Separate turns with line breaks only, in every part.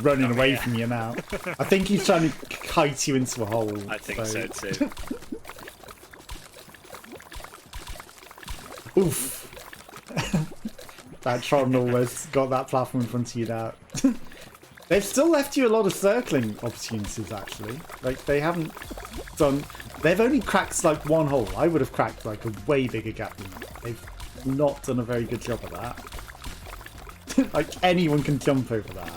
running away from you now. I think he's trying to kite you into a hole.
I think so too.
Oof. That Tron almost got that platform in front of you now. They've still left you a lot of circling opportunities, actually. Like, they haven't done... They've only cracked, like, one hole. I would have cracked, like, a way bigger gap than that. They've not done a very good job of that. Like, anyone can jump over that.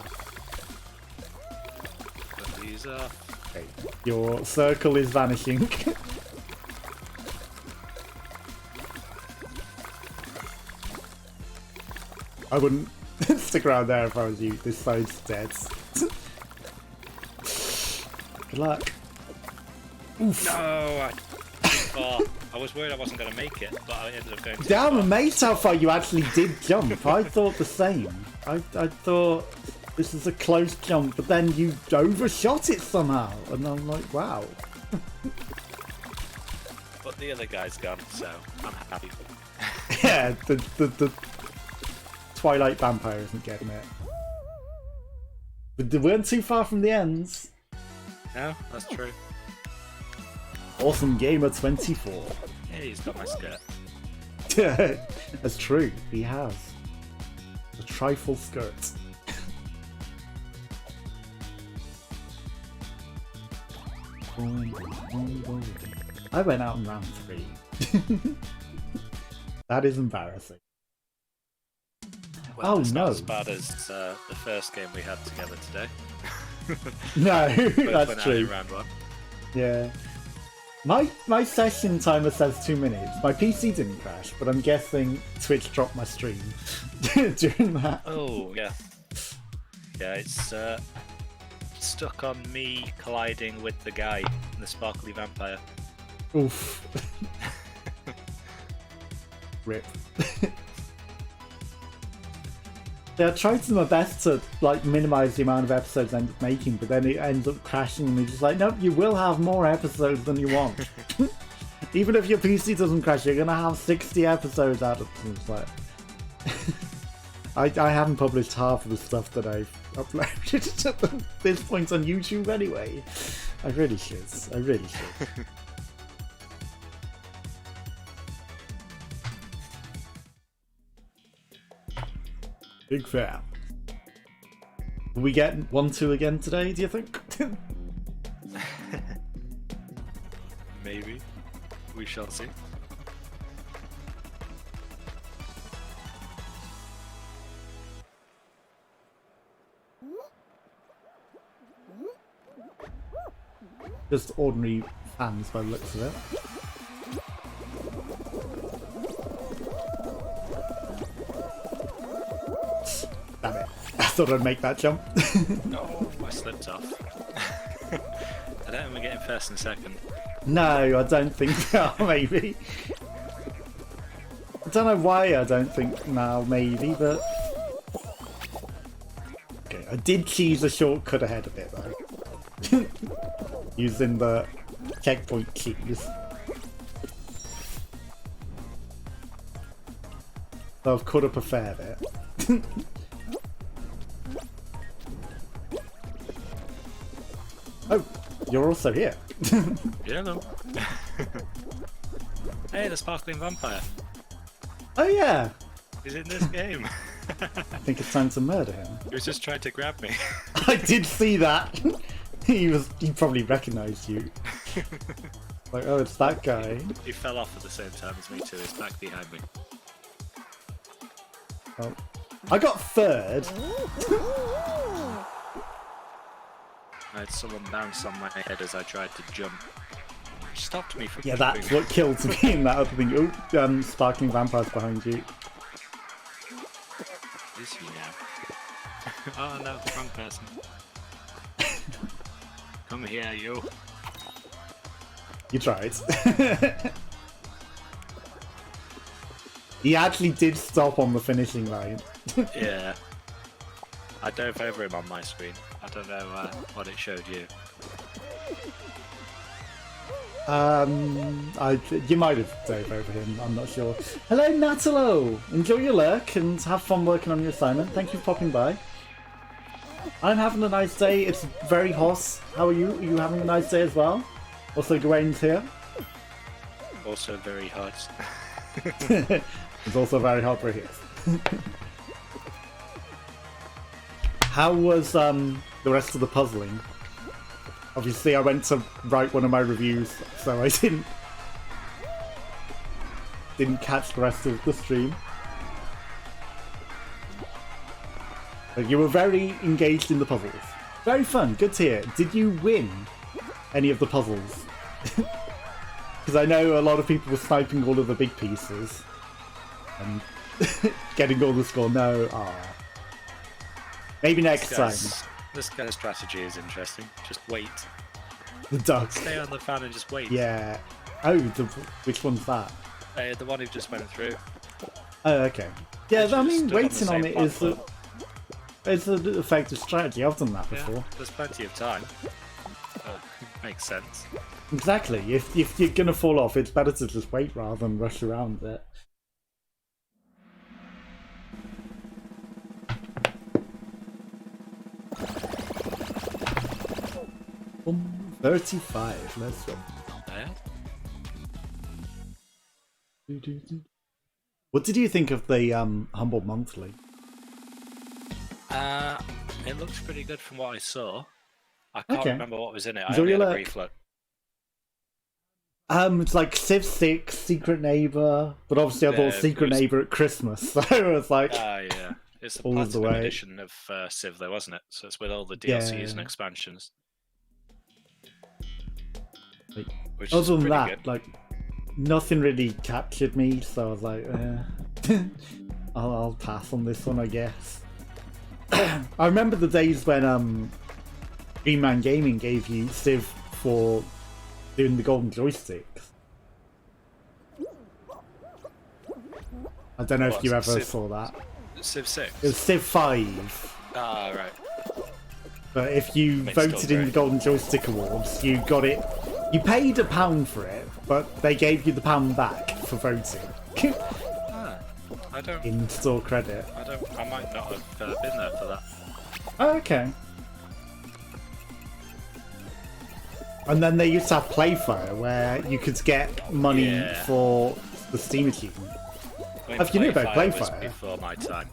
Put these up.
Okay. Your circle is vanishing. I wouldn't stick around there if I was you. This side's dead. Good luck. Oof.
No, I was worried I wasn't going to make it, but I ended up going too
Damn,
far.
amazed how far you actually did jump. I thought the same. I thought this is a close jump, but then you overshot it somehow. And I'm like, wow.
But the other guy's gone, so I'm happy.
Yeah, the Twilight Vampire isn't getting it. But they weren't too far from the ends.
No, that's true.
Awesome Gamer 24.
Yeah, he's got my skirt.
That's true, he has. A trifle skirt. I went out in round 3. That is embarrassing.
Well,
Oh,
it's
no.
not as bad as the first game we had together today.
No,
Both
that's
went out
true.
in round 1.
Yeah. My session timer says 2 minutes. My PC didn't crash, but I'm guessing Twitch dropped my stream during that.
Oh, yeah. Yeah, it's stuck on me colliding with the guy, the sparkly vampire.
Oof. Rip. Yeah, I tried to my best to like minimize the amount of episodes I end up making, but then it ends up crashing and they're just like, nope, you will have more episodes than you want. Even if your PC doesn't crash, you're gonna have 60 episodes out of it. It's like I haven't published half of the stuff that I've uploaded at this point on YouTube anyway. I really should. I really should. Big fan. Will we get 1-2 again today, do you think?
Maybe. We shall see.
Just ordinary fans by the looks of it. Damn it. I thought I'd make that jump.
Oh, I slipped off. I don't think we're getting first and second.
No, I don't think so, maybe. I don't know why I don't think now, maybe, but... Okay, I did choose a shortcut ahead of it, though. Using the checkpoint keys. So I've cut up a fair bit. Oh, you're also here.
Yeah, no. Hey, the sparkling vampire.
Oh yeah,
He's in this game.
I think it's time to murder him.
He was just trying to grab me.
I did see that. He probably recognised you. Like, oh, it's that guy.
He fell off at the same time as me too. He's back behind me.
Oh. I got third.
I had someone bounce on my head as I tried to jump. Stopped me from
Yeah,
jumping.
that's what killed me in that other thing. Oh, sparkling vampires behind you.
Is he now? Oh no, wrong person. Come here, you.
You tried. He actually did stop on the finishing line.
Yeah. I dove over him on my screen. I don't know what it showed you.
You might have dove over him, I'm not sure. Hello, Natalo! Enjoy your lurk and have fun working on your assignment. Thank you for popping by. I'm having a nice day. It's very hot. How are you? Are you having a nice day as well? Also, Gawain's here.
Also very hot.
It's also very hot for here. How was the rest of the puzzling? Obviously, I went to write one of my reviews, so I didn't catch the rest of the stream. But you were very engaged in the puzzles. Very fun. Good to hear. Did you win any of the puzzles? Because I know a lot of people were sniping all of the big pieces and getting all the score. No, maybe next time.
This kind of strategy is interesting. Just wait.
The duck.
Stay on the fan and just wait.
Yeah. Oh, which one's that?
The one who just went through.
Oh, okay. Yeah, I mean, waiting on it
platform.
is an effective strategy. I've done that before.
Yeah, there's plenty of time. Makes sense.
Exactly. If you're gonna fall off, it's better to just wait rather than rush around it. 35. Let's go. What did you think of the Humble Monthly?
It looks pretty good from what I saw. I can't
Okay.
remember what was in it. I
Enjoy
only
your
had a
luck.
brief look.
It's like Civ 6, Secret Neighbor, but obviously I bought Secret Neighbor at Christmas, so it's like
Yeah. It's the
all of the
Platinum
way.
edition of Civ, though, wasn't it? So it's with all the DLCs and expansions.
Like,
Which is
other than
pretty
that,
good.
like nothing really captured me, so I was like, I'll pass on this one, I guess. I remember the days when Green Man Gaming gave you Civ for doing the golden joysticks. I don't know if you ever saw that.
Civ 6?
It was Civ 5.
Ah, right.
But if you
It's
voted
still
in the
great.
Golden Joystick Awards, you got it. You paid £1 for it, but they gave you the £1 back for voting.
I don't.
In-store credit.
I might not have been there for that.
Oh, okay. And then they used to have Playfire, where you could get money for the Steam achievement.
I mean,
Have you knew about
Playfire was
Playfire?
before my time.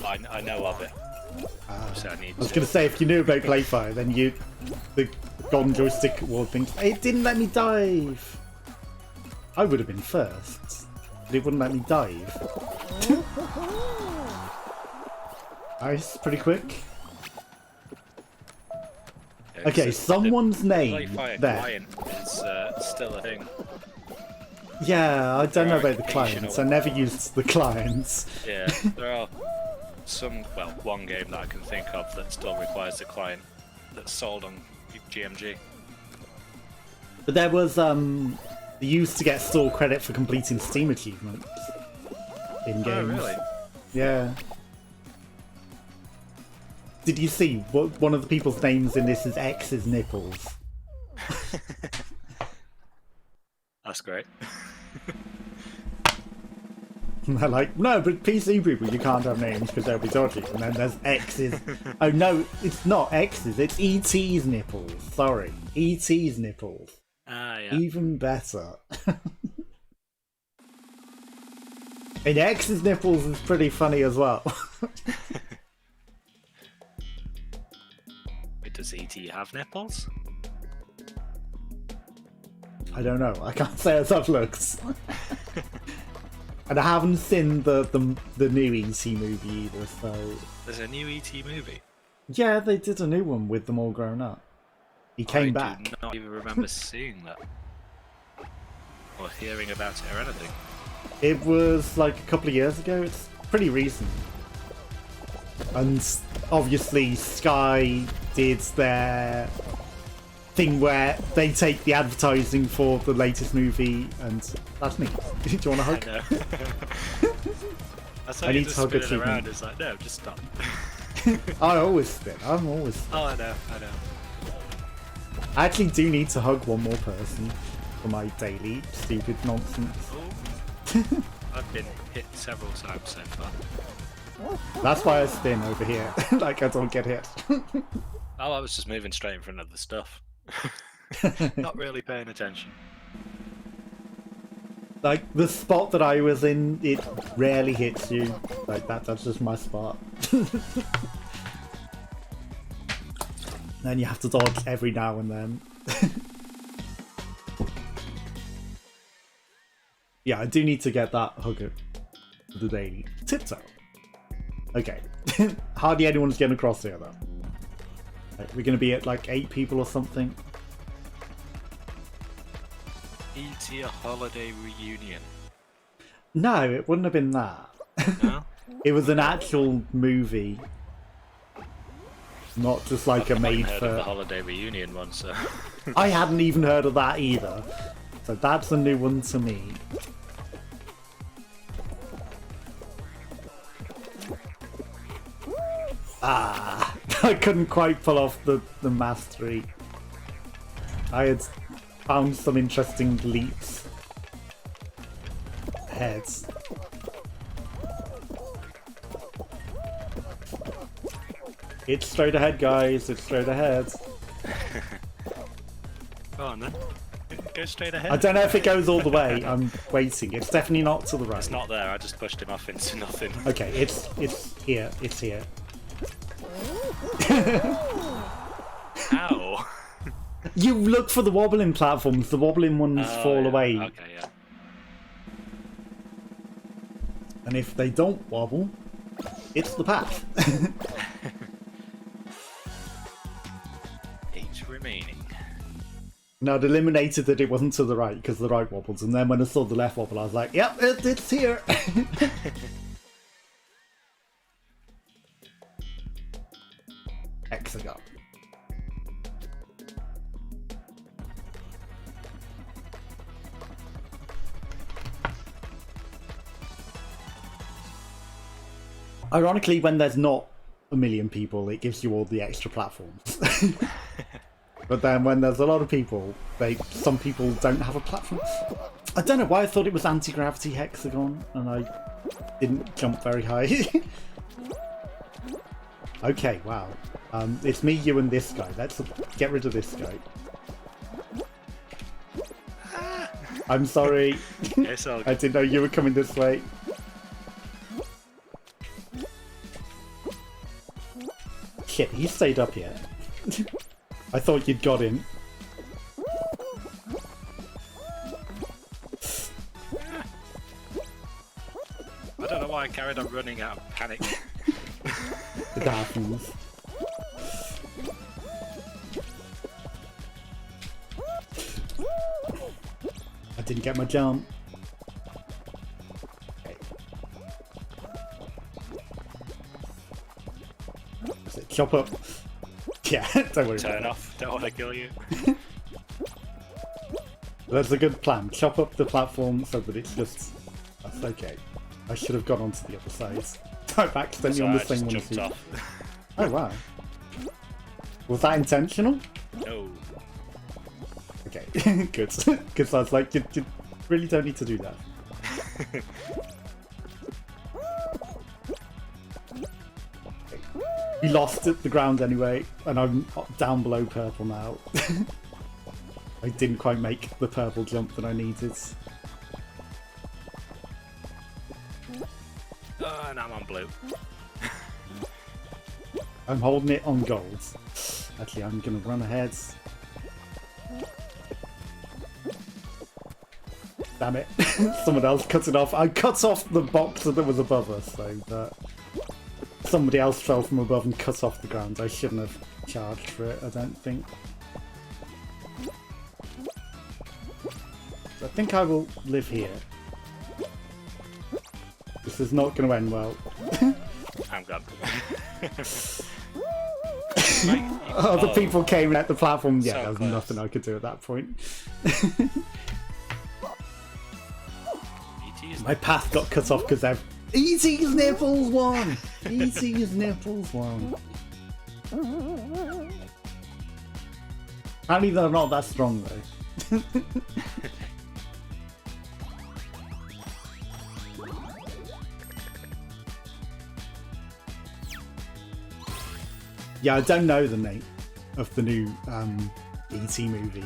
I know of it. So I need
I was going to say, if you knew about Playfire, then the Golden Joystick Award thing. It didn't let me dive. I would have been first, but it wouldn't let me dive. Nice, pretty quick.
Yeah,
Okay, someone's name
Playfire
there.
client is still a thing.
Yeah, I don't know
There are
about the clients. I never used the clients.
Yeah, there are one game that I can think of that still requires a client that's sold on GMG.
But there was you used to get store credit for completing Steam achievements in games.
Oh, really?
Yeah. Did you see what one of the people's names in this is X's nipples?
That's great.
And they're like, no, but PC people, you can't have names because they'll be dodgy. And then there's X's. Oh no, it's not X's, it's ET's nipples. Sorry, ET's nipples.
Ah, yeah.
Even better. And X's nipples is pretty funny as well.
Wait, does ET have nipples?
I don't know. I can't say as I've looked. And I haven't seen the new ET movie either, so...
There's a new ET movie?
Yeah, they did a new one with them all grown up. He came back.
I do not even remember seeing that. Or hearing about it or anything.
It was like a couple of years ago. It's pretty recent. And obviously Sky did their thing where they take the advertising for the latest movie, and that's me. Do you want a hug?
I know. That's how
I
you
need
just
to hug
spin
a
it
treatment.
around. It's like, no, just stop.
I always spin. I'm always spin.
Oh, I know.
I actually do need to hug one more person for my daily stupid nonsense.
Oh. I've been hit several times so far.
That's why I spin over here. Like I don't get hit.
Oh, I was just moving straight in front of the stuff. Not really paying attention.
Like the spot that I was in, it rarely hits you. Like that's just my spot. Then you have to dodge every now and then. Yeah, I do need to get that hooker for the daily tiptoe. Okay. Hardly anyone's getting across here though. Like, we're gonna be at like 8 people or something.
E.T. a holiday reunion.
No, it wouldn't have been that.
No?
It was an actual movie. Not just like a made
heard
for...
of the holiday reunion one, so...
I hadn't even heard of that either. So that's a new one to me. Ah, I couldn't quite pull off the mastery. I had found some interesting leaps. Heads. It's straight ahead, guys. It's straight ahead.
Go on then. Go straight ahead.
I don't know if it goes all the way. I'm waiting. It's definitely not to the right.
It's not there. I just pushed him off into nothing.
Okay, it's here. It's here.
Ow.
You look for the wobbling platforms. The wobbling ones fall
yeah.
away.
Okay, yeah.
And if they don't wobble, it's the path.
8 remaining.
No, I'd eliminated that it wasn't to the right because the right wobbles, and then when I saw the left wobble, I was like, "Yep, it's here." Hex-a-gone. Ironically, when there's not a million people, it gives you all the extra platforms. But then when there's a lot of people, some people don't have a platform. I don't know why I thought it was anti-gravity hex-a-gone, and I didn't jump very high. Okay, wow. It's me, you, and this guy. Let's get rid of this guy. I'm sorry.
It's all
I didn't know you were coming this way. Shit, he stayed up here. I thought you'd got him.
I don't know why I carried on running out of panic.
It happens. I didn't get my jump. Okay. Is it chop up? Yeah, don't worry about
Turn
it.
off. Don't want to kill you.
That's a good plan. Chop up the platform so that it's just... That's okay. I should have gone onto the other side. I've accidentally on the same one as
jumped
you.
off.
Oh wow. Was that intentional?
No.
Okay, good. Because I was like, you really don't need to do that. You lost at the ground anyway, and I'm down below purple now. I didn't quite make the purple jump that I needed.
And I'm on blue.
I'm holding it on gold. Actually, I'm gonna run ahead. Damn it. Someone else cut it off. I cut off the box that was above us, so that somebody else fell from above and cut off the ground. I shouldn't have charged for it, I don't think. So I think I will live here. This is not going to end well.
I'm gone.
Other people came in at the platform. Yeah,
So
there was
close.
nothing I could do at that point.
E.T. is
My path got cut off because they've... E.T.'s nipples won! E.T.'s nipples won. Apparently they're not that strong though. Yeah, I don't know the name of the new E.T. movie.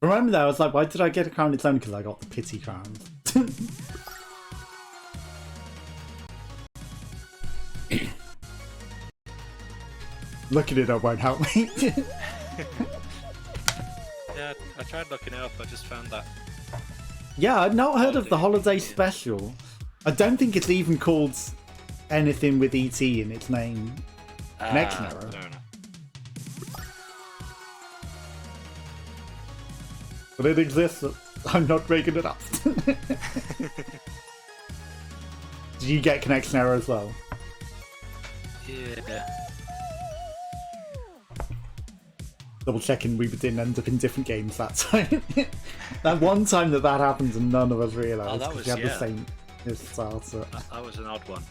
Remember that I was like, why did I get a crown its own? Because I got the pity crown. Looking it up won't help me.
Yeah, I tried looking it up, I just found that.
Yeah, I'd not heard of the holiday special. I don't think it's even called anything with E.T. in its name. Connection error.
I don't know.
But it exists. I'm not making it up. Did you get connection error as well?
Yeah.
Double checking we didn't end up in different games that time. That one time that happened and none of us realised.
Oh, that was,
we had
yeah.
the same starter.
That was an odd one.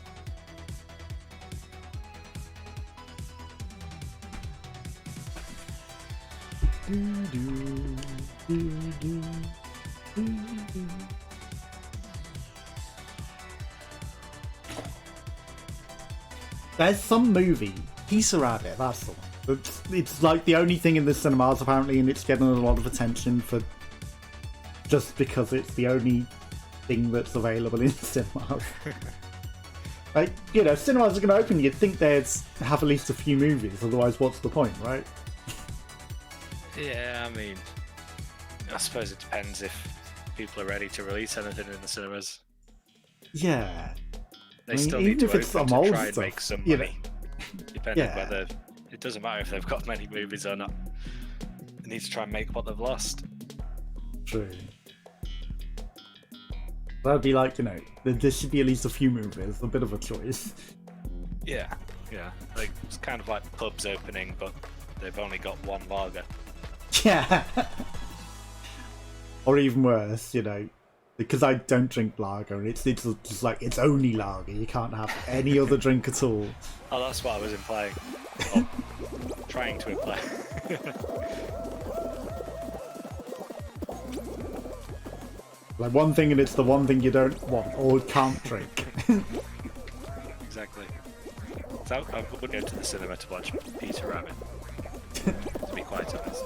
There's some movie, Peter Rabbit, that's the one. It's like the only thing in the cinemas apparently, and it's getting a lot of attention for just because it's the only thing that's available in cinemas. Like, you know, cinemas are going to open, you'd think they'd have at least a few movies, otherwise what's the point, right?
Yeah, I mean, I suppose it depends if people are ready to release anything in the cinemas.
Yeah.
They still need to open to try and make some money. Depending
Yeah.
whether... It doesn't matter if they've got many movies or not. They need to try and make what they've lost.
True. That'd be like, you know, there should be at least a few movies, a bit of a choice.
Yeah, yeah. Like, it's kind of like pubs opening, but they've only got one lager.
Yeah. Or even worse, you know, because I don't drink lager, and it's just like, it's only lager, you can't have any other drink at all.
Oh, that's what I was implying. Oh, trying to imply.
Like one thing, and it's the one thing you don't want or can't drink.
Exactly. So I would go to the cinema to watch Peter Rabbit. To be quite honest.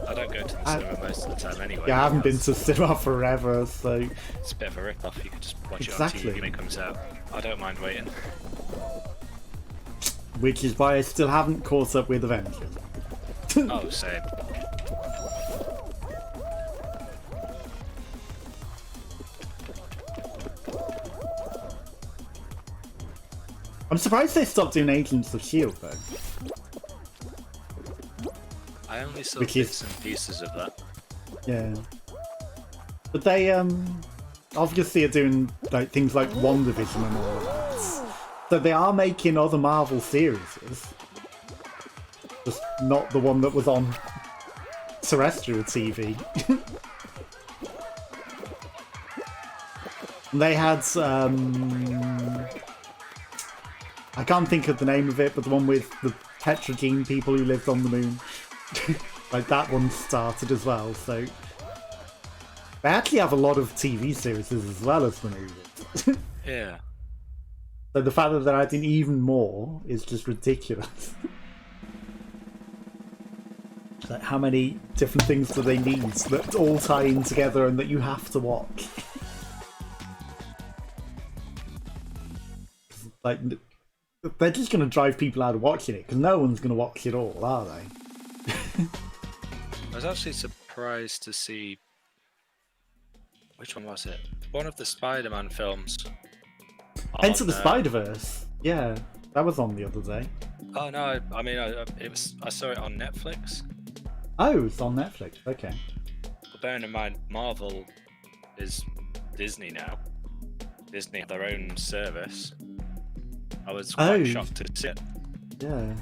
I don't go to the cinema most of the time anyway.
Yeah, I haven't been to cinema forever, so...
It's a bit of a rip-off, you can just watch
Exactly.
it on TV when it comes out. I don't mind waiting.
Which is why I still haven't caught up with Avengers.
Oh, same.
I'm surprised they stopped doing Agents of S.H.I.E.L.D. though.
I only saw
Which
bits
is-
and pieces of that.
Yeah. But they, obviously are doing like things like WandaVision and all of that. So they are making other Marvel series. Just not the one that was on terrestrial TV. And they had, I can't think of the name of it, but the one with the Petrogene people who lived on the moon. Like that one started as well, so they actually have a lot of TV series as well as the movies.
Yeah.
So the fact that they're adding even more is just ridiculous. Like how many different things do they need that all tie in together and that you have to watch? Like, they're just going to drive people out of watching it because no one's going to watch it all, are they?
I was actually surprised to see... Which one was it? One of the Spider-Man films.
Enter the
on,
Spider-Verse. Yeah, that was on the other day.
Oh no, I mean, I saw it on Netflix.
Oh, it's on Netflix. Okay.
But bearing in mind, Marvel is Disney now. Disney have their own service. I was quite shocked to see it.
Yeah.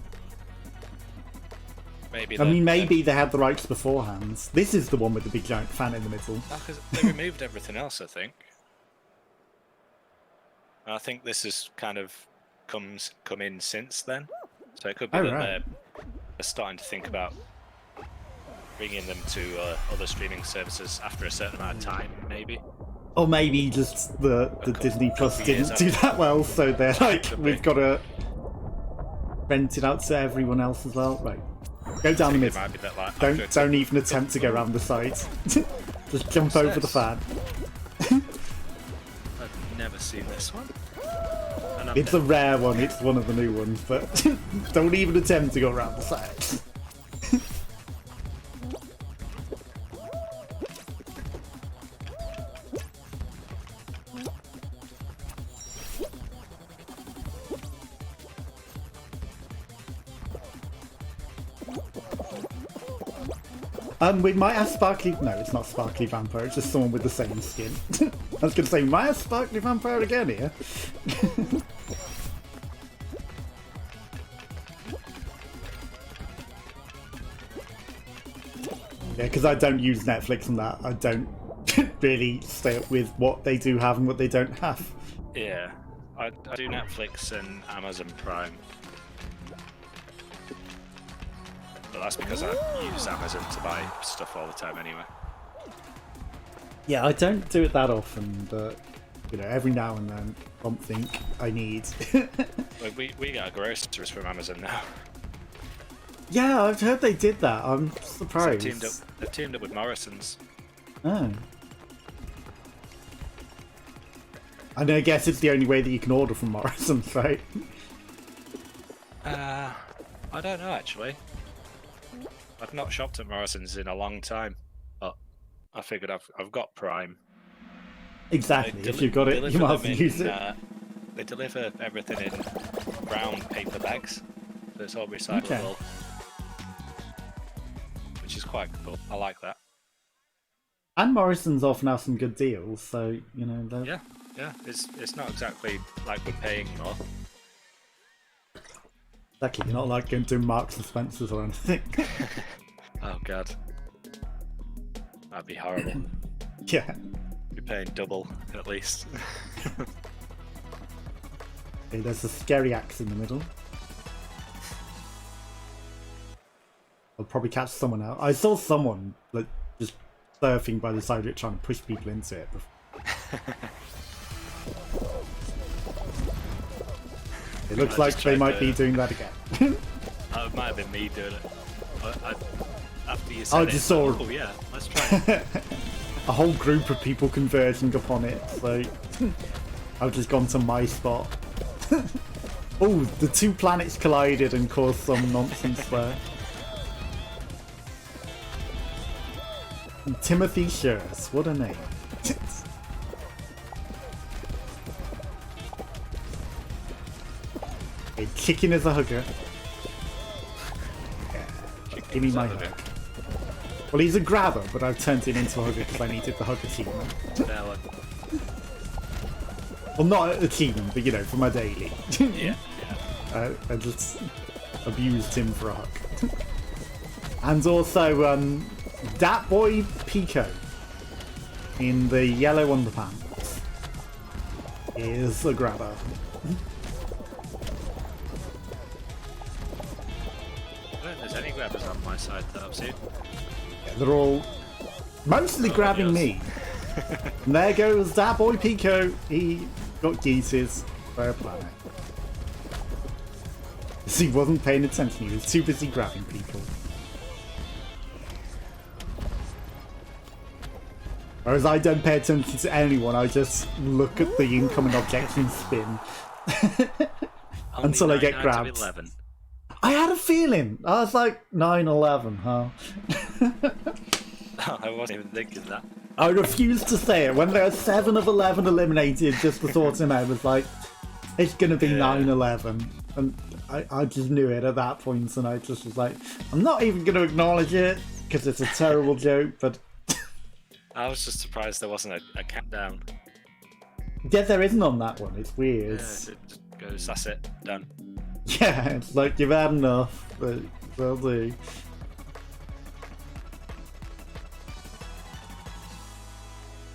Maybe.
I mean, maybe they had the rights beforehand. This is the one with the big giant fan in the middle.
Because they removed everything else, I think. And I think this has kind of come in since then. So it could be that they're starting to think about bringing them to other streaming services after a certain amount of time, maybe.
Or maybe just the Disney Plus didn't do that well, so they're like, we've got to rent it out to everyone else as well. Right, go down the middle. Don't even attempt to go around the sides. Just jump over the fan.
I've never seen this one.
It's a rare one, it's one of the new ones, but don't even attempt to go around the sides. We might have Sparkly... No, it's not Sparkly Vampire, it's just someone with the same skin. I was going to say, we might have Sparkly Vampire again here. Yeah, because I don't use Netflix and that. I don't really stay up with what they do have and what they don't have.
Yeah, I do Netflix and Amazon Prime. But that's because I use Amazon to buy stuff all the time anyway.
Yeah, I don't do it that often, but you know, every now and then, something I need.
we get our groceries from Amazon now.
Yeah, I've heard they did that. I'm surprised.
They've teamed up with Morrison's.
Oh. And I guess it's the only way that you can order from Morrison's, right?
I don't know actually. I've not shopped at Morrison's in a long time, but I figured I've got Prime.
Exactly. If you've got it, you might as well use it.
They deliver everything in brown paper bags, so it's all recyclable, which is quite cool. I like that.
And Morrison's often have some good deals, so you know.
Yeah. It's not exactly like we're paying more.
Exactly. You're not like going to Marks and Spencers or anything.
Oh god, that'd be horrible.
Yeah.
You're paying double at least.
Okay, there's a scary axe in the middle. I'll probably catch someone out. I saw someone like just surfing by the side of it, trying to push people into it. It looks like they might be doing that again.
It might have been me doing it. After you said
just saw.
Oh yeah, let's try it.
A whole group of people converging upon it, so I've just gone to my spot. Oh, the two planets collided and caused some nonsense there. Timothy Shears, what a name. Okay, chicken is a hugger. Yeah, give me my hug. Well, he's a grabber, but I've turned him into a hugger because I needed the hug achievement. Well, not achievement, but you know, for my daily.
Yeah.
I just abused him for a hug. And also, that boy Pico in the yellow underpants is a grabber.
I don't think there's any grabbers on my side that I've seen.
Yeah, they're all mostly grabbing me. And there goes that boy Pico. He got geeses for a planet. He wasn't paying attention, he was too busy grabbing people. Whereas I don't pay attention to anyone, I just look at the incoming objects and spin. Until I get grabbed. I had a feeling! I was like, 9/11, huh?
I wasn't even thinking that.
I refused to say it. When there are 7 of 11 eliminated, just to sort him out, I was like, it's gonna be 9/11. And I just knew it at that point, and I just was like, I'm not even gonna acknowledge it, because it's a terrible joke, but...
I was just surprised there wasn't a countdown.
Yeah, there isn't on that one, it's weird.
Yeah, it just goes, that's it, done.
Yeah, it's like, you've had enough, but they'll do.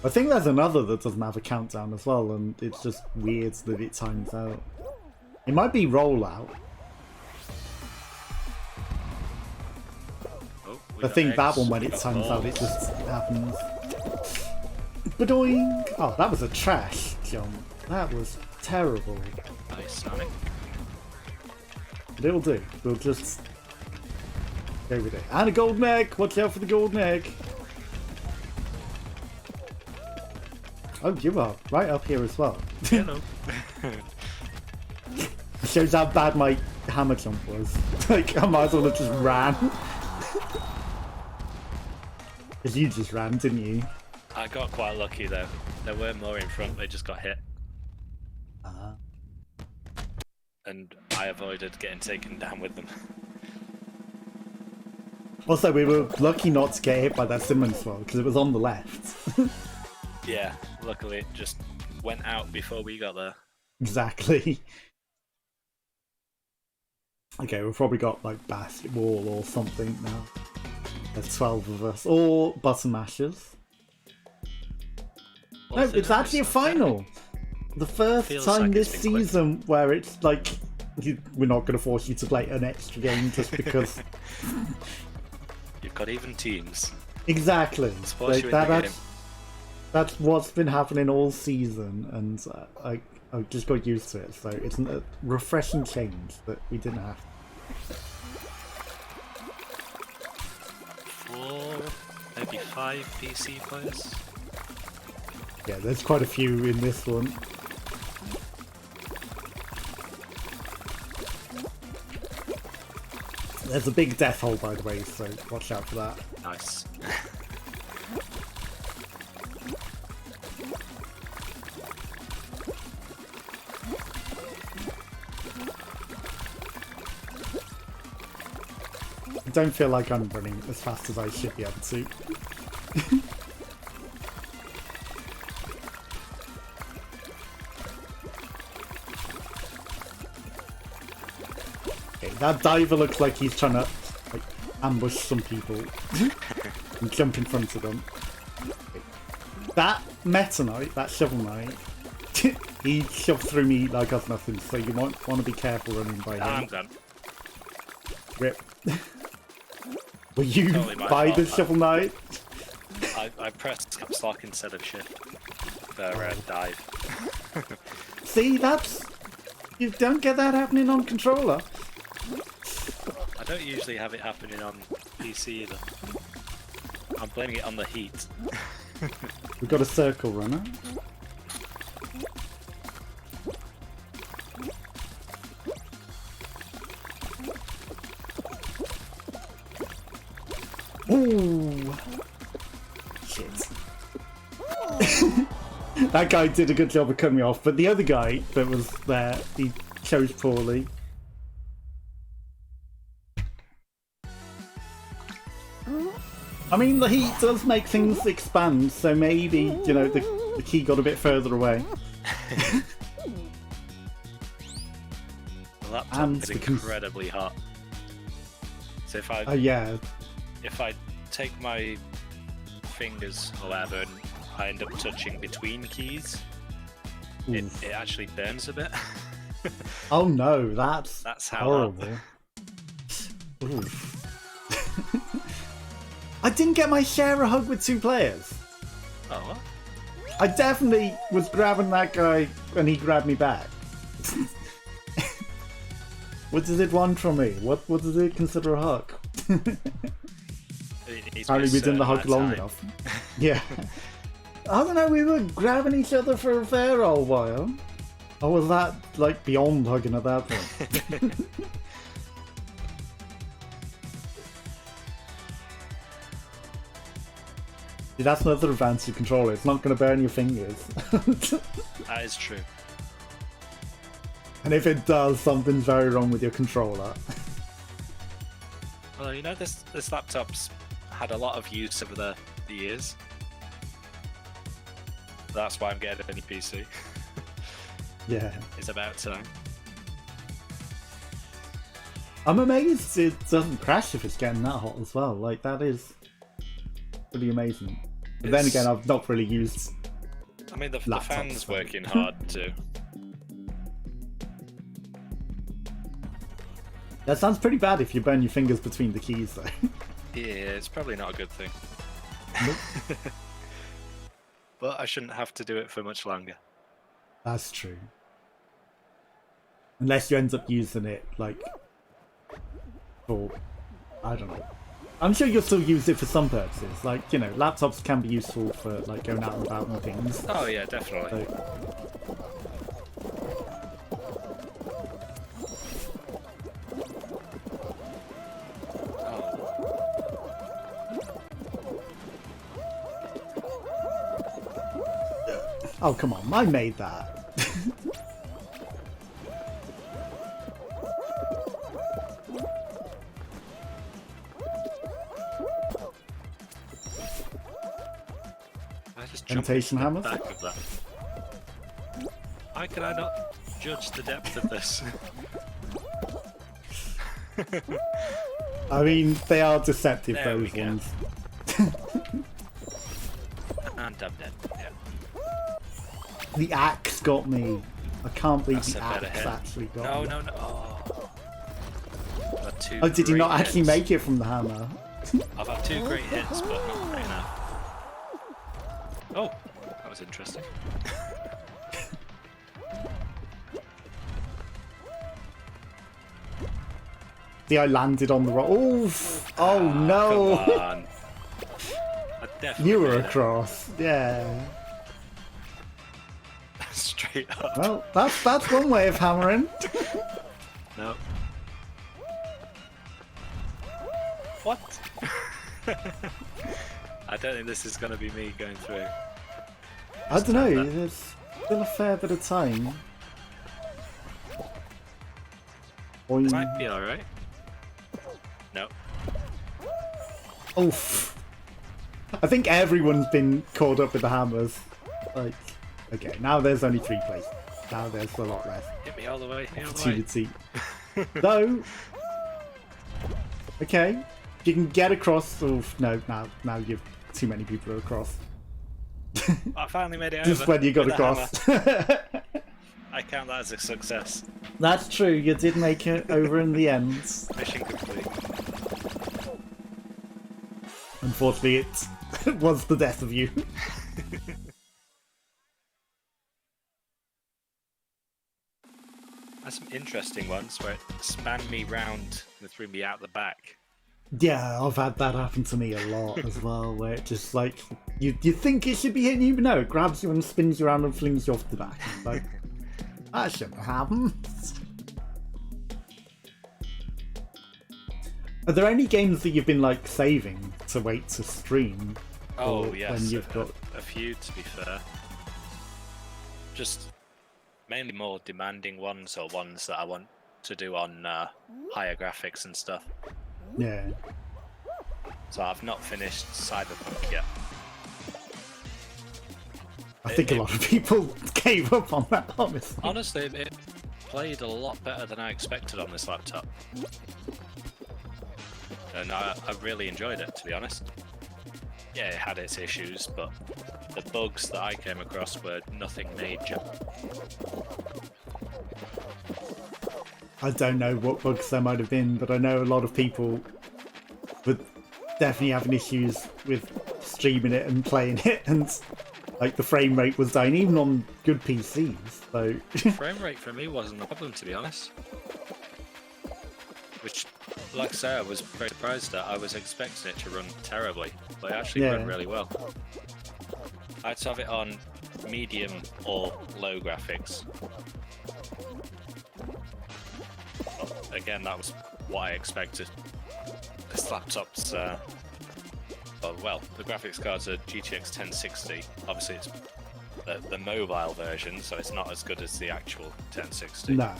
I think there's another that doesn't have a countdown as well, and it's just weird that it times out. It might be rollout.
Oh,
I think that one, when it times out, it just happens. Badoing! Oh, that was a trash jump. That was terrible.
Nice, Sonic.
But it'll do. We'll just go with it. And a golden egg! Watch out for the golden egg! Oh, you are right up here as well.
Hello.
Shows how bad my hammer jump was. Like, I might as well have just ran. Because you just ran, didn't you?
I got quite lucky though. There were more in front, they just got hit. And I avoided getting taken down with them.
Also, we were lucky not to get hit by that Simmons swell, because it was on the left.
Yeah, luckily it just went out before we got there.
Exactly. Okay, we've probably got like basketball or something now. There's 12 of us. Or button mashers. No, it's actually a final! The first time
like
this season where it's like, we're not going to force you to play an extra game just because.
You've got even teams.
Exactly. Like, that's what's been happening all season, and I just got used to it, so it's a refreshing change that we didn't have.
4, maybe 5 PC players.
Yeah, there's quite a few in this one. There's a big death hole, by the way, so watch out for that.
Nice.
I don't feel like I'm running as fast as I should be able to. Okay, that diver looks like he's trying to like ambush some people and jump in front of them. Okay. That Meta Knight, that Shovel Knight, he shoved through me like I was nothing, so you might want to be careful running by him.
I'm done.
Rip. Were you
Totally
by the Shovel Knight?
I pressed caps lock instead of shift for dive.
See, you don't get that happening on controller.
I don't usually have it happening on PC either. I'm blaming it on the heat.
We've got a circle runner. Ooh. Shit. That guy did a good job of cutting me off, but the other guy that was there, he chose poorly. I mean, the heat does make things expand, so maybe, you know, the key got a bit further away.
The laptop is incredibly hot. So if I take my fingers or whatever and I end up touching between keys, it actually burns a bit.
Oh no, that's
how
horrible. I didn't get my share a hug with 2 players.
Oh, what?
I definitely was grabbing that guy and he grabbed me back. What does it want from me? What does it consider a hug? Apparently we didn't hug long enough. Yeah. I don't know, we were grabbing each other for a fair old while. Or was that like beyond hugging at that point? See, that's another advantage of controller. It's not going to burn your fingers.
That is true.
And if it does, something's very wrong with your controller.
Well, you know, this laptop's had a lot of use over the years. That's why I'm getting a new PC.
Yeah.
It's about time.
I'm amazed it doesn't crash if it's getting that hot as well. Like, that is pretty amazing. But then again, I've not really used.
I mean, the fan's working hard too.
That sounds pretty bad if you burn your fingers between the keys, though.
Yeah, it's probably not a good thing.
Nope.
but I shouldn't have to do it for much longer.
That's true. Unless you end up using it, like, for, I don't know. I'm sure you'll still use it for some purposes. Like, you know, laptops can be useful for, like, going out and about and things.
Oh, yeah, definitely.
Oh, come on. I made that. Temptation hammers?
Back of that. How can I not judge the depth of this?
I mean, they are deceptive,
there
those ones.
And I'm dead. Yeah.
The axe got me. I can't believe
That's
the axe actually got me.
No.
Oh, did he not actually make it from the hammer?
I've had 2 great hits, but not great enough. Oh, that was interesting.
See, I landed on the rock. Oof! Oh no!
Come on. I definitely
You were across, yeah.
Straight up.
Well, that's one way of hammering.
No. What? I don't think this is going to be me going through.
I don't know, there's still a fair bit of time.
It might be alright. No.
Oof. I think everyone's been caught up with the hammers. Like, okay, now there's only 3 places. Now there's a lot less
Hit me all the way.
opportunity. Though, okay, you can get across. Oof, no, now you've too many people are across.
I finally made it over.
Just when you got across.
I count that as a success.
That's true, you did make it over in the end.
Mission complete.
Unfortunately, it was the death of you.
There's some interesting ones where it spanned me round and threw me out the back.
Yeah, I've had that happen to me a lot as well, where it just like, you think it should be hitting you, but no, it grabs you and spins you around and flings you off the back. It's like, that shouldn't happen. Are there any games that you've been like saving to wait to stream?
Oh yes,
when you've got
a few to be fair. Just mainly more demanding ones or ones that I want to do on higher graphics and stuff.
Yeah.
So I've not finished Cyberpunk yet.
I think a lot of people gave up on that, honestly.
Honestly, it played a lot better than I expected on this laptop. And I really enjoyed it, to be honest. Yeah, it had its issues, but the bugs that I came across were nothing major.
I don't know what bugs there might have been, but I know a lot of people were definitely having issues with streaming it and playing it, and like the frame rate was down, even on good PCs. So
frame rate for me wasn't a problem, to be honest. Which, like I say, I was very surprised at. I was expecting it to run terribly, but it actually ran really well. I had to have it on medium or low graphics. But again, that was what I expected. This laptop's, well, the graphics card's a GTX 1060. Obviously, it's the mobile version, so it's not as good as the actual 1060.
No.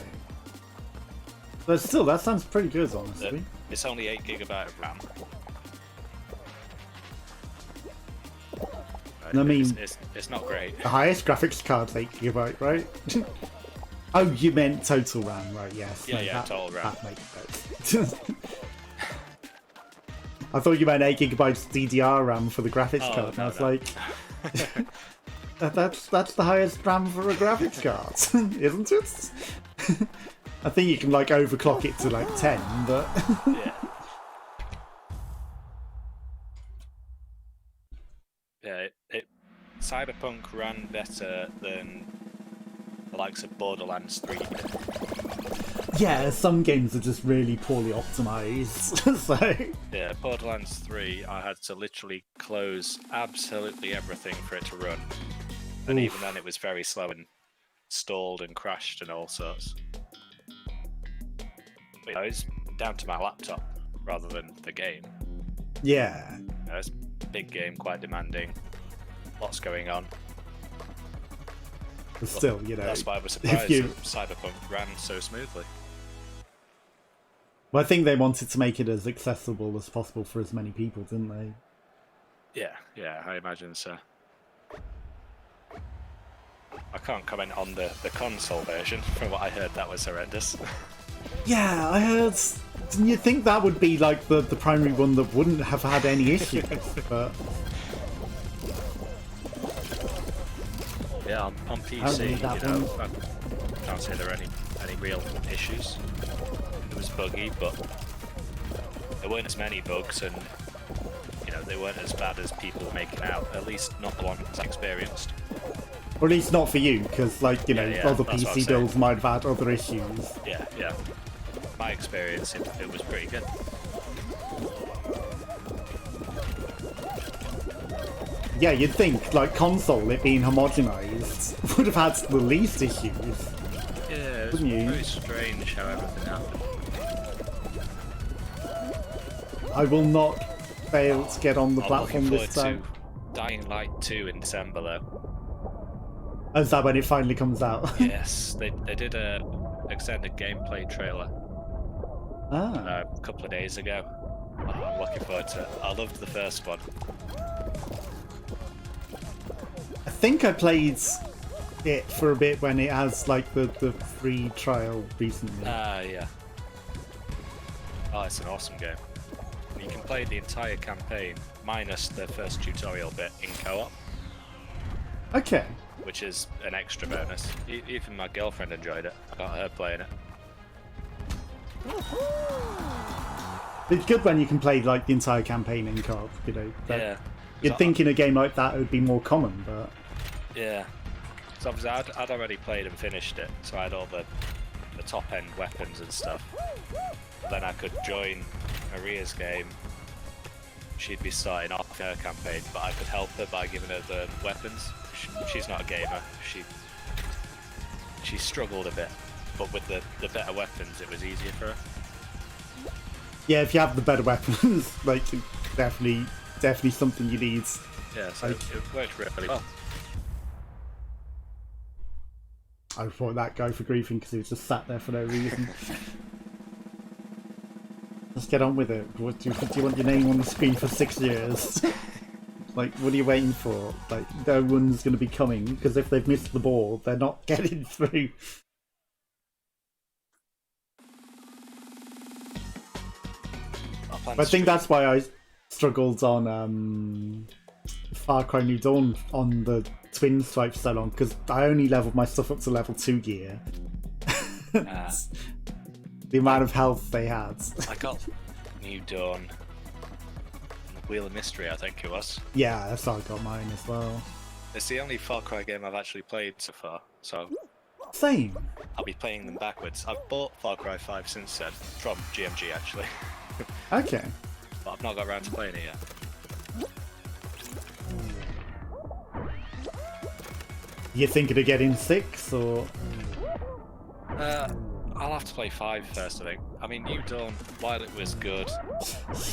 But still, that sounds pretty good, honestly.
It's only 8GB of RAM.
I mean,
it's not great.
The highest graphics card's 8GB, right? Oh, you meant total RAM, right? Yes.
Yeah, total RAM.
That makes sense. I thought you meant 8GB DDR RAM for the graphics card. And I was like, that's the highest RAM for a graphics card, isn't it? I think you can like overclock it to like 10, but
yeah. Yeah, Cyberpunk ran better than the likes of Borderlands 3 did.
Yeah, some games are just really poorly optimized. So
yeah, Borderlands 3, I had to literally close absolutely everything for it to run, and even then it was very slow and stalled and crashed and all sorts. But, you know, it's down to my laptop rather than the game.
Yeah,
you know, it's a big game, quite demanding, lots going on.
But still, you know,
that's why I was surprised that Cyberpunk ran so smoothly.
Well, I think they wanted to make it as accessible as possible for as many people, didn't they?
Yeah, I imagine so. I can't comment on the console version. From what I heard, that was horrendous.
Yeah, I heard. Didn't you think that would be like the primary one that wouldn't have had any issues? But
yeah, on PC, you know, I can't say there are any real issues. It was buggy, but there weren't as many bugs, and you know, they weren't as bad as people were making out. At least not the ones I experienced.
Or at least not for you, because like, you know, other PC builds might have had other issues.
Yeah. My experience, it was pretty good.
Yeah, you'd think, like, console, it being homogenized, would have had the least issues.
Yeah, it was very strange how everything happened.
I will not fail to get on the platform this time.
I'm looking forward to Dying Light 2 in December, though.
Is that when it finally comes out?
Yes, they did a extended gameplay trailer a couple of days ago. Oh, I'm looking forward to it. I loved the first one.
I think I played it for a bit when it has like the free trial recently.
Yeah. Oh, it's an awesome game. You can play the entire campaign minus the first tutorial bit in co-op.
Okay.
Which is an extra bonus. Even my girlfriend enjoyed it. I got her playing it.
It's good when you can play like the entire campaign in co-op, you know.
Yeah.
You'd think in a game like that it would be more common, but
yeah. So obviously I'd already played and finished it, so I had all the top end weapons and stuff. But then I could join Maria's game. She'd be starting off her campaign, but I could help her by giving her the weapons. She's not a gamer. She struggled a bit, but with the better weapons, it was easier for her.
Yeah, if you have the better weapons, like definitely something you need.
Yeah, so it worked really well.
I thought that guy for griefing because he was just sat there for no reason. Just get on with it. What, do you want your name on the screen for 6 years? Like, what are you waiting for? Like, no one's going to be coming, because if they've missed the ball, they're not getting through. I think that's why I struggled on Far Cry New Dawn on the twin swipe so long, because I only leveled my stuff up to level 2 gear. The amount of health they had.
I got New Dawn. Wheel of Mystery, I think it was.
Yeah, that's how I got mine as well.
It's the only Far Cry game I've actually played so far, so...
Same.
I'll be playing them backwards. I've bought Far Cry 5 since then, from GMG actually.
Okay.
But I've not got around to playing it yet.
You thinking of getting 6, or...?
I'll have to play 5 first, I think. I mean, New Dawn, while it was good,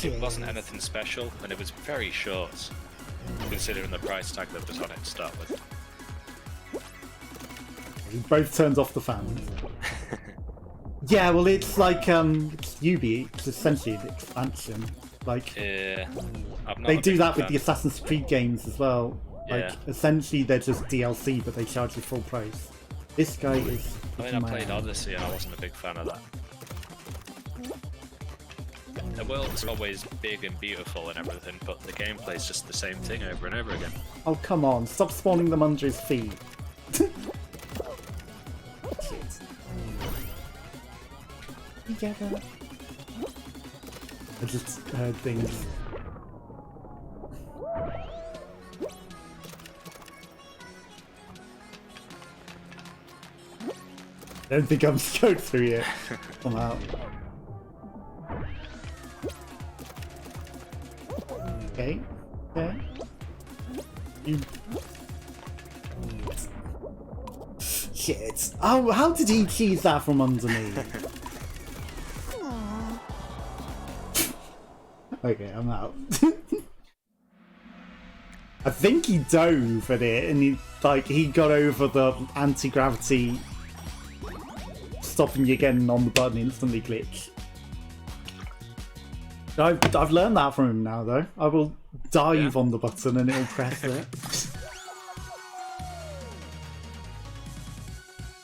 it wasn't anything special, and it was very short, considering the price tag that was on it to start with.
We both turned off the fan. Yeah, well, it's like Ubi. It's essentially an expansion. Like,
yeah,
they do that with the Assassin's Creed games as well. Like, essentially, they're just DLC, but they charge you full price. This guy is...
I mean, I played Odyssey and I wasn't a big fan of that. The world's always big and beautiful and everything, but the gameplay's just the same thing over and over again.
Oh, come on. Stop spawning them under his feet. Together. I just heard things. don't think I'm scoped through yet. I'm out. Okay. Okay. You... Shit. Oh, how did he cheese that from underneath? Okay, I'm out. I think he dove at it and he got over the anti-gravity stopping you getting on the button instantly glitch. I've learned that from him now though. I will dive on the button and it'll press it.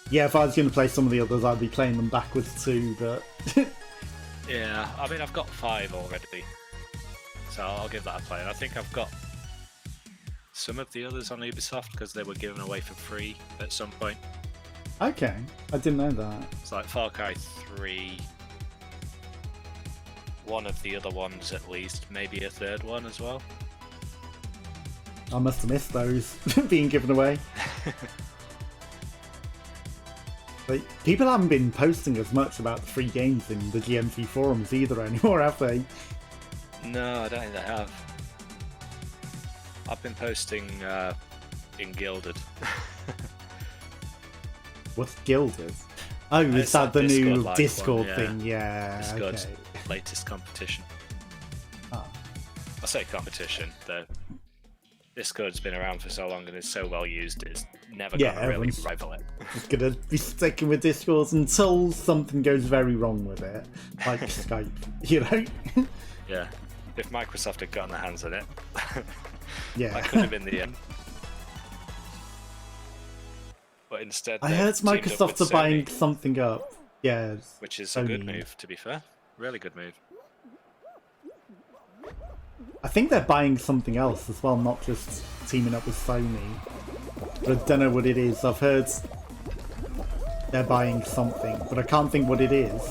Yeah, if I was going to play some of the others, I'd be playing them backwards too, but...
Yeah, I mean, I've got 5 already, so I'll give that a play. And I think I've got some of the others on Ubisoft because they were given away for free at some point.
Okay, I didn't know that.
It's like Far Cry 3, one of the other ones at least, maybe a third one as well.
I must have missed those being given away. Like, people haven't been posting as much about the free games in the GMC forums either anymore, have they?
No, I don't think they have. I've been posting in Gilded.
What's Gilded? Oh, is that the new Discord
one,
thing? Yeah.
Discord's
okay.
latest competition.
Oh.
I say competition. The Discord's been around for so long and is so well used, it's never gonna really rival it.
Just gonna be sticking with Discord until something goes very wrong with it, like Skype, you know?
Yeah. If Microsoft had gotten their hands on it,
yeah,
that could have been the end. But instead,
I heard Microsoft are buying something up. Yeah,
which is a good move, to be fair. Really good move.
I think they're buying something else as well, not just teaming up with Sony. But I don't know what it is. I've heard they're buying something, but I can't think what it is.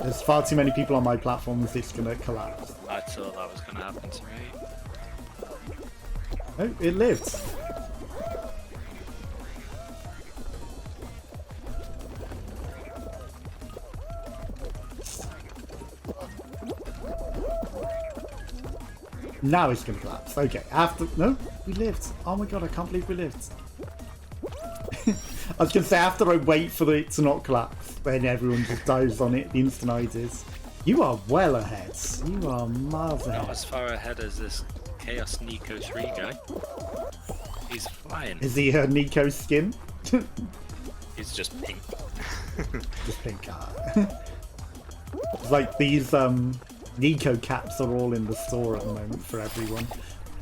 There's far too many people on my platforms, it's going to collapse.
I thought that was going to happen to me.
Oh, it lived. Now it's going to collapse. Okay, after... No, we lived. Oh my god, I can't believe we lived. I was going to say, after I wait for it to not collapse, then everyone just dives on it the instant I did. You are well ahead. You are miles ahead.
Not as far ahead as this Chaos Nico 3 guy. He's flying.
Is he a Nico skin?
He's just pink.
Just pink. It's like these Nico caps are all in the store at the moment for everyone.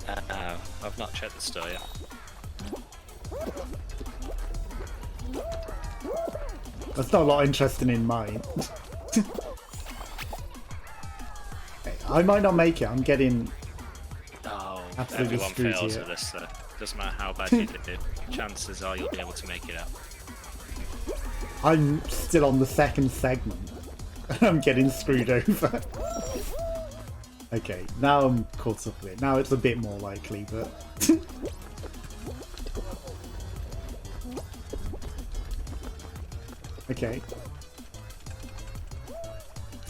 I've not checked the store yet.
That's not a lot interesting in mine. Okay, I might not make it. I'm getting absolutely
everyone
screwed
fails
here.
at this. Doesn't matter how bad you do. Chances are you'll be able to make it out.
I'm still on the second segment. I'm getting screwed over. Okay, now I'm caught up with it. Now it's a bit more likely, but... Okay.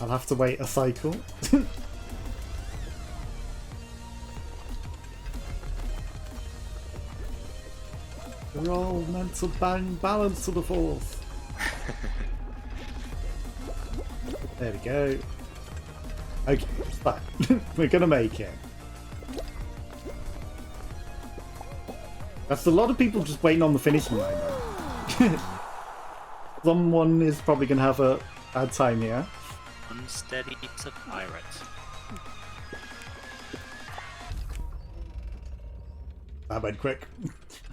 I'll have to wait a cycle. We're all meant to bang balance to the force. There we go. Okay, it's fine. We're gonna make it. That's a lot of people just waiting on the finishing line though. Someone is probably gonna have a bad time here.
Unsteady to pirate.
That went quick.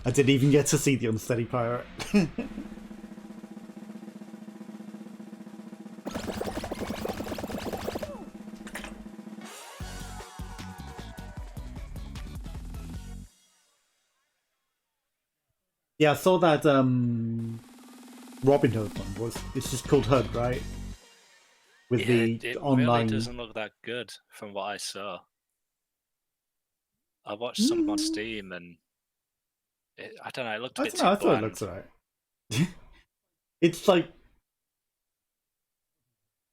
I didn't even get to see the unsteady pirate. Yeah, I saw that Robin Hood one. It's just called Hood, right? With the online.
It really doesn't look that good from what I saw. I watched some on Steam and I don't know. It looked a bit too bland.
I thought it looked alright. It's like,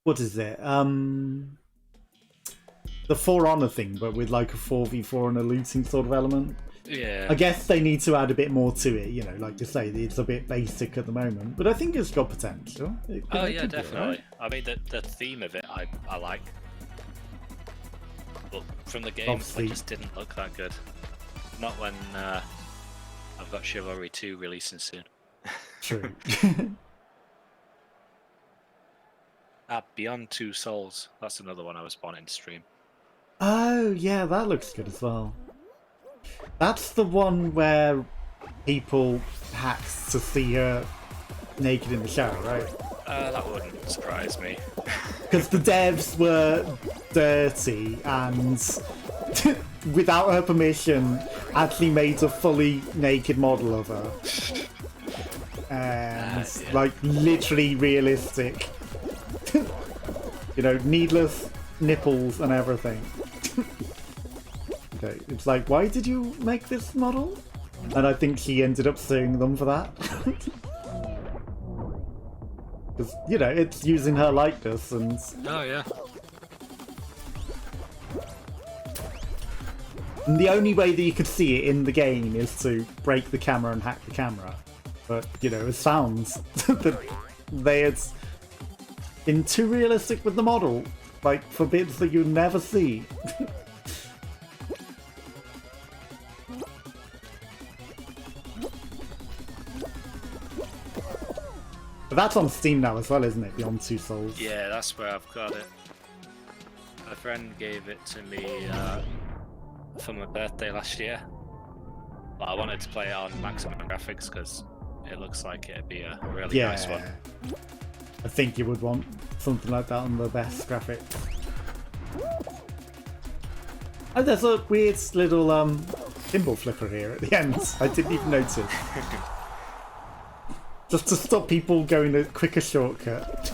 what is it? The For Honor thing, but with like a 4v4 and a looting sort of element.
Yeah.
I guess they need to add a bit more to it, you know, like you say, it's a bit basic at the moment, but I think it's got potential.
Oh yeah, definitely. I mean, the theme of it, I like. But from the game, it just didn't look that good. Not when I've got Chivalry 2 releasing soon.
True.
Beyond Two Souls. That's another one I was wanting to stream.
Oh, yeah, that looks good as well. That's the one where people hacks to see her naked in the shower, right?
That wouldn't surprise me.
Because the devs were dirty and, without her permission, actually made a fully naked model of her. And, like, literally realistic. You know, needless nipples and everything. Okay, it's like, why did you make this model? And I think she ended up suing them for that. Because, you know, it's using her likeness and...
Oh, yeah.
And the only way that you could see it in the game is to break the camera and hack the camera. But, you know, it sounds that they had been too realistic with the model. Like, for bits that you never see. But that's on Steam now as well, isn't it? Beyond Two Souls.
Yeah, that's where I've got it. A friend gave it to me for my birthday last year. But I wanted to play it on maximum graphics because it looks like it'd be a really nice one.
I think you would want something like that on the best graphics. Oh, there's a weird little gimbal flipper here at the end. I didn't even notice. Just to stop people going a quicker shortcut.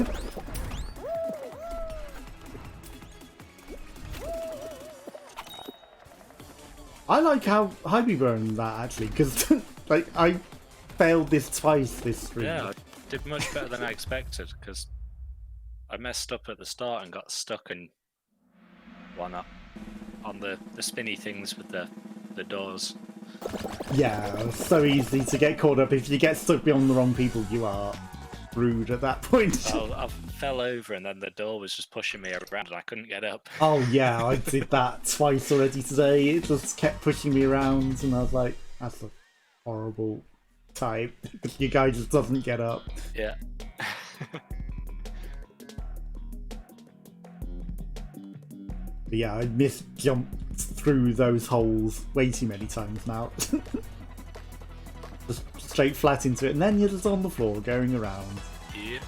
I like how high we were in that actually, because like I failed this twice this stream.
Yeah, I did much better than I expected because I messed up at the start and got stuck in one up on the spinny things with the doors.
Yeah, so easy to get caught up. If you get stuck beyond the wrong people, you are rude at that point.
I fell over and then the door was just pushing me around and I couldn't get up.
Oh yeah, I did that twice already today. It just kept pushing me around and I was like, that's a horrible type. Your guy just doesn't get up.
Yeah.
But yeah, I misjumped through those holes way too many times now. Just straight flat into it, and then you're just on the floor going around.
Yeah.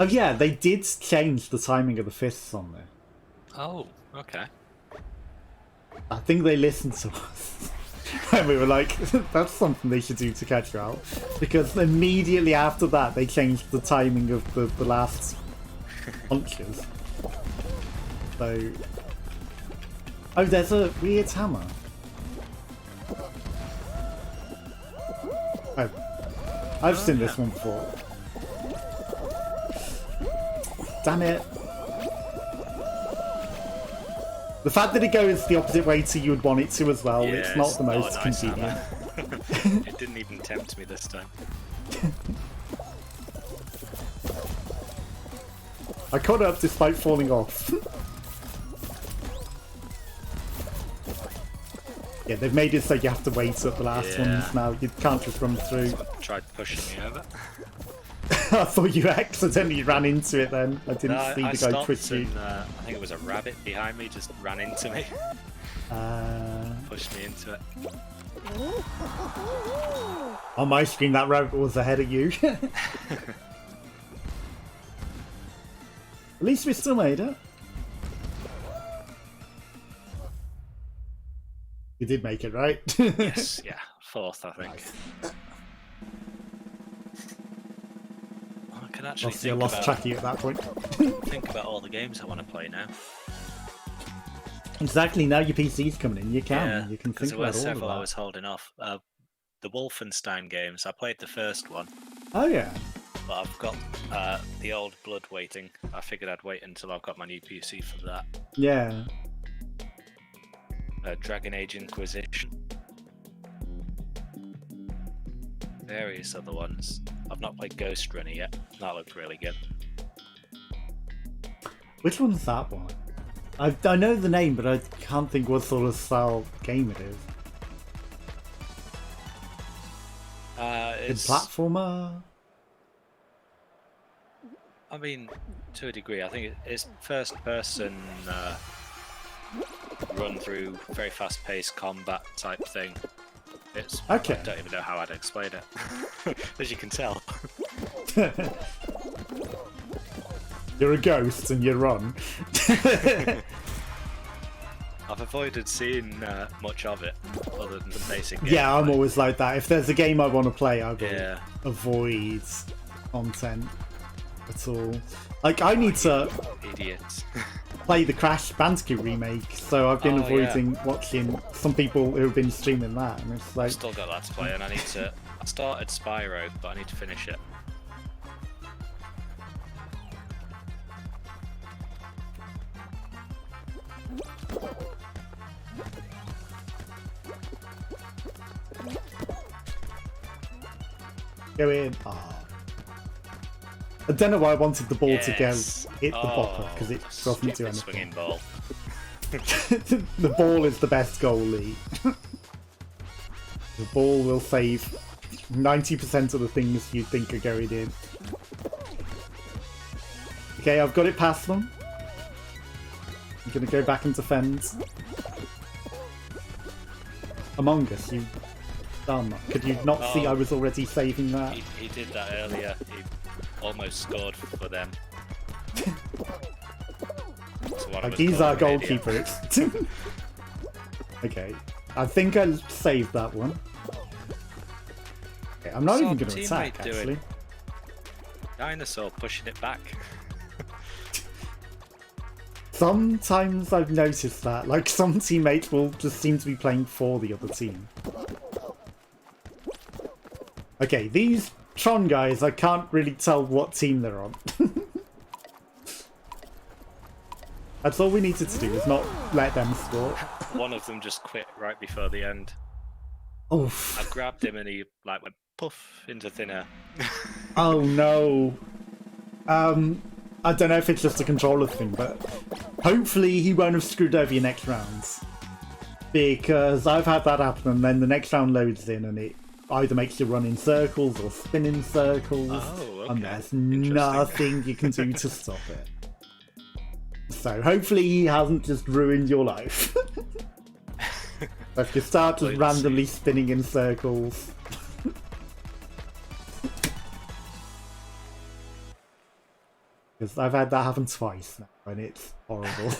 Oh yeah, they did change the timing of the fists on there.
Oh, okay.
I think they listened to us. And we were like, that's something they should do to catch you out. Because immediately after that, they changed the timing of the last punches. So... Oh, there's a weird hammer. Oh. I've seen this one before. Damn it. The fact that it goes the opposite way to you would want it to as well,
yeah,
it's not the most
nice
convenient.
It didn't even tempt me this time.
I caught up despite falling off. Yeah, they've made it so you have to wait at the last ones now. You can't just run through.
Tried pushing me over.
I thought you accidentally ran into it then. I didn't see the guy twist you.
I think it was a rabbit behind me, just ran into me. Pushed me into it.
On my screen, that rabbit was ahead of you. At least we still made it. You did make it, right?
Yes, yeah. Fourth, I think.
Nice.
I can actually
I lost track of you at that point.
Think about all the games I want to play now.
Exactly, now your PC's coming in, you can.
Yeah,
you can think
there were
about all of
several
that.
I was holding off. The Wolfenstein games, I played the first one,
Oh yeah.
But I've got the old blood waiting. I figured I'd wait until I've got my new PC for that.
Yeah.
Dragon Age Inquisition. Various other ones. I've not played Ghost Runner yet. That looked really good.
Which one's that one? I know the name, but I can't think what sort of style game it is.
It's
a platformer.
I mean, to a degree, I think it's first-person run-through, very fast-paced combat type thing. It's
okay.
I don't even know how I'd explain it, as you can tell.
You're a ghost and you run.
I've avoided seeing much of it, other than the basic game.
Yeah, I'm always like that. If there's a game I want to play, I will avoid content at all. Like, I need to play the Crash Bandicoot remake, so I've been avoiding watching some people who have been streaming that, and it's like...
I've still got that to play, and I started Spyro, but I need to finish it.
Go in. Oh. I don't know why I wanted the ball to go hit the bopper, because it doesn't do anything.
Swinging ball.
The ball is the best goalie. The ball will save 90% of the things you think are going in. Okay, I've got it past them. I'm going to go back and defend. Among Us, you dumb. Could you not see I was already saving that?
He did that earlier. He almost scored for them.
He's our goalkeeper. Okay, I think I saved that one. Okay, I'm not even going to attack, actually.
Dinosaur pushing it back.
Sometimes I've noticed that, like, some teammates will just seem to be playing for the other team. Okay, these Tron guys, I can't really tell what team they're on. That's all we needed to do, is not let them score.
One of them just quit right before the end.
Oof.
I grabbed him and he like went poof into thin air.
Oh no. I don't know if it's just a controller thing, but hopefully he won't have screwed over your next rounds. Because I've had that happen, and then the next round loads in and it either makes you run in circles or spin in circles.
Oh, okay.
And there's nothing you can do to stop it. So hopefully he hasn't just ruined your life. So if you start just randomly spinning in circles... Because I've had that happen twice now, and it's horrible.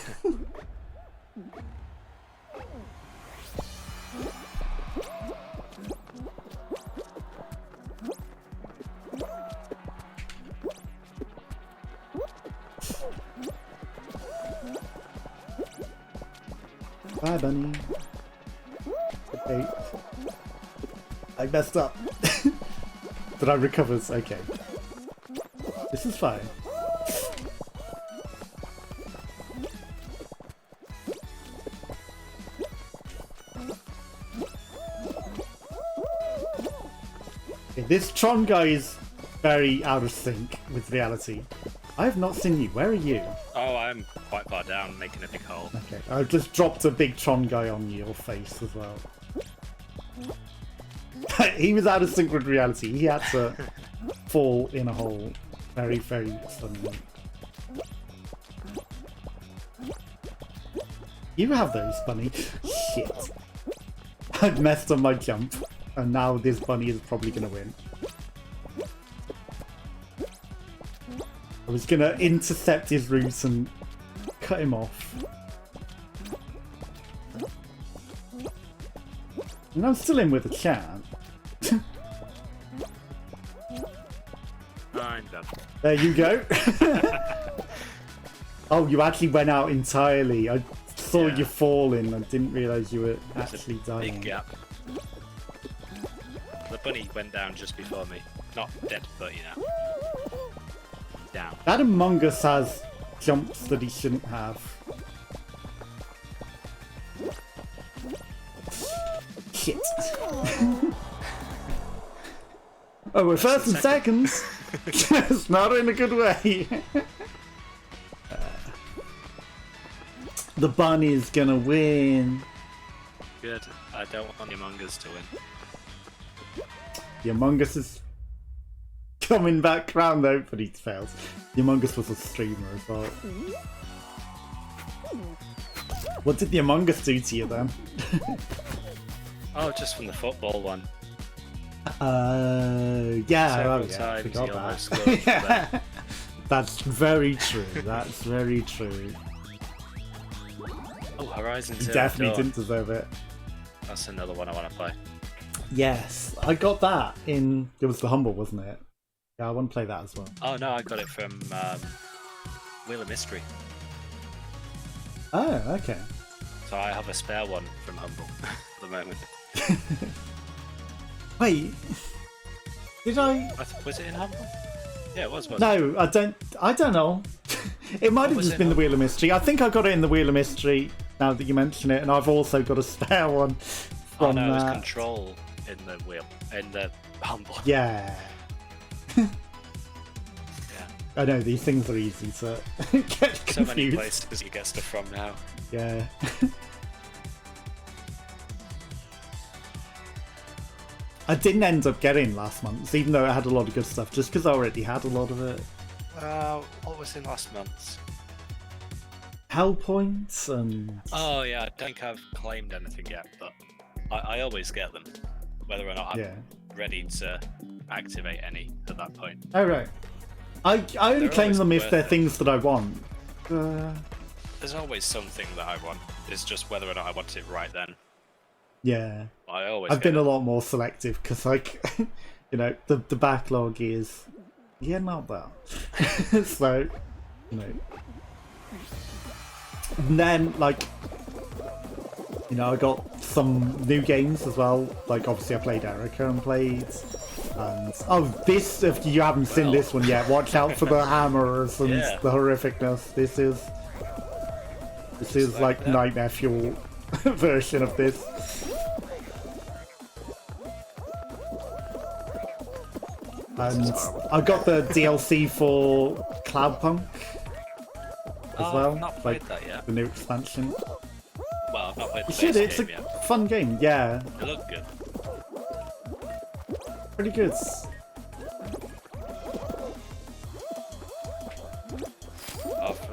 Bye, bunny. Okay. I messed up. But I recovered. Okay. This is fine. This Tron guy is very out of sync with reality. I have not seen you. Where are you?
Oh, I'm quite far down, making a big hole.
Okay, I've just dropped a big Tron guy on your face as well. He was out of sync with reality. He had to fall in a hole very, very suddenly. You have those, bunny. Shit. I've messed up my jump. And now this bunny is probably going to win. I was going to intercept his route and cut him off. And I'm still in with a chance.
I'm done.
There you go. Oh, you actually went out entirely. I saw you falling. I didn't realise you were actually dying.
Big gap. The bunny went down just before me. not dead, but you know, down.
That Among Us has jumps that he shouldn't have. Shit. Oh, we're first and seconds. It's not in a good way. The bunny's gonna win.
Good. I don't want the Among Us to win.
The Among Us is coming back round though, but he fails. The Among Us was a streamer as well. What did the Among Us do to you then?
Oh, just from the football one.
Yeah,
Several
I
times
forgot
he almost
that.
scored for
Yeah.
them.
That's very true. That's very true.
Oh, Horizon
He
Zero
definitely
Dawn.
didn't deserve it.
That's another one I want to play.
Yes, I got that in. It was the Humble, wasn't it? Yeah, I want to play that as well.
Oh no, I got it from Wheel of Mystery.
Oh, okay.
So I have a spare one from Humble at the moment.
Wait, did I?
Was it in Humble? Yeah, it was.
No, I don't know. It might have just been the Wheel of Mystery. I think I got it in the Wheel of Mystery. Now that you mention it, and I've also got a spare one from.
Oh no, there's Control in the wheel in the Humble.
Yeah.
Yeah.
I know these things are easy to get confused.
So many places you get stuff from now.
Yeah. I didn't end up getting last month, even though I had a lot of good stuff, just because I already had a lot of it.
What was in last month's?
Hell points and...
Oh yeah, I don't think I've claimed anything yet, but I always get them, whether or not I'm ready to activate any at that point.
Oh right. I only claim them if they're things that I want.
There's always something that I want. It's just whether or not I want it right then.
Yeah.
I've
been a lot more selective because, like, you know, the backlog is not that. So, you know. And then, like, you know, I got some new games as well. Like, obviously, I played Erica and played. And this, if you haven't seen this one yet, watch out for the hammers and the horrificness. This is like nightmare fuel version of this. And I got the DLC for Cloudpunk as well.
I've not played that yet.
The new expansion.
Well, I've not played the
You should,
base
it's
game
a
yet.
fun game, yeah.
It looked good.
Pretty good.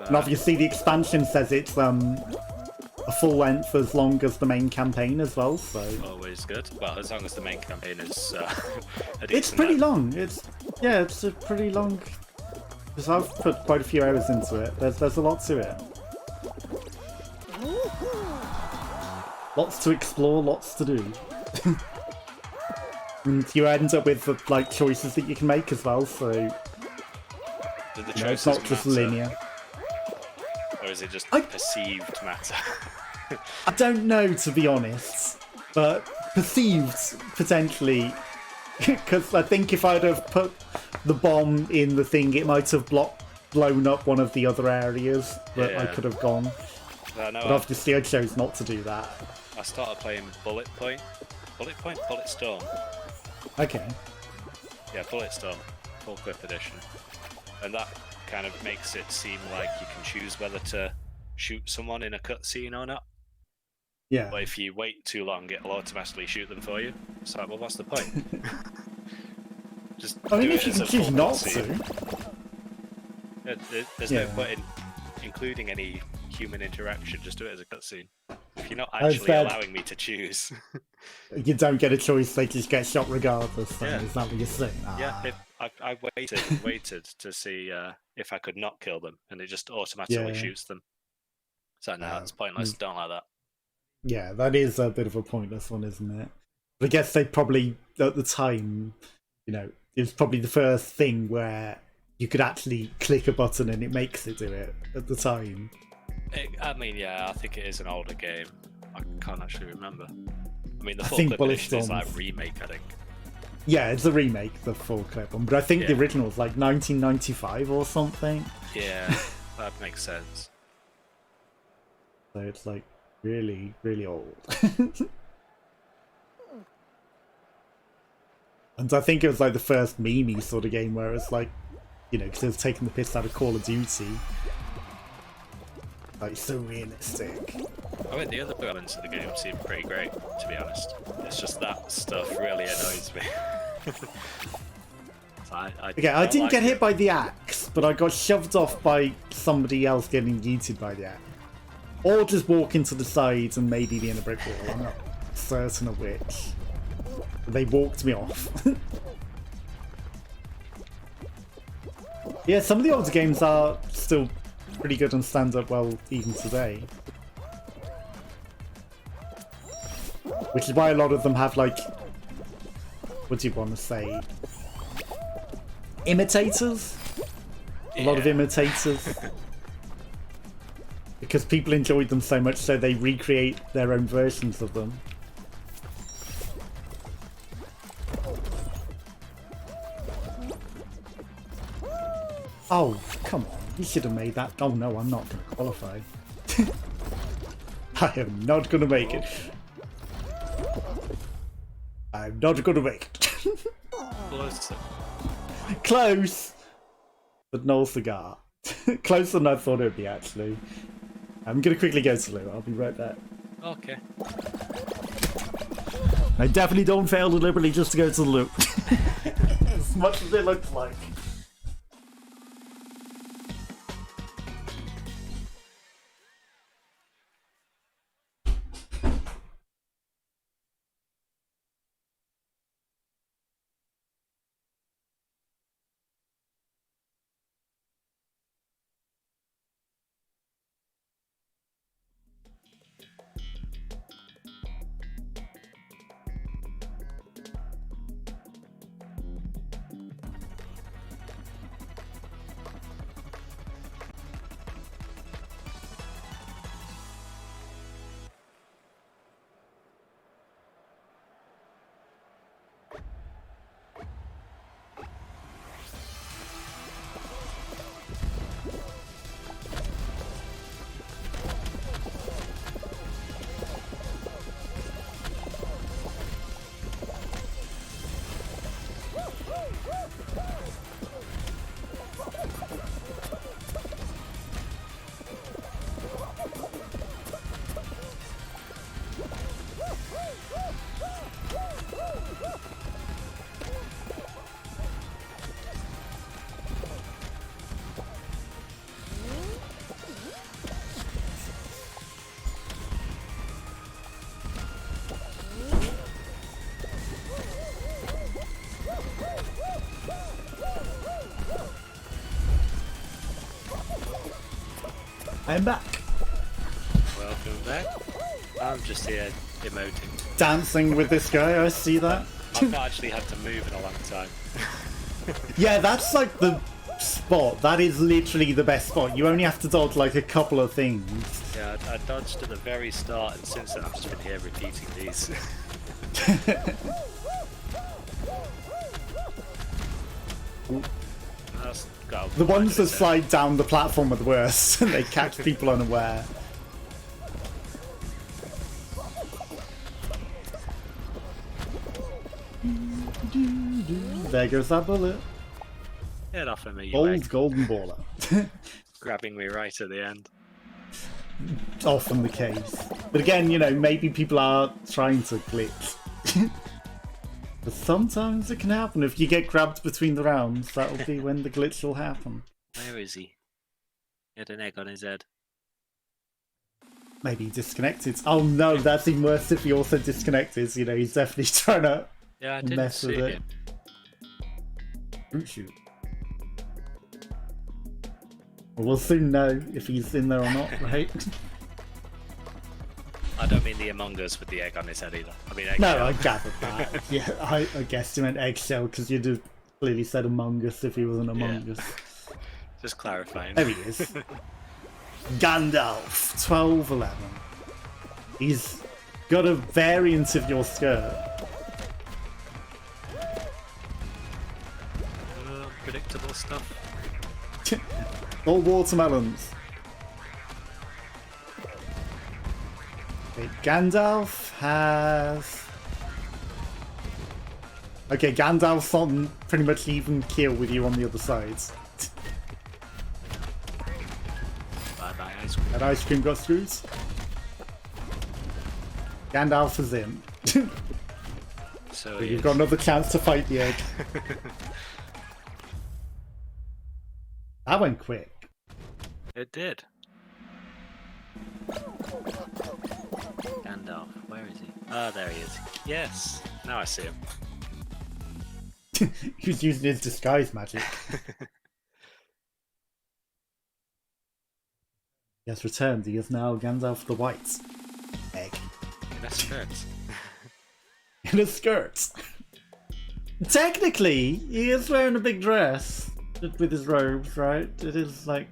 And obviously the expansion says it's a full length as long as the main campaign as well, so...
Always good. Well, as long as the main campaign is
It's pretty long. It's a pretty long... Because I've put quite a few hours into it. There's a lot to it. Lots to explore, lots to do. And you end up with like choices that you can make as well, so it's not just linear.
Or is it just perceived matter?
I don't know, to be honest, but perceived potentially, because I think if I'd have put the bomb in the thing, it might have blown up one of the other areas that I could have gone. But obviously I chose not to do that.
I started playing Bullet Storm.
Okay.
Yeah, Bullet Storm, full clip edition, and that kind of makes it seem like you can choose whether to shoot someone in a cutscene or not.
Yeah.
But if you wait too long, it'll automatically shoot them for you. It's like, well, what's the point? Just
I mean, if you can choose not to.
There's no point in including any human interaction. Just do it as a cutscene. If you're not actually allowing me to choose.
You don't get a choice, they just get shot regardless, then. Is that what you're saying?
Yeah, I waited to see if I could not kill them, and it just automatically shoots them. So no, it's pointless. Don't like that.
Yeah, that is a bit of a pointless one, isn't it? But I guess they probably, at the time, you know, it was probably the first thing where you could actually click a button and it makes it do it at the time.
I mean, yeah, I think it is an older game. I can't actually remember. I mean, the full
think
clip
Bullet
edition is
Storm
like remake, I think.
Yeah, it's a remake, the full clip one, but I think the original was like 1995 or something.
Yeah, that makes sense.
So it's like really, really old. And I think it was like the first meme sort of game where it's like, you know, because it was taking the piss out of Call of Duty. Like, so realistic.
I mean, the other elements of the game seem pretty great, to be honest. It's just that stuff really annoys me. So I
didn't get hit by the axe, but I got shoved off by somebody else getting yeeted by the axe. Or just walking to the side and maybe be in a brick wall. I'm not certain of which. They walked me off. Yeah, some of the older games are still pretty good and stand up well even today. Which is why a lot of them have, like, what do you want to say? Imitators? A lot of imitators. Because people enjoyed them so much, so they recreate their own versions of them. Oh, come on. You should have made that. Oh no, I'm not going to qualify. I am not going to make it. I'm not going to make it. Close! But no cigar. Closer than I thought it would be, actually. I'm going to quickly go to loo. I'll be right back.
Okay.
I definitely don't fail deliberately just to go to the loo. As much as it looks like. I'm back.
Welcome back. I'm just here emoting.
Dancing with this guy, I see that.
I've not actually had to move in a long time.
Yeah, that's like the spot. That is literally the best spot. You only have to dodge like a couple of things.
Yeah, I dodged at the very start, and since then I've just been here repeating these.
The ones that slide down the platform are the worst. They catch people unaware. There goes that bullet.
Get off of me, you
Old
egg.
golden baller.
Grabbing me right at the end.
Often the case. But again, you know, maybe people are trying to glitch. But sometimes it can happen. If you get grabbed between the rounds, that'll be when the glitch will happen.
Where is he? He had an egg on his head.
Maybe disconnected. Oh no, that's even worse if he also disconnected. You know, he's definitely trying to mess with it. Fruit shoot. Well, we'll soon know if he's in there or not, right?
I don't mean the Among Us with the egg on his head either. I mean
eggshell. No, I gathered that. Yeah, I guessed you meant eggshell because you'd have clearly said Among Us if he wasn't Among Us.
Just clarifying.
There he is. Gandalf, 1211. He's got a variant of your skirt.
collectible stuff.
All watermelons. Okay, Gandalf has... Okay, Gandalf's on pretty much even keel with you on the other side.
Bye-bye ice cream.
That ice cream got screwed. Gandalf is in.
So
you've got another chance to fight the egg. That went quick.
It did. Gandalf, where is he? Ah, there he is. Yes, now I see him.
He's using his disguise magic. He has returned. He is now Gandalf the White. Egg.
In a skirt.
In a skirt. Technically, he is wearing a big dress with his robes, right? It is like...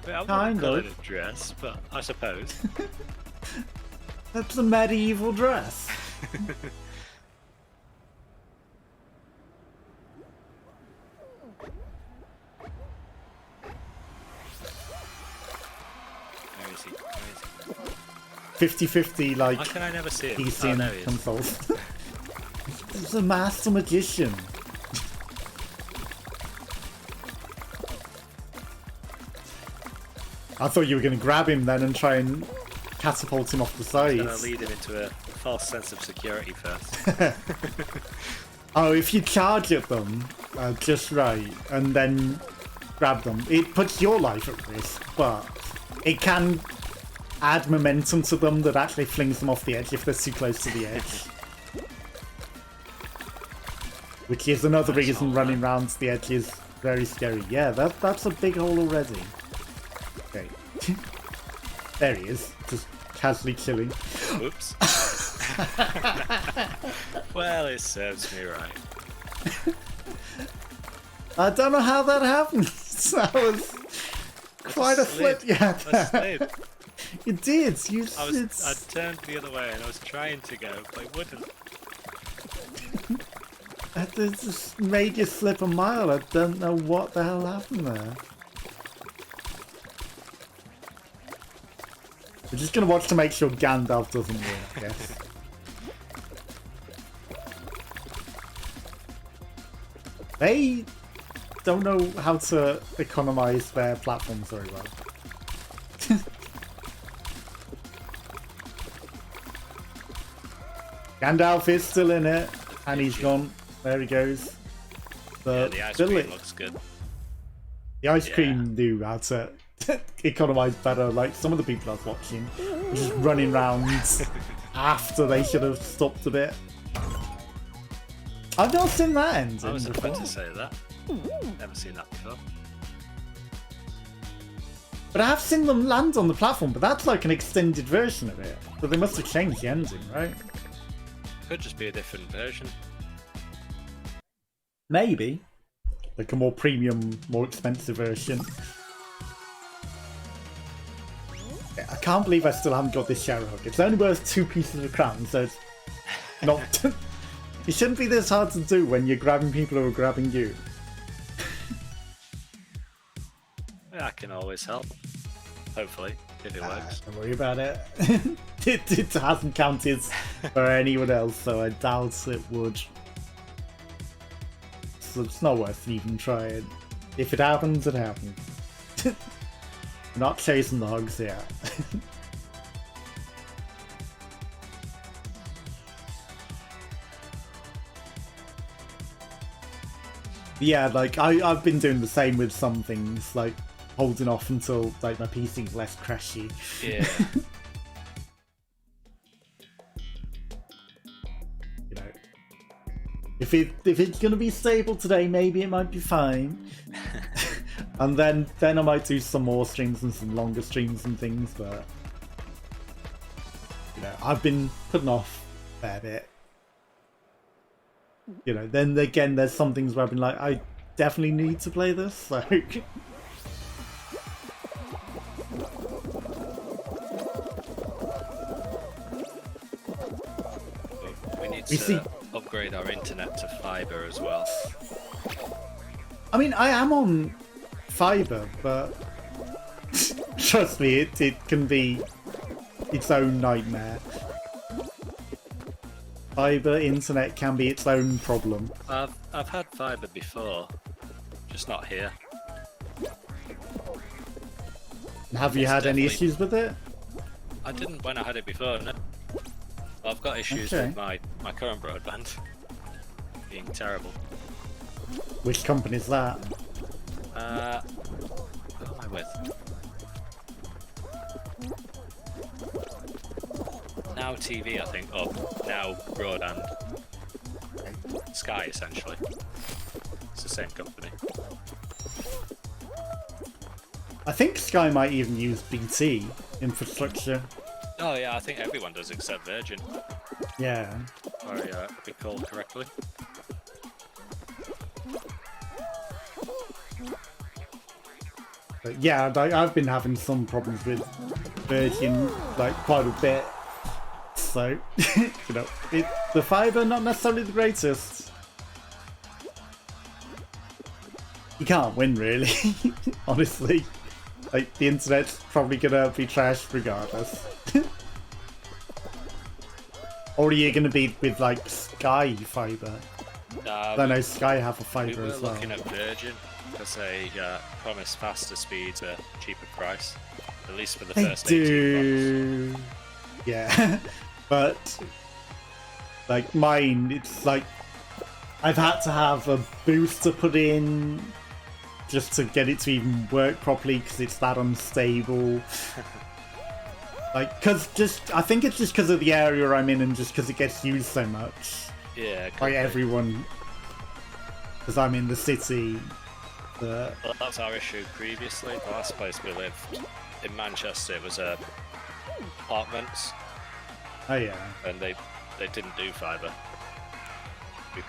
I
kind
call
of
it a dress, but I suppose.
That's a medieval dress.
Where is he? Where is he?
50-50, like,
Why can I never see him?
PC and
there he is.
consoles. He's a master magician. I thought you were going to grab him then and try and catapult him off the side.
I'm going to lead him into a false sense of security first.
Oh, if you charge at them just right and then grab them, it puts your life at risk, but it can add momentum to them that actually flings them off the edge if they're too close to the edge. Which is another reason running around the edge is very scary. Yeah, that's a big hole already. Okay. There he is, just casually chilling.
Oops. Well, it serves me right.
I don't know how that happened. That was quite a flip. Yeah,
I slid.
you did.
I turned the other way and I was trying to go, but it wouldn't.
That just made you slip a mile. I don't know what the hell happened there. We're just gonna watch to make sure Gandalf doesn't win, I guess. They don't know how to economize their platforms very well. Gandalf is still in it, and he's gone. There he goes.
Yeah, the ice cream looks good.
The ice cream knew how to economize better. Like some of the people I was watching were just running around after they should have stopped a bit. I've not seen that ending.
I was
before.
about to say that. Never seen that before.
But I have seen them land on the platform, but that's like an extended version of it. So they must have changed the ending, right?
Could just be a different version.
Maybe. Like a more premium, more expensive version. I can't believe I still haven't got this shower hook. It's only worth 2 pieces of crown, so it's not... It shouldn't be this hard to do when you're grabbing people who are grabbing you.
Yeah, I can always help. Hopefully, if it works.
Don't worry about it. It hasn't counted for anyone else, so I doubt it would. So it's not worth even trying. If it happens, it happens. We're not chasing the hugs yet. Yeah, like I've been doing the same with some things, like holding off until like my PC's less crashy.
Yeah.
You know, if it's gonna be stable today, maybe it might be fine. And then I might do some more streams and some longer streams and things, but you know, I've been putting off a fair bit. You know, then again, there's some things where I've been like, I definitely need to play this. Like,
we need to upgrade our internet to fibre as well.
I mean, I am on fibre, but trust me, it can be its own nightmare. Fibre internet can be its own problem.
I've had fibre before, just not here.
Have you had any issues with it?
I didn't when I had it before, no. I've got issues with my current broadband being terrible.
Which company is that?
Who am I with? Now TV, I think. Oh, Now Broadband. Sky, essentially. It's the same company.
I think Sky might even use BT infrastructure.
Oh yeah, I think everyone does except Virgin.
Yeah.
If I recall correctly.
But yeah, I've been having some problems with Virgin, like, quite a bit. So, you know, the fibre not necessarily the greatest. You can't win, really. Honestly, like, the internet's probably gonna be trashed regardless. Or are you gonna be with, like, Sky fibre? I know Sky have a fibre as well.
We were looking at Virgin because they promise faster speeds at a cheaper price, at least for the first 18 months.
Yeah. But, like, mine, it's like, I've had to have a booster put in just to get it to even work properly because it's that unstable. Like, I think it's just because of the area I'm in and just because it gets used so much.
Yeah,
by everyone. Because I'm in the city.
Well, that's our issue previously. The last place we lived in Manchester, it was apartments.
Oh yeah.
And they didn't do fibre.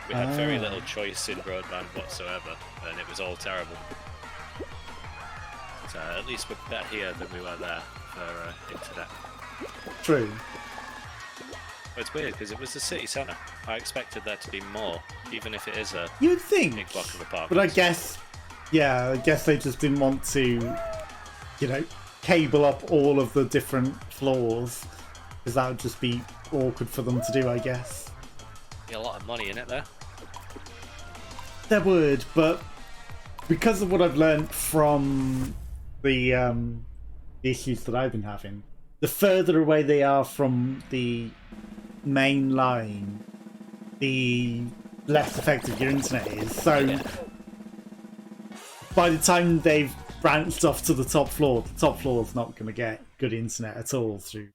We had very little choice in broadband whatsoever, and it was all terrible. So at least we're better here than we were there for internet.
True.
But it's weird because it was the city centre. I expected there to be more, even if it is a
You'd think,
big block of apartments.
But I guess they just didn't want to, you know, cable up all of the different floors. Because that would just be awkward for them to do, I guess.
Be a lot of money in it there.
There would, but because of what I've learned from the issues that I've been having, the further away they are from the main line, the less effective your internet is. So by the time they've branched off to the top floor's not going to get good internet at all through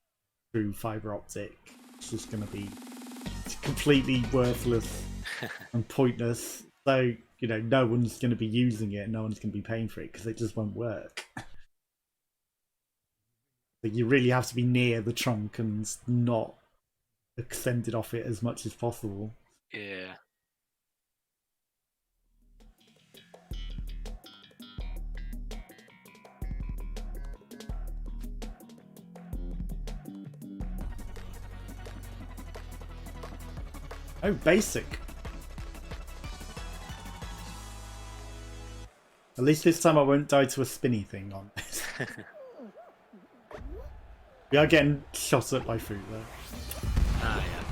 fibre optic. It's just going to be completely worthless and pointless. So, you know, no one's going to be using it, no one's going to be paying for it because it just won't work. But you really have to be near the trunk and not extended off it as much as possible.
Yeah.
Oh, basic. At least this time I won't die to a spinny thing on this. We are getting shot at by fruit though.
Ah, yeah.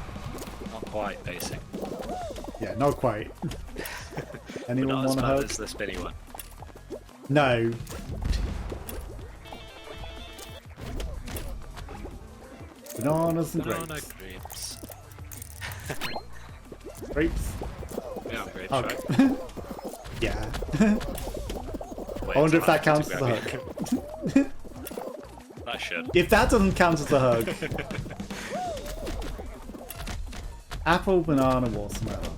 Not quite basic.
Yeah, not quite. Anyone want a hug?
Not as bad as the spinny one.
No. Bananas and grapes. Grapes?
Yeah, grapes,
hug.
right?
Yeah.
Wait,
I wonder if that counts as a hug.
That should.
If that doesn't count as a hug. Apple, banana, watermelon.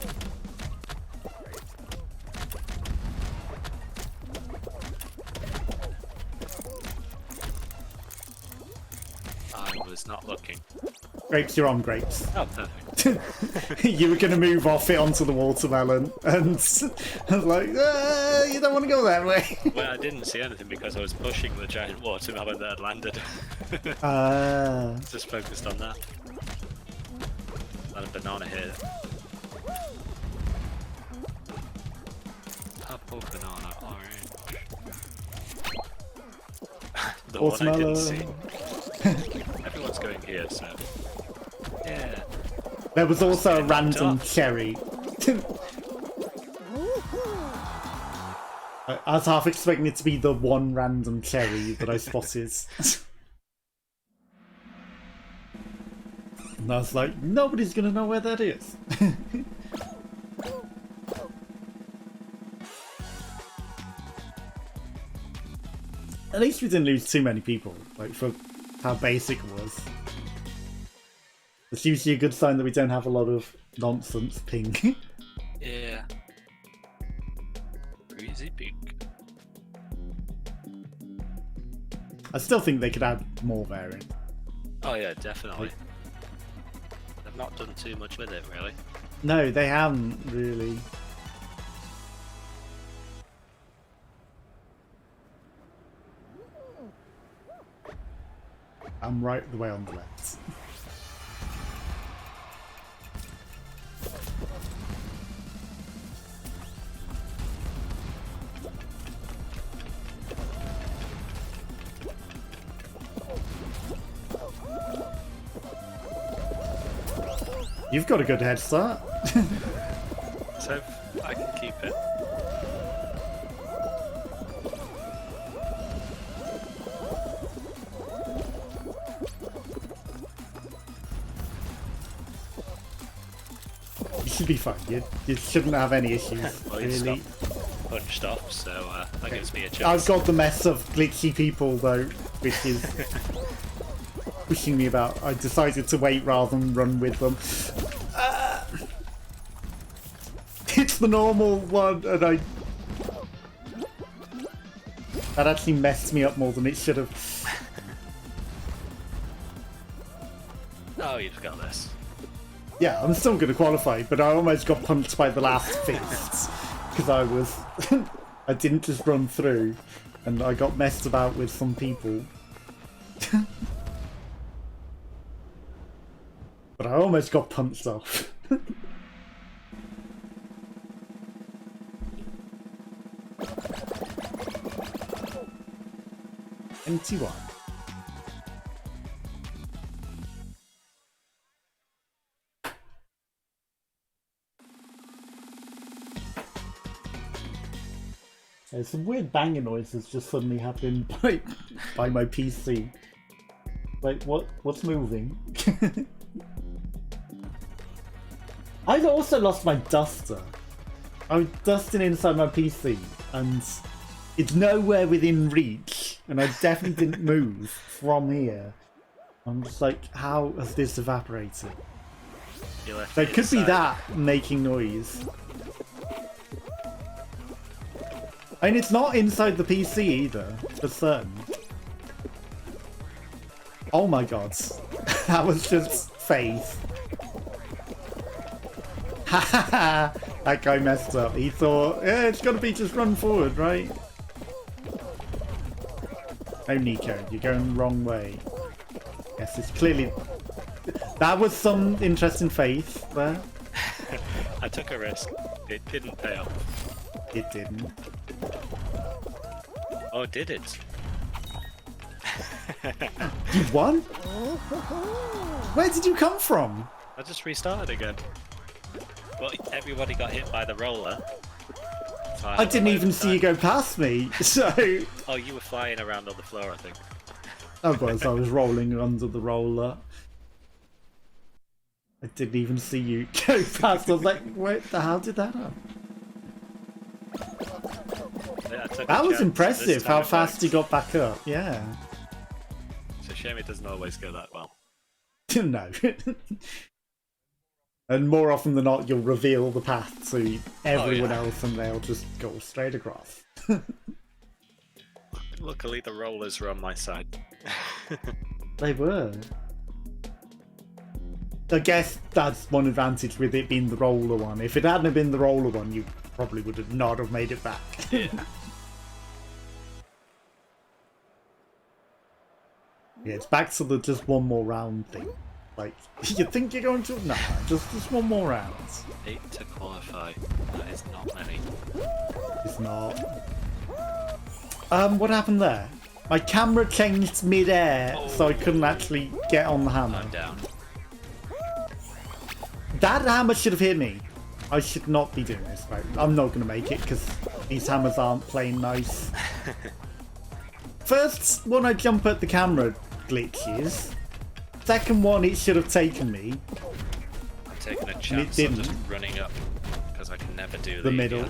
I was not looking.
Grapes, you're on grapes.
Oh, perfect.
You were going to move off it onto the watermelon, and I was like, you don't want to go that way.
Well, I didn't see anything because I was pushing the giant watermelon that had landed. Just focused on that. And a banana here. apple, banana, orange. The
Watermelon.
one I didn't see. Everyone's going here, so yeah.
There was also a random cherry. I was half expecting it to be the one random cherry that I spotted. And I was like, nobody's gonna know where that is. At least we didn't lose too many people, like for how basic it was. It's usually a good sign that we don't have a lot of nonsense ping.
Yeah. Breezy pink.
I still think they could add more variant.
Oh yeah, definitely. They've not done too much with it, really.
No, they haven't really. I'm right the way on the left. You've got a good head start.
So I can keep it.
You should be fine. You shouldn't have any issues.
Well,
really.
Punched off, so that gives me a chance.
I've got the mess of glitchy people though, which is pushing me about. I decided to wait rather than run with them. It's the normal one, and that actually messed me up more than it should have.
Oh, you've got this.
Yeah, I'm still going to qualify, but I almost got punched by the last fist because I didn't just run through, and I got messed about with some people. But I almost got punched off. Empty one. There's some weird banging noises just suddenly happening by my PC. Like, what's moving? I also lost my duster. I was dusting inside my PC, and it's nowhere within reach, and I definitely didn't move from here. I'm just like, how has this evaporated? So it could be that making noise. And it's not inside the PC either, for certain. Oh my god. That was just faith. Haha! That guy messed up. He thought, yeah, it's gotta be just run forward, right? Oh, Nico, you're going the wrong way. Yes, it's clearly... That was some interesting faith there.
I took a risk. It didn't pay off.
It didn't.
Oh, did it?
You won? Where did you come from?
I just restarted again. Well, everybody got hit by the roller. So
I didn't even see you go past me, so...
Oh, you were flying around on the floor, I think.
Oh, was I was rolling under the roller. I didn't even see you go past. I was like, wait, how did that happen?
Yeah,
that was impressive how fast he got back up. Yeah.
It's a shame it doesn't always go that well.
No. And more often than not, you'll reveal the path to everyone else and they'll just go straight across.
Luckily, the rollers were on my side.
They were. I guess that's one advantage with it being the roller one. If it hadn't been the roller one, you probably would have not have made it back.
Yeah.
Yeah, it's back to the just one more round thing. Like, you think you're going to? Nah, just one more round.
8 to qualify. That is not many.
It's not. What happened there? My camera changed mid-air, so I couldn't actually get on the hammer.
I'm down.
That hammer should have hit me. I should not be doing this, right? I'm not going to make it because these hammers aren't playing nice. First one I jump at the camera glitches. Second one, it should have taken me.
I'm taking a chance on just running up because I can never do
the middle.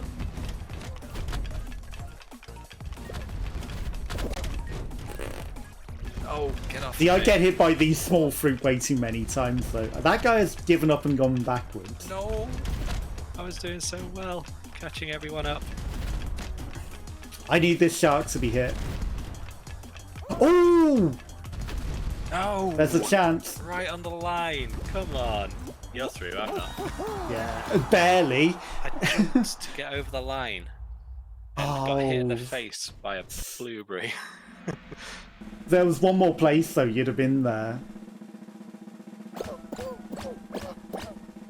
Oh, get off.
See, I get hit by these small fruit way too many times, though. That guy has given up and gone backwards.
No. I was doing so well, catching everyone up.
I need this shark to be hit. Oh!
No!
There's a chance.
Right on the line. Come on. You're through, I'm not.
Yeah, barely.
I jumped to get over the line. And got hit in the face by a blueberry.
There was one more place, though. You'd have been there.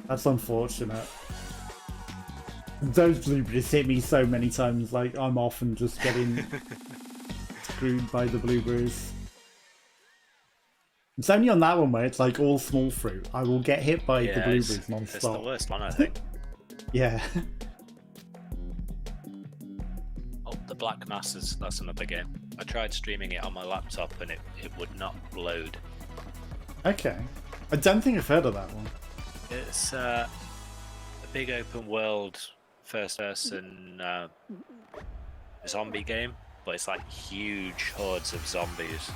That's unfortunate. Those blueberries hit me so many times, like I'm often just getting screwed by the blueberries. It's only on that one where it's like all small fruit. I will get hit by the blueberries non-stop.
It's the worst one, I think.
Yeah.
Oh, the Black Masses, that's another game. I tried streaming it on my laptop and it would not load.
Okay. I don't think I've heard of that one.
It's a big open world first person zombie game, but it's like huge hordes of zombies.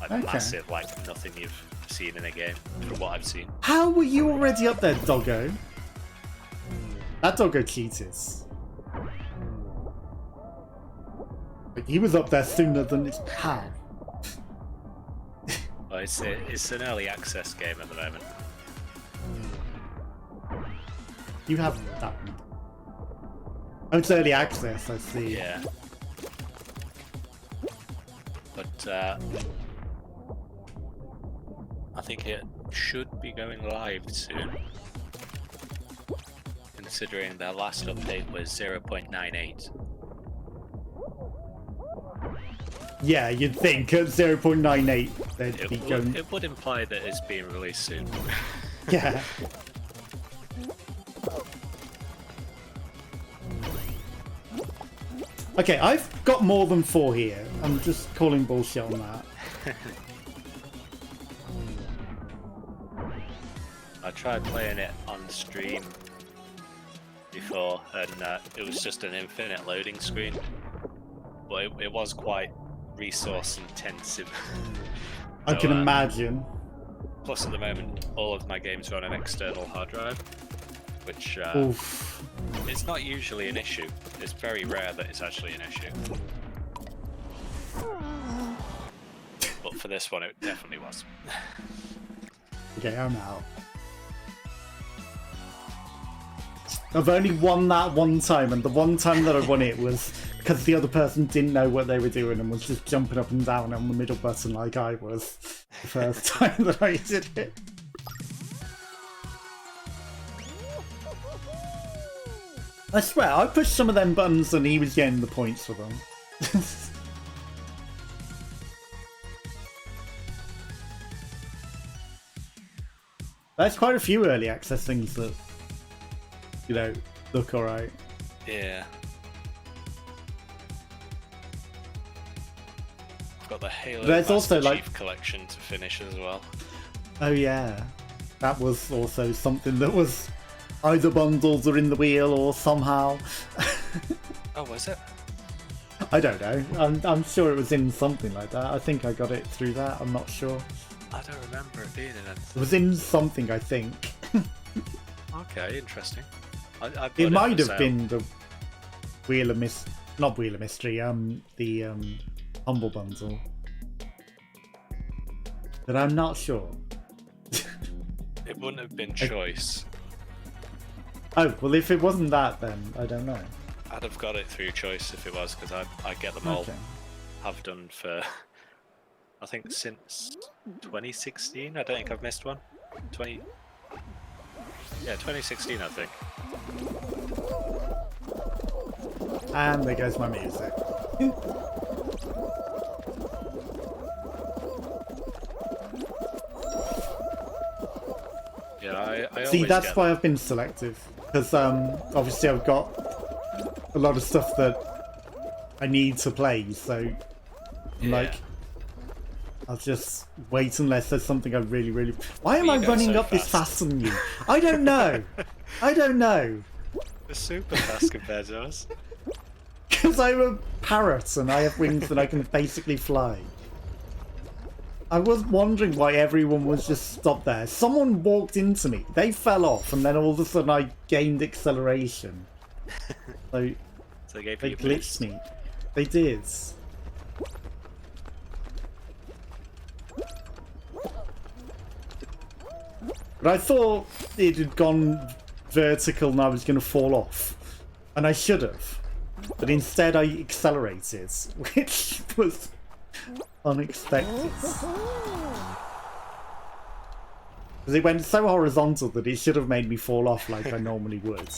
Like massive, like nothing you've seen in a game, from what I've seen.
How were you already up there, doggo? That doggo cheated. Like, he was up there sooner than it's... How?
Well, it's an early access game at the moment.
You have that one. Oh, it's early access, I see.
Yeah. But I think it should be going live soon, considering their last update was 0.98.
Yeah, you'd think at 0.98 they'd be going...
It would imply that it's being released soon.
Yeah. Okay, I've got more than 4 here. I'm just calling bullshit on that.
I tried playing it on stream before, and it was just an infinite loading screen. But it was quite resource intensive.
I can imagine.
Plus, at the moment, all of my games are on an external hard drive, which it's not usually an issue. It's very rare that it's actually an issue. But for this one, it definitely was.
Okay, I'm out. I've only won that one time, and the one time that I won it was because the other person didn't know what they were doing and was just jumping up and down on the middle button like I was the first time that I did it. I swear, I pushed some of them buttons and he was getting the points for them. There's quite a few early access things that, you know, look alright.
Yeah. I've got the Halo
There's
Master
also,
Chief collection to finish as well.
Oh yeah. That was also something that was either bundled or in the wheel or somehow.
Oh, was it?
I don't know. I'm sure it was in something like that. I think I got it through that. I'm not sure.
I don't remember it being in it.
It was in something, I think.
Okay, interesting.
It might have been the Wheel of not Wheel of Mystery, the Humble Bundle. But I'm not sure.
It wouldn't have been Choice.
Oh, well if it wasn't that then, I don't know.
I'd have got it through Choice if it was, because I get them all.
Okay.
Have done for I think since 2016. I don't think I've missed one. 2016, I think.
And there goes my music.
Yeah, I
see,
always
that's
get
why I've been selective, because obviously I've got a lot of stuff that I need to play, so like I'll just wait unless there's something I really. Why am I running up this faster than you? I don't know. I don't know.
We're super fast compared to us.
Because I'm a parrot and I have wings and I can basically fly. I was wondering why everyone was just stopped there. Someone walked into me, they fell off, and then all of a sudden I gained acceleration. So
they
glitched me. They did. But I thought it had gone vertical and I was going to fall off. And I should have. But instead I accelerated, which was unexpected. Because it went so horizontal that it should have made me fall off like I normally would.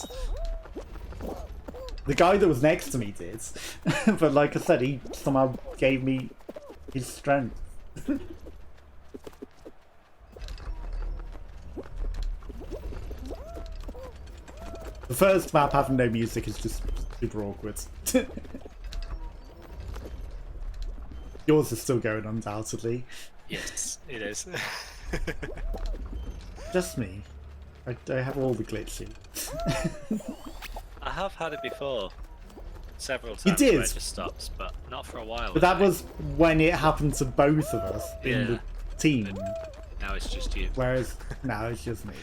The guy that was next to me did. But like I said, he somehow gave me his strength. The first map having no music is just super awkward. Yours is still going, undoubtedly.
Yes, it is.
Just me. I have all the glitching.
I have had it before. Several times
you did.
where it just stops, but not for a while.
But that was when it happened to both of us in the team.
Now it's just you.
Whereas now it's just me.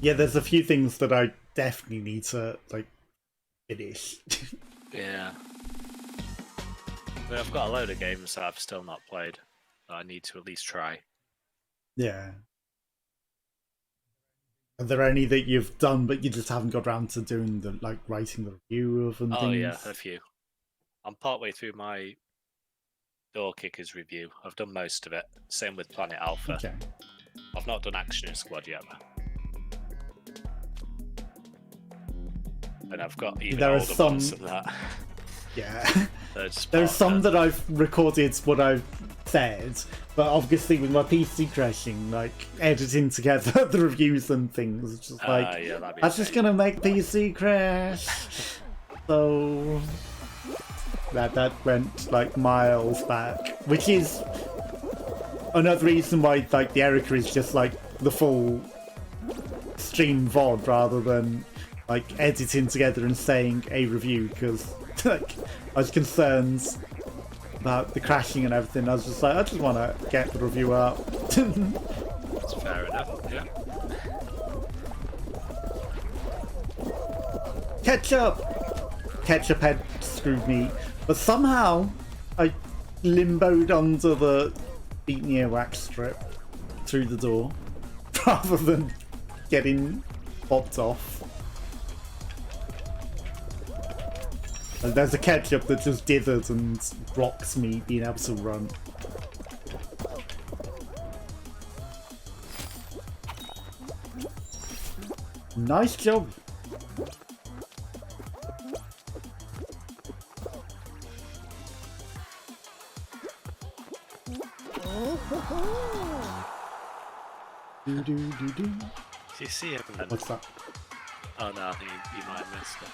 Yeah, there's a few things that I definitely need to, like, finish.
Yeah. But I've got a load of games that I've still not played that I need to at least try.
Yeah. Are there any that you've done but you just haven't got around to doing the, like, writing the review of and things?
Oh yeah, a few. I'm partway through my Door Kickers review. I've done most of it. Same with Planet Alpha.
Okay.
I've not done Action Squad yet though. And I've got even older ones than that.
Yeah. There's some that I've recorded what I've said, but obviously with my PC crashing, like editing together the reviews and things, it's just like that's just gonna make PC crash. So that went like miles back, which is another reason why like the Erica is just like the full stream VOD rather than like editing together and saying a review, because like I was concerned about the crashing and everything. I was just like, I just want to get the review out.
That's fair enough, yeah.
Ketchup had screwed me, but somehow I limboed under the beaten earwax strip through the door rather than getting popped off. And there's a Ketchup that just dithered and blocks me being able to run. Nice job. Do.
You see him then?
What's that?
Oh no, I think you might have missed it.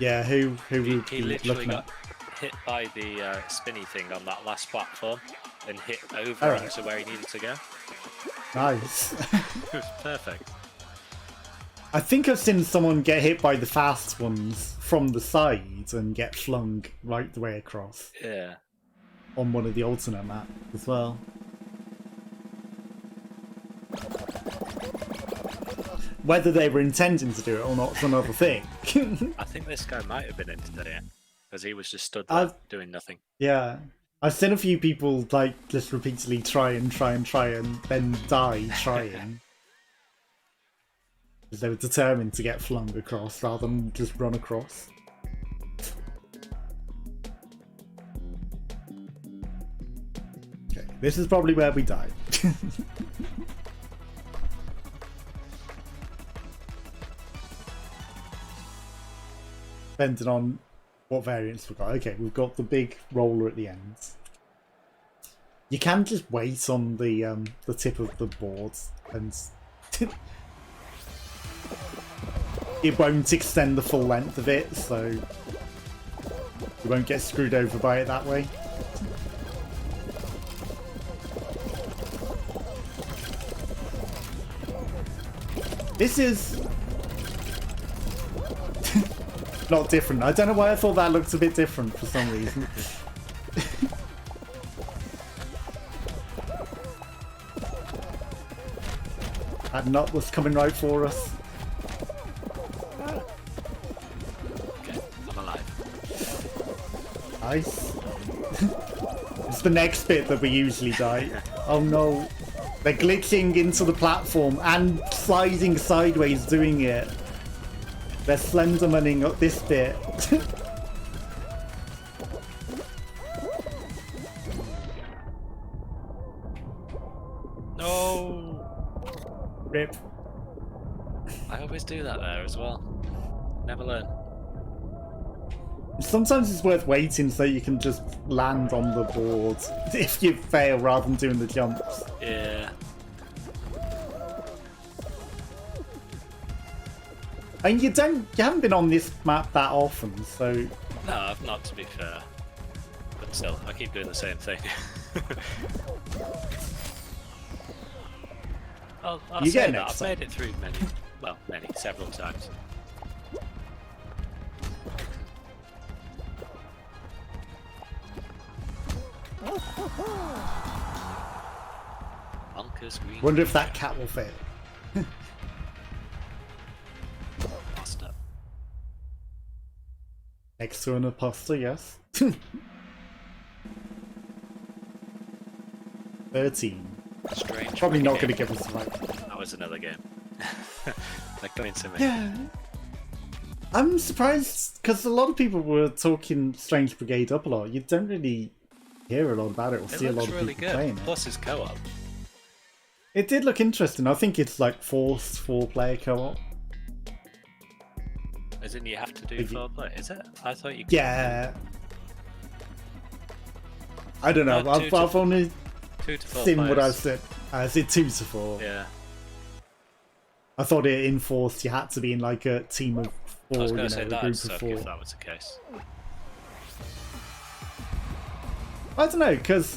Yeah, who
he literally got hit by the spinny thing on that last platform and hit over onto where he needed to go.
Nice.
It was perfect.
I think I've seen someone get hit by the fast ones from the side and get flung right the way across.
Yeah.
On one of the alternate maps as well. Whether they were intending to do it or not is another thing.
I think this guy might have been into it, Because he was just stood there doing nothing.
Yeah. I've seen a few people like just repeatedly try and then die trying. Because they were determined to get flung across rather than just run across. Okay, this is probably where we die. Depending on what variants we've got. Okay, we've got the big roller at the end. You can just wait on the tip of the board and it won't extend the full length of it, so you won't get screwed over by it that way. This is not different. I don't know why I thought that looked a bit different for some reason. That nut was coming right for us.
Okay, I'm alive.
Nice. It's the next bit that we usually die. Oh no. They're glitching into the platform and sliding sideways doing it. They're Slendermaning up this bit.
No!
Rip.
I always do that there as well. Never learn.
Sometimes it's worth waiting so you can just land on the board if you fail rather than doing the jumps.
Yeah.
And you haven't been on this map that often, so...
No, I've not, to be fair. But still, I keep doing the same thing. I'll say that. I've made it through several times. Bonkers green.
Wonder if that cat will fit. Next to an imposter, yes. 13.
Strange.
Probably not going to give us like.
That was another game. They're coming to me.
Yeah. I'm surprised because a lot of people were talking Strange Brigade up a lot. You don't really hear a lot about it or see a lot of
really
people
good.
playing it.
Plus, it's co-op.
It did look interesting. I think it's like forced 4-player co-op.
As in, you have to do 4-player, is it? I thought you could.
Yeah. I don't know. I've only
2 to 4
seen
players.
what I've said. Is it 2 to 4?
Yeah.
I thought it enforced you had to be in like a team of 4,
I was going to say
a
that
group
suck
of 4.
if that was the case.
I don't know, because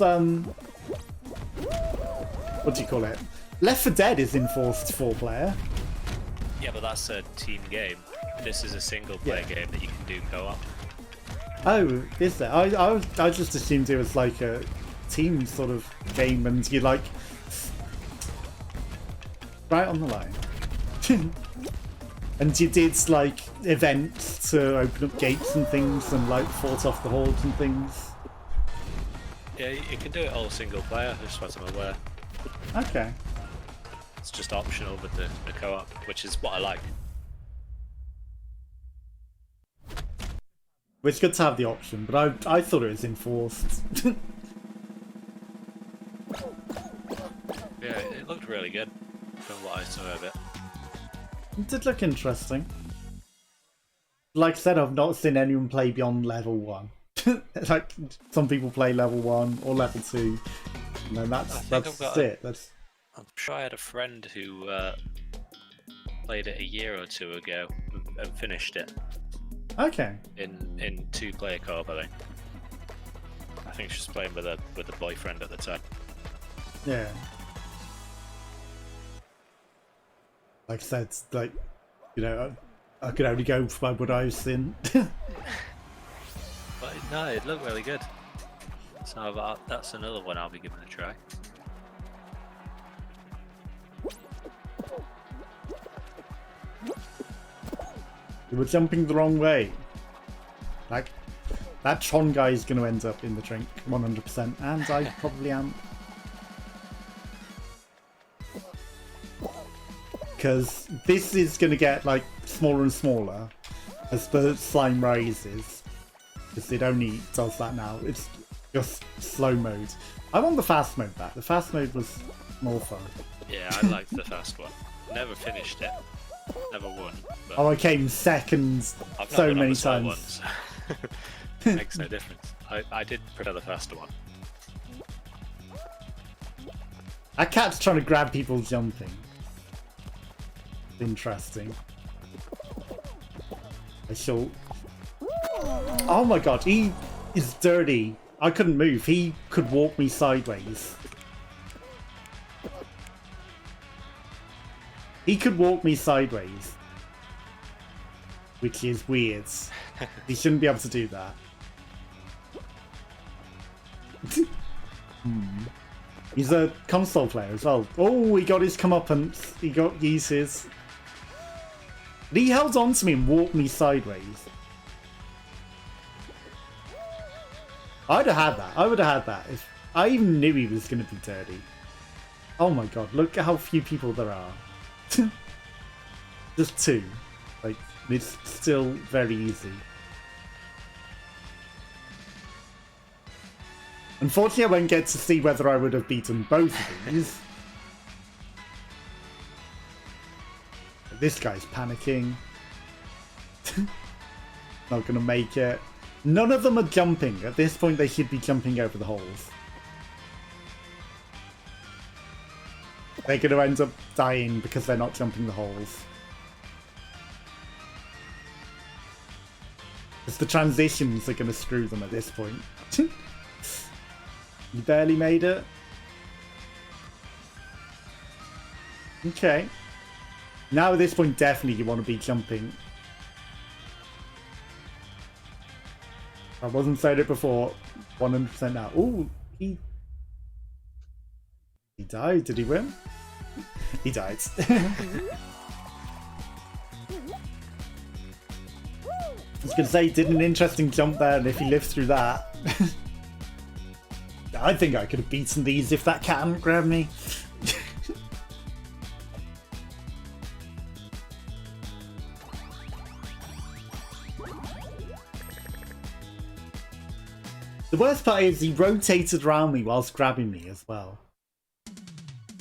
what do you call it? Left 4 Dead is enforced 4-player.
Yeah, but that's a team game. This is a single-player game that you can do co-op.
Oh, is there? I just assumed it was like a team sort of game, and you like right on the line. And you did like events to open up gates and things, and like fought off the hordes and things.
Yeah, you can do it all single-player, as far as I'm aware.
Okay.
It's just optional with the co-op, which is what I like.
It's good to have the option, but I thought it was enforced.
Yeah, it looked really good from what I saw of it.
It did look interesting. Like I said, I've not seen anyone play beyond level 1. Like, some people play level 1 or level 2. And then that's it.
I'm sure I had a friend who played it a year or 2 ago and finished it.
Okay.
In 2-player co-op, I think. I think she was playing with a boyfriend at the time.
Yeah. Like I said, like, you know, I could only go by what I've seen.
But no, it looked really good. So that's another one I'll be giving a try.
You were jumping the wrong way. Like, That Tron guy is going to end up in the drink 100%, and I probably am. Because this is going to get like smaller and smaller as the slime rises. Because it only does that now. It's just slow mode. I want the fast mode back. The fast mode was more fun.
Yeah, I liked the fast one. Never finished it. Never won. But
oh, I came second so many times.
Once. Makes no difference. I did prefer the faster one.
That cat's trying to grab people jumping. Interesting. I shall... Oh my god, he is dirty. I couldn't move. He could walk me sideways. He could walk me sideways. Which is weird. He shouldn't be able to do that. He's a console player as well. Oh, he got his comeuppance. He got Geese's. He held on to me and walked me sideways. I'd have had that. I would have had that if I even knew he was going to be dirty. Oh my god, look at how few people there are. Just 2. Like, it's still very easy. Unfortunately, I won't get to see whether I would have beaten both of these. This guy's panicking. Not gonna make it. None of them are jumping. At this point, they should be jumping over the holes. They're gonna end up dying because they're not jumping the holes. It's the transitions are gonna screw them at this point. You barely made it. Okay. Now at this point, definitely you want to be jumping. I wasn't saying it before. 100% now. Ooh, he died. Did he win? He died. I was going to say he did an interesting jump there, and if he lives through that... I think I could have beaten these if that cat hadn't grabbed me. The worst part is he rotated around me whilst grabbing me as well.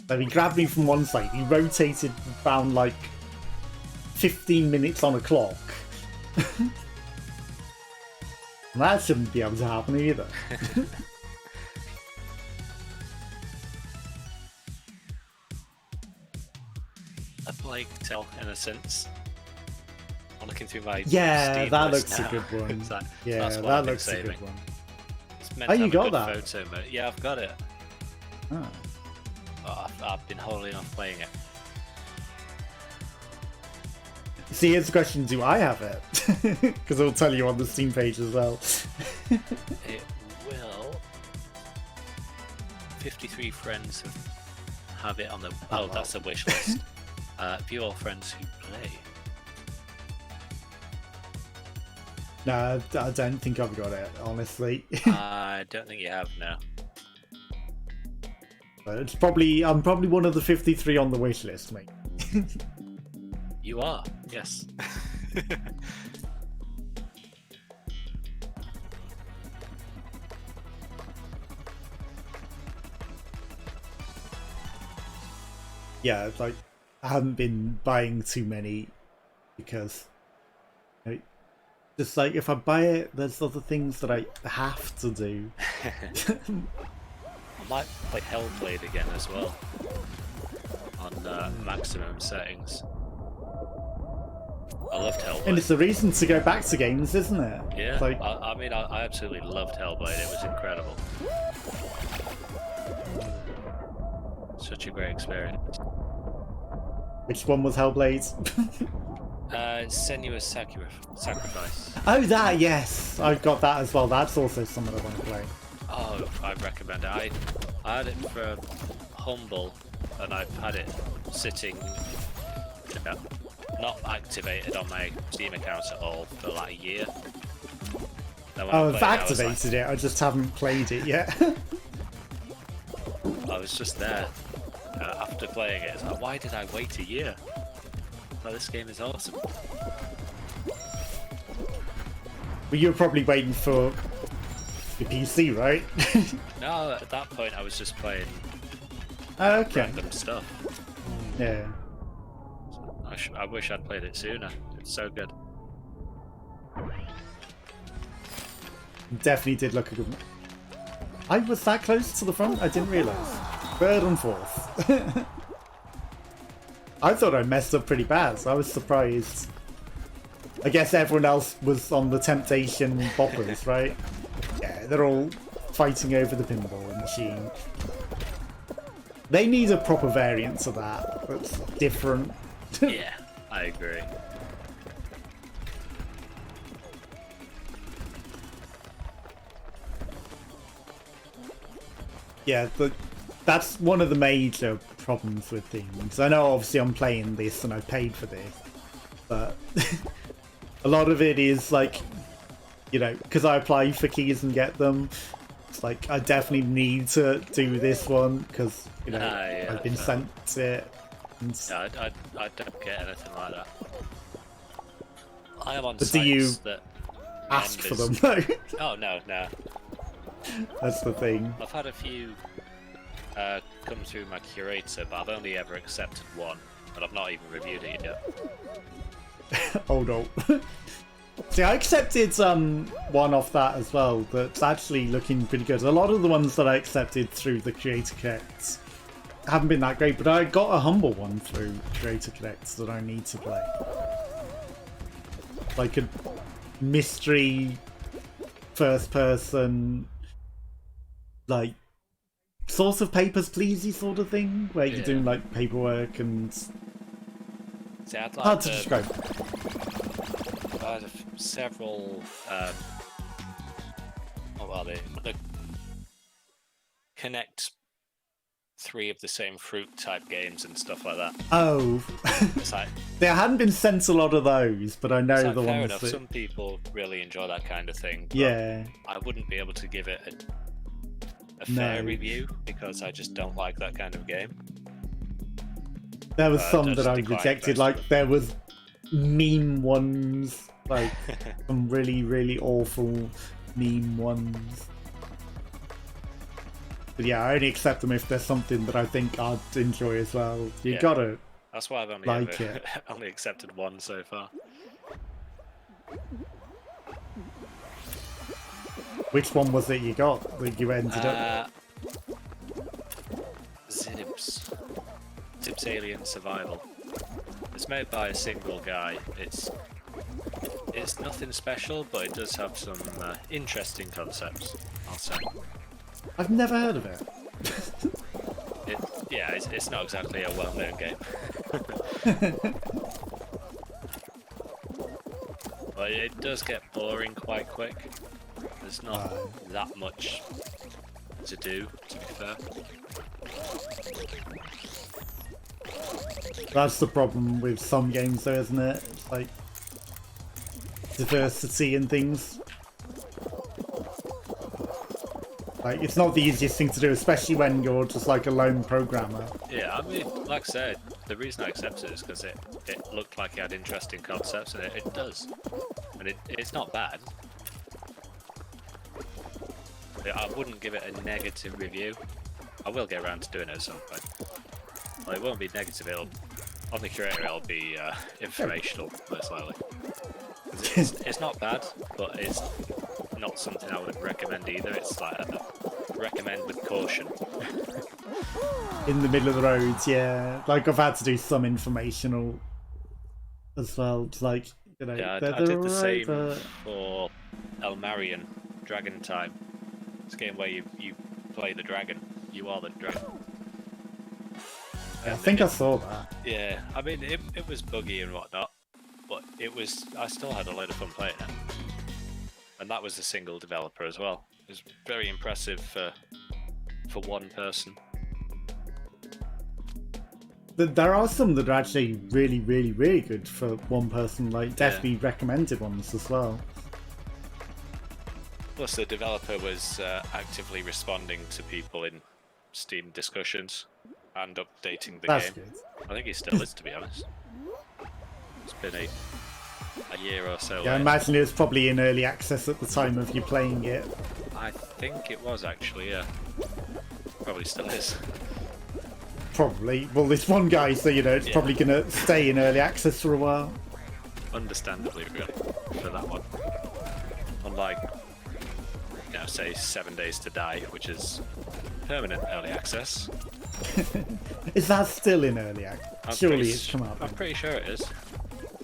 So he grabbed me from one side, he rotated around like 15 minutes on a clock. And that shouldn't be able to happen either.
A Plague Tale Innocence. I'm looking through my
Steam that looks
now.
a good one.
Yeah,
that looks a good one.
It's meant
oh,
to
you
have
got
a good
that?
Photo, but yeah, I've got it.
Oh.
Oh, I've been holding off playing it.
See, here's the question, do I have it? Because it'll tell you on the Steam page as well.
It will. 53 friends have it on the... Oh, that's a wish list. View all friends who play.
No, I don't think I've got it, honestly.
I don't think you have, no.
But it's probably... I'm probably one of the 53 on the wish list, mate.
You are, yes.
Yeah, it's like, I haven't been buying too many because... You know, just like, if I buy it, there's other things that I have to do.
I might play Hellblade again as well. On maximum settings. I loved Hellblade.
And it's a reason to go back to games, isn't it?
Yeah,
like...
I mean, I absolutely loved Hellblade. It was incredible. Such a great experience.
Which one was Hellblade?
Senua's Sacrifice.
Oh, that, yes! I've got that as well. That's also something I want to play.
Oh, I recommend it. I had it for Humble, and I've had it sitting, not activated on my Steam account at all for like a year.
Oh, I've activated it. I just haven't played it yet.
I was just there. After playing it, it's like, why did I wait a year? Oh, this game is awesome.
Well, you were probably waiting for your PC, right?
No, at that point I was just playing random stuff.
Yeah.
I wish I'd played it sooner. It's so good.
Definitely did look a good one. I was that close to the front? I didn't realise. Third and fourth. I thought I messed up pretty bad, so I was surprised. I guess everyone else was on the Temptation boppers, right? Yeah, they're all fighting over the pinball machine. They need a proper variant of that. That's different.
Yeah, I agree.
Yeah, but that's one of the major problems with things. I know obviously I'm playing this and I paid for this, but a lot of it is like, you know, because I apply for keys and get them, it's like I definitely need to do this one because, you know,
yeah,
I've been sent it. And...
Yeah, I don't get anything like that. I am on
but
sites
do you
that
ask for them?
Oh, no.
That's the thing.
I've had a few come through my curator, but I've only ever accepted one, and I've not even reviewed it yet.
Oh no. See, I accepted one off that as well, that's actually looking pretty good. A lot of the ones that I accepted through the Creator Connects haven't been that great, but I got a humble one through Creator Connects that I need to play. Like a mystery, first person, like sort of Papers, Pleasey sort of thing, where you're doing like paperwork and...
See, I'd like
hard to describe.
I had several, what are they? The Connect 3 of the same fruit type games and stuff like that.
Oh.
It's like,
there hadn't been sent a lot of those, but I know
like,
the
fair
ones
enough.
that...
Some people really enjoy that kind of thing. But
yeah.
I wouldn't be able to give it a fair review because I just don't like that kind of game.
There was some that I rejected, like there was meme ones, like some really, really awful meme ones. But yeah, I only accept them if there's something that I think I'd enjoy as well. You gotta.
That's why I've only only accepted one so far.
Which one was it you got that you ended up?
Zips Alien Survival. It's made by a single guy. It's nothing special, but it does have some interesting concepts, I'll say.
I've never heard of it.
It's not exactly a well-known game. But it does get boring quite quick. There's not that much to do, to be fair.
That's the problem with some games though, isn't it? It's like diversity and things. Like, it's not the easiest thing to do, especially when you're just like a lone programmer.
Yeah, I mean, like I said, the reason I accepted it is because it looked like it had interesting concepts, and it does. And it's not bad. I wouldn't give it a negative review. I will get around to doing it at some point. Well, it won't be negative, on the curator it'll be informational, most likely. It's not bad, but it's not something I would recommend either. It's like a recommend with caution.
In the middle of the roads, yeah. Like, I've had to do some informational as well. It's like, you know,
yeah, I did the same for El Marion, Dragon Time. It's a game where you play the dragon. You are the dragon.
I think I saw that.
Yeah, I mean, it was buggy and whatnot, but I still had a load of fun playing it. And that was a single developer as well. It was very impressive for one person.
There are some that are actually really, really, really good for one person, like definitely recommended ones as well.
Plus, the developer was actively responding to people in Steam discussions and updating the
That's
game.
good.
I think he still is, to be honest. It's been a year or so.
Yeah, I imagine it was probably in early access at the time of you playing it.
I think it was actually, yeah. Probably still is.
Probably. Well, this one guy, so you know, it's probably going to stay in early access for a while.
Understandably, really, for that one. Unlike, you know, say 7 Days to Die, which is permanent early access.
Is that still in early access? Surely it's come out.
I'm pretty sure it is.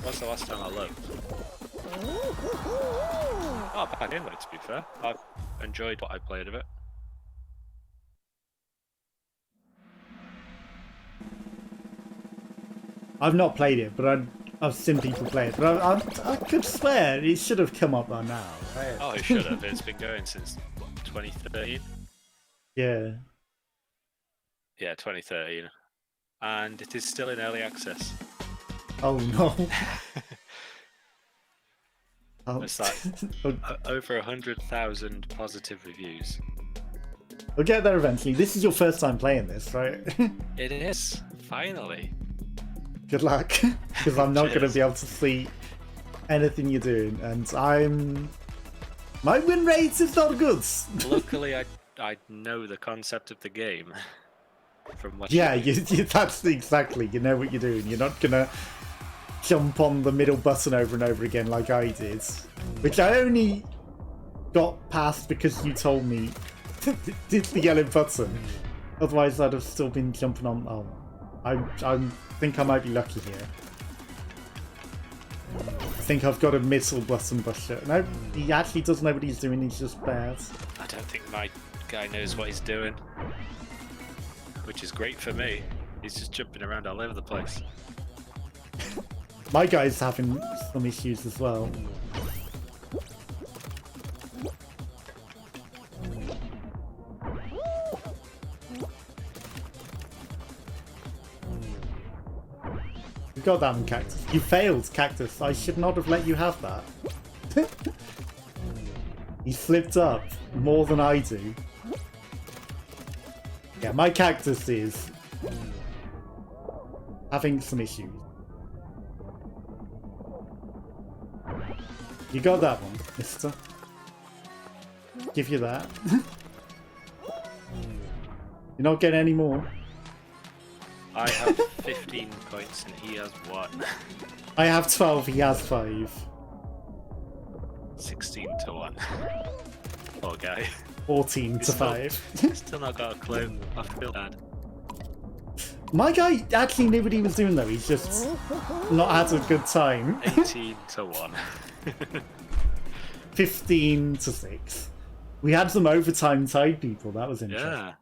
What's the last time I looked? Oh, bad in, to be fair. I've enjoyed what I played of it.
I've not played it, but I've seen people play it. But I could swear it should have come up by now, right?
Oh, it should have. It's been going since, what, 2013?
Yeah.
Yeah, 2013. And it is still in early access.
Oh no.
It's like over 100,000 positive reviews.
We'll get there eventually. This is your first time playing this, right?
It is, finally.
Good luck, because I'm not going to be able to see anything you're doing, and my win rate is not good.
Luckily, I know the concept of the game from what.
Yeah, that's exactly. You know what you're doing. You're not gonna jump on the middle button over and over again like I did, which I only got past because you told me did the yellow button. Otherwise, I'd have still been jumping on. Oh, I think I might be lucky here. I think I've got a missile button busher. No, he actually doesn't know what he's doing. He's just bad.
I don't think my guy knows what he's doing, which is great for me. He's just jumping around all over the place.
My guy's having some issues as well. You got that one, Cactus. You failed, Cactus. I should not have let you have that. He slipped up more than I do. Yeah, my Cactus is having some issues. You got that one, mister. Give you that. You're not getting any more.
I have 15 points and he has 1.
I have 12, he has 5.
16 to 1. Poor guy.
14 to 5.
Still not got a clue. I feel bad.
My guy actually knew what he was doing though, he's just not had a good time.
18 to 1.
15 to 6. We had some overtime tied people, that was interesting.
Yeah.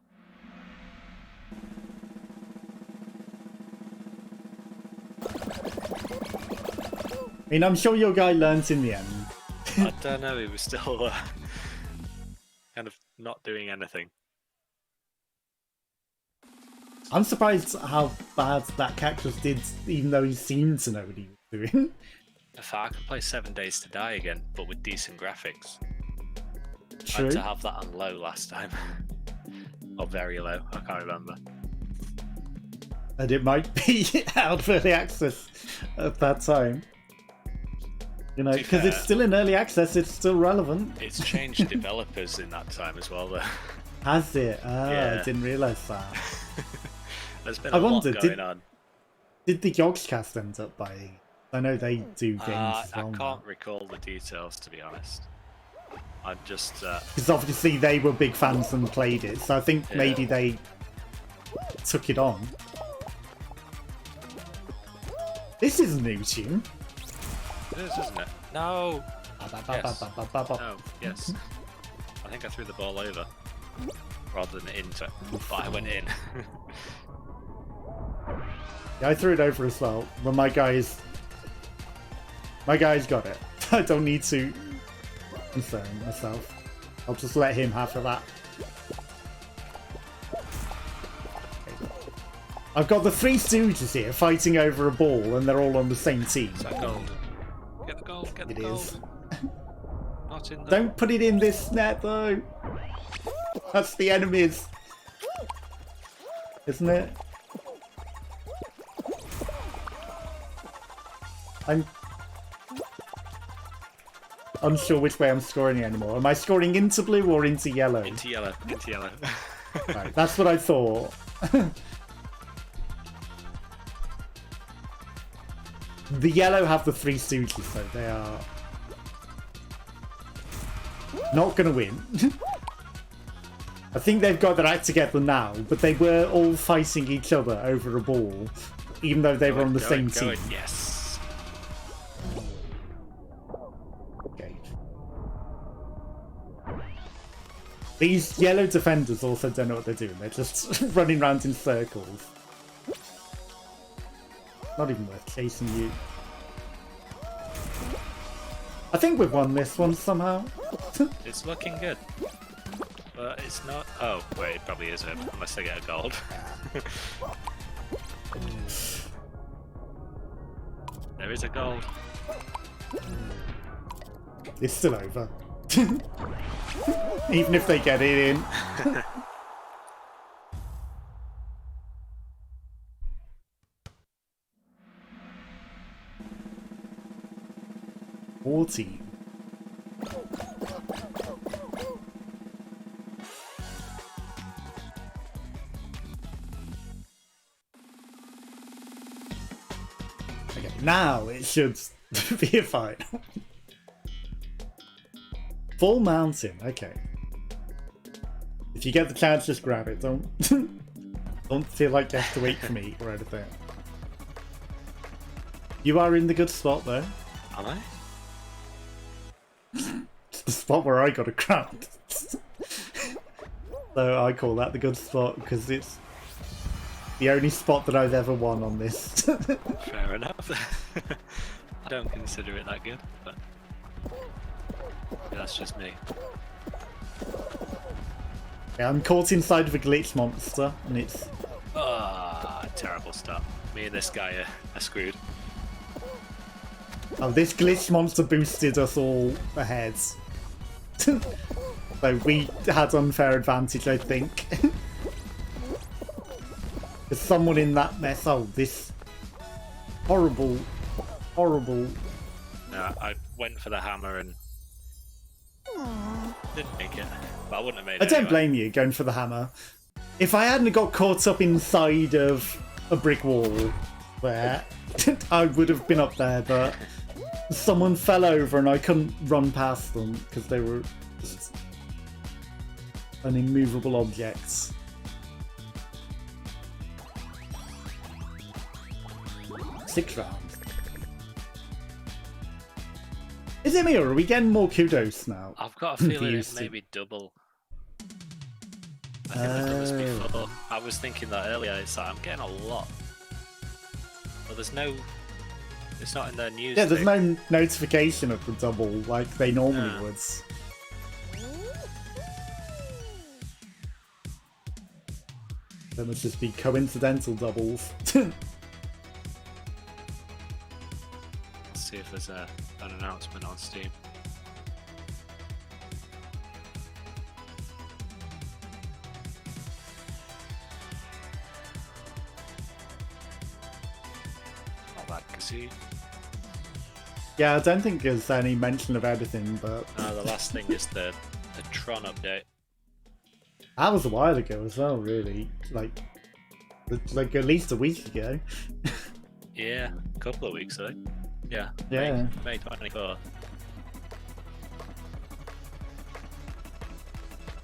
I mean, I'm sure your guy learnt in the end.
I don't know, he was still kind of not doing anything.
I'm surprised how bad that Cactus did, even though he seemed to know what he was doing.
If I could play 7 Days to Die again, but with decent graphics.
True.
I had to have that on low last time. Or very low, I can't remember.
And it might be out of early access at that time. You know, because it's still in early access, it's still relevant.
It's changed developers in that time as well, though.
Has it? Yeah. I didn't realise that.
There's been a lot going on.
Did the Yogscast end up buying? I know they do games as well.
I can't recall the details, to be honest. I'm just...
Because obviously they were big fans and played it, so I think maybe they took it on. This is a new tune.
It is, isn't it? No! Yes.
No,
yes. I think I threw the ball over. Rather than into it. But I went in.
Yeah, I threw it over as well. But my guy's got it. I don't need to concern myself. I'll just let him have that. I've got the three Stooges here fighting over a ball, and they're all on the same team.
Is that gold? Get the gold, get the gold.
It is.
Not What's in there?
Don't put it in this net though. That's the enemies. Isn't it? I'm unsure which way I'm scoring anymore. Am I scoring into blue or into yellow?
Into yellow. Into yellow.
Right, that's what I thought. The yellow have the 3 stooges, so they are not going to win. I think they've got their act together now, but they were all fighting each other over a ball, even though they were on the same team.
Yes.
Okay. These yellow defenders also don't know what they're doing. They're just running around in circles. Not even worth chasing you. I think we've won this one somehow.
It's looking good. But it's not... Oh, wait, it probably is, unless I get a gold. There is a gold.
It's still over. Even if they get it in. 14. Okay, now it should be a fight. Full mountain, okay. If you get the chance, just grab it. Don't feel like you have to wait for me or anything. You are in the good spot though.
Am I?
It's the spot where I got a crown. So I call that the good spot because it's the only spot that I've ever won on this.
Fair enough. I don't consider it that good, but that's just me.
Yeah, I'm caught inside of a glitch monster, and it's...
Ah, terrible start. Me and this guy are screwed.
Oh, this glitch monster boosted us all ahead. So we had unfair advantage, I think. There's someone in that mess. Oh, this horrible, horrible...
No, I went for the hammer and didn't make it, but I wouldn't have made it.
I don't
anyway.
blame you going for the hammer. If I hadn't got caught up inside of a brick wall, where I would have been up there, but someone fell over and I couldn't run past them because they were just an immovable object. Six rounds. Is it me or are we getting more kudos now?
I've got a feeling it may be double. I think we've done this before. I was thinking that earlier. It's like I'm getting a lot, but there's no. It's not in their news.
Yeah, there's no notification of the double like they normally would. There must just be coincidental doubles.
Let's see if there's an announcement on Steam. Not that easy.
Yeah, I don't think there's any mention of anything, but...
No, the last thing is the Tron update.
That was a while ago as well, really. Like at least a week ago.
Yeah, a couple of weeks, I think. Yeah.
Yeah.
May 24th.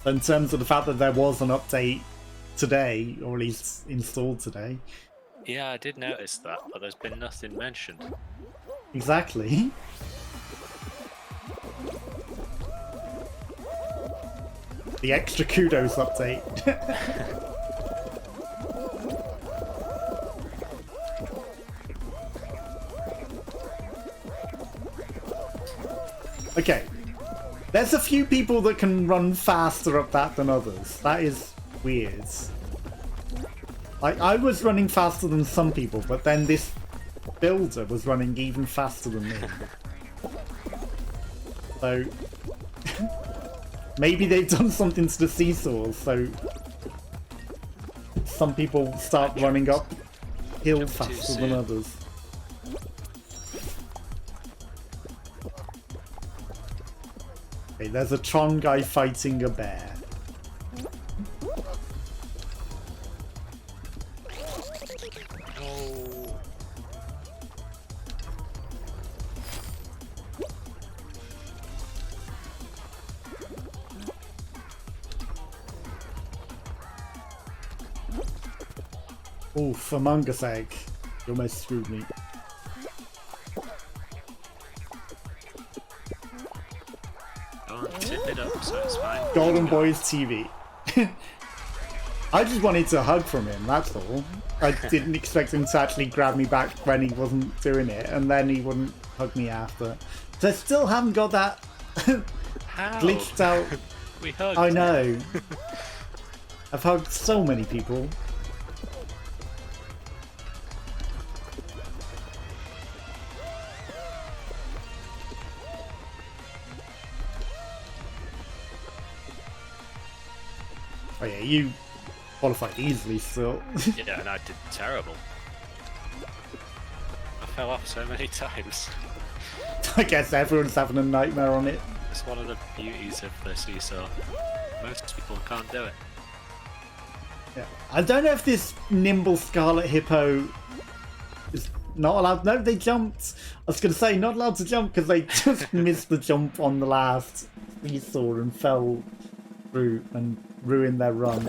In terms of the fact that there was an update today, or at least installed today.
Yeah, I did notice that, but there's been nothing mentioned.
Exactly. The extra kudos update. Okay. There's a few people that can run faster up that than others. That is weird. Like, I was running faster than some people, but then this builder was running even faster than me. So, Maybe they've done something to the seesaws, so some people start running up hill faster than others. Okay, there's a Tron guy fighting a bear. Oof, Among Us egg. You almost screwed me.
Don't tip it up, so it's fine.
Golden Boy's TV. I just wanted a hug from him, that's all. I didn't expect him to actually grab me back when he wasn't doing it, and then he wouldn't hug me after. So I still haven't got that glitched out.
We hugged.
I know. I've hugged so many people. Oh yeah, you qualified easily still.
Yeah, and I did terrible. I fell off so many times.
I guess everyone's having a nightmare on it.
It's one of the beauties of the seesaw. Most people can't do it.
Yeah. I don't know if this nimble scarlet hippo is not allowed. No, they jumped. I was going to say not allowed to jump because they just missed the jump on the last seesaw and fell through and ruined their run.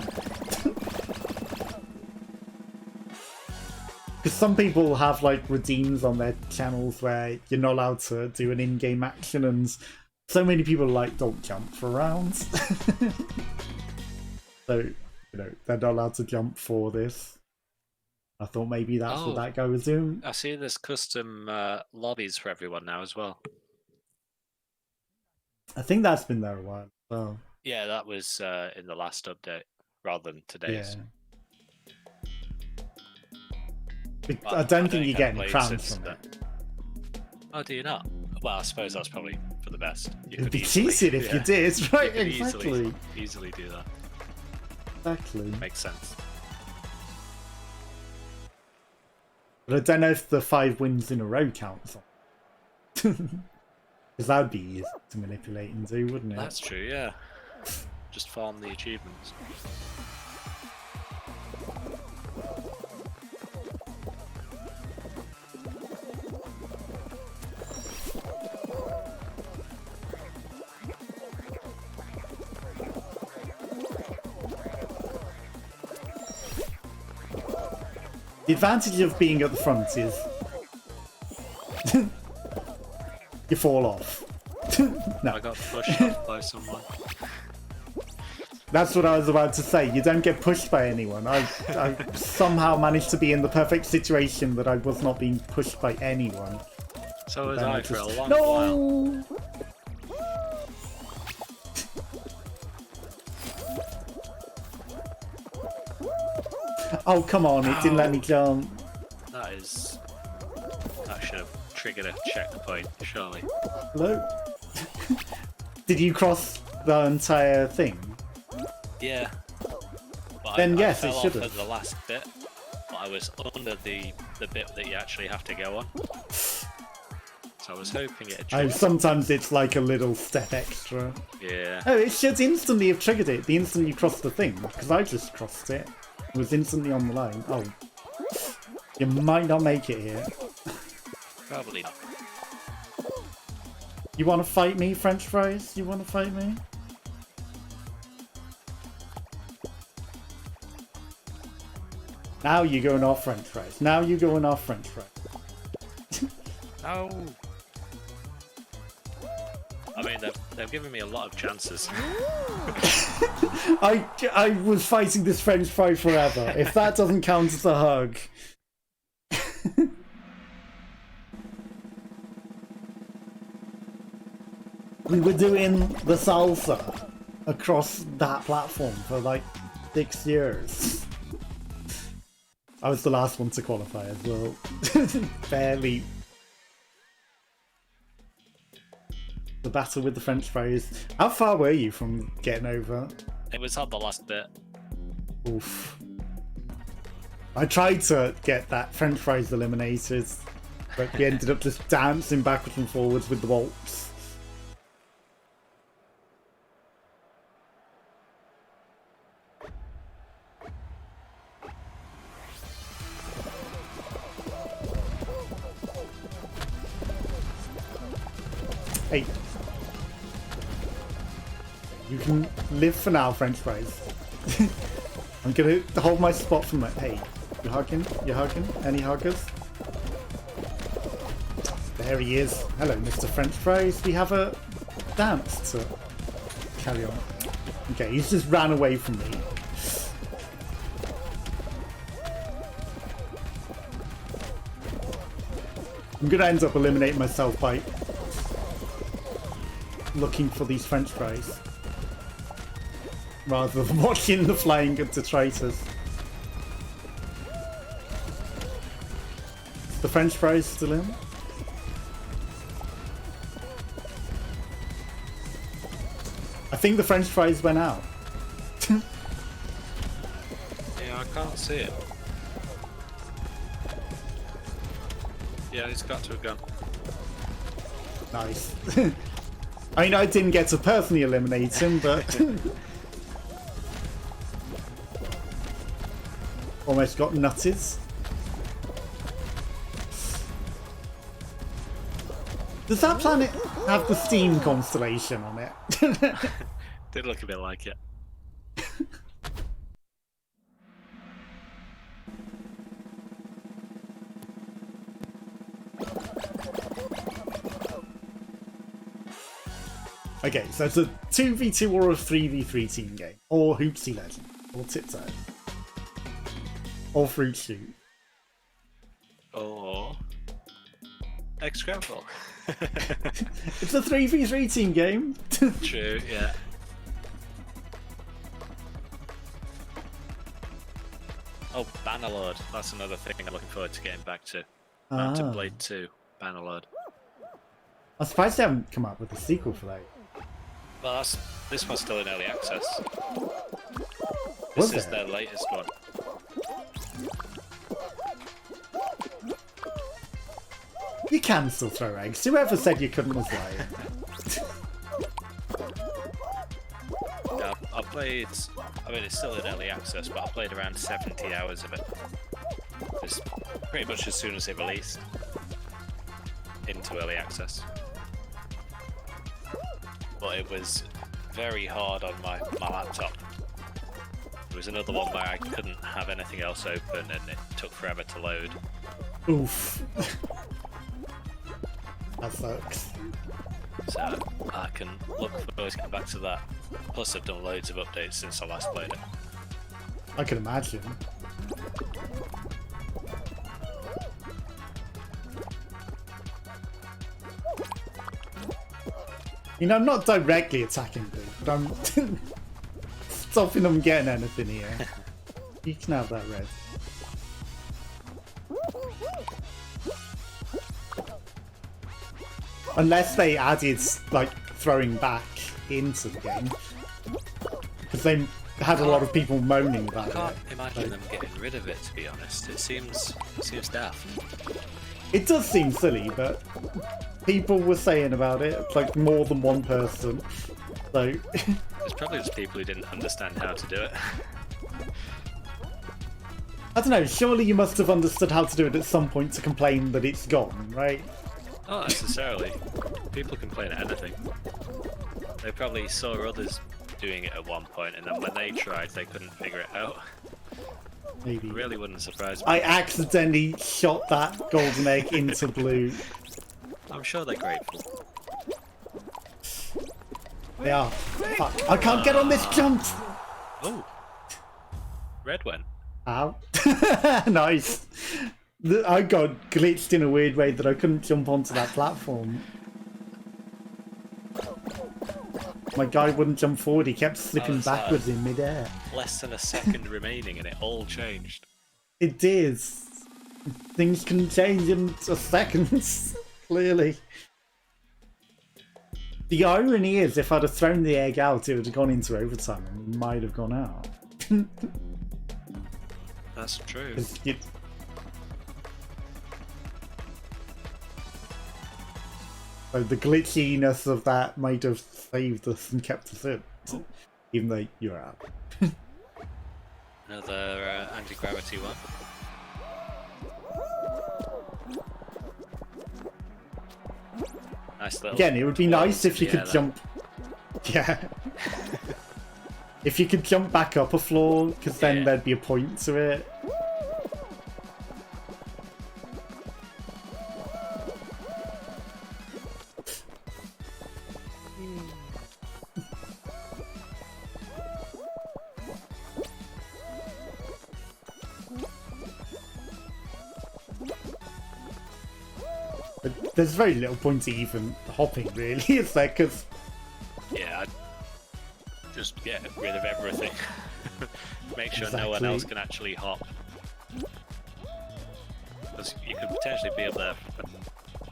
Because some people have like redeems on their channels where you're not allowed to do an in-game action, and so many people like don't jump for rounds. So, you know, they're not allowed to jump for this. I thought maybe that's what that guy was doing.
I see there's custom lobbies for everyone now as well.
I think that's been there a while. Well,
yeah, that was in the last update rather than today's.
Yeah. I don't think you're getting crowns from it.
Oh, do you not? Well, I suppose that's probably for the best.
It'd be cheated if you did, right? Exactly.
Easily do that.
Exactly.
Makes sense.
But I don't know if the 5 wins in a row counts. Because that would be easy to manipulate and do, wouldn't it?
That's true, yeah. Just farm the achievements.
The advantage of being at the front is you fall off. No.
I got pushed off by someone.
That's what I was about to say. You don't get pushed by anyone. I somehow managed to be in the perfect situation that I was not being pushed by anyone.
So was I for a long while.
Oh, come on, it didn't let me jump.
That should have triggered a checkpoint, surely.
Hello? Did you cross the entire thing?
Yeah. But
then yes,
I
it
fell
should
off
have.
at the last bit, but I was under the bit that you actually have to go on. So I was hoping it had triggered.
Oh, sometimes it's like a little step extra.
Yeah.
Oh, it should instantly have triggered it the instant you crossed the thing, because I just crossed it. It was instantly on the line. Oh. You might not make it here.
Probably not.
You want to fight me, French fries? You want to fight me? Now you're going off French fries. Now you're going off French fries.
No. I mean, they've given me a lot of chances.
I was fighting this French fry forever. If that doesn't count as a hug. We were doing the salsa across that platform for like 6 years. I was the last one to qualify as well. Barely. the battle with the French fries. How far were you from getting over?
It was on the last bit.
Oof. I tried to get that French fries eliminated, but we ended up just dancing backwards and forwards with the waltz. Hey. You can live for now, French fries. I'm gonna hold my spot for my... Hey, you hugging? You hugging? Any huggers? There he is. Hello, Mr. French fries. We have a dance to carry on. Okay, he's just ran away from me. I'm gonna end up eliminating myself by looking for these French fries rather than watching the flying of the traitors. Is the French fries still in? I think the French fries went out.
Yeah, I can't see it. Yeah, it's got to have gone.
Nice. I mean, I didn't get to personally eliminate him, but... Almost got nutted. Does that planet have the Steam constellation on it?
Did look a bit like it.
Okay, so it's a 2v2 or a 3v3 team game. Or Hoopsie Legend. Or Tiptoe. Or Fruit Shoot.
Or... X-Scramble.
It's a 3v3 team game.
True, yeah. Oh, Bannerlord. That's another thing I'm looking forward to getting back to. Mountain Blade 2, Bannerlord.
I'm surprised they haven't come up with a sequel for that.
Well, this one's still in early access.
Was
This is
it?
their latest one.
You can still throw eggs. Whoever said you couldn't was lying.
Yeah, I played... I mean, it's still in early access, but I played around 70 hours of it. Just pretty much as soon as it released. Into early access. But it was very hard on my laptop. There was another one where I couldn't have anything else open and it took forever to load.
Oof. That sucks.
So I can look forward to getting back to that. Plus I've done loads of updates since I last played it.
I can imagine. You know, I'm not directly attacking them, but I'm stopping them getting anything here. You can have that red. Unless they added, like, throwing back into the game. Because they had a lot of people moaning about it.
I can't imagine them getting rid of it, to be honest. It seems daft.
It does seem silly, but people were saying about it, like more than one person. So
It's probably just people who didn't understand how to do it.
I don't know, surely you must have understood how to do it at some point to complain that it's gone, right?
Not necessarily. People complain at anything. They probably saw others doing it at one point, and then when they tried, they couldn't figure it out.
Maybe.
It really wouldn't surprise me.
I accidentally shot that golden egg into blue.
I'm sure they're grateful.
They are. Fuck. I can't get on this jump!
Oh! Red went.
Ow. Nice. I got glitched in a weird way that I couldn't jump onto that platform. My guy wouldn't jump forward, he kept slipping backwards in midair.
Less than a second remaining and it all changed.
It did. Things can change in a second, clearly. The irony is, if I'd have thrown the egg out, it would have gone into overtime and might have gone out.
That's true.
So the glitchiness of that might have saved us and kept us in, even though you're out.
Another anti-gravity one. Nice little.
Again, it would be nice if you could jump. Yeah. If you could jump back up a floor, because then there'd be a point to it. There's very little point to even hopping, really, is there? Because
yeah, I'd just get rid of everything. Make sure no one else can actually hop. Because you could potentially be up there for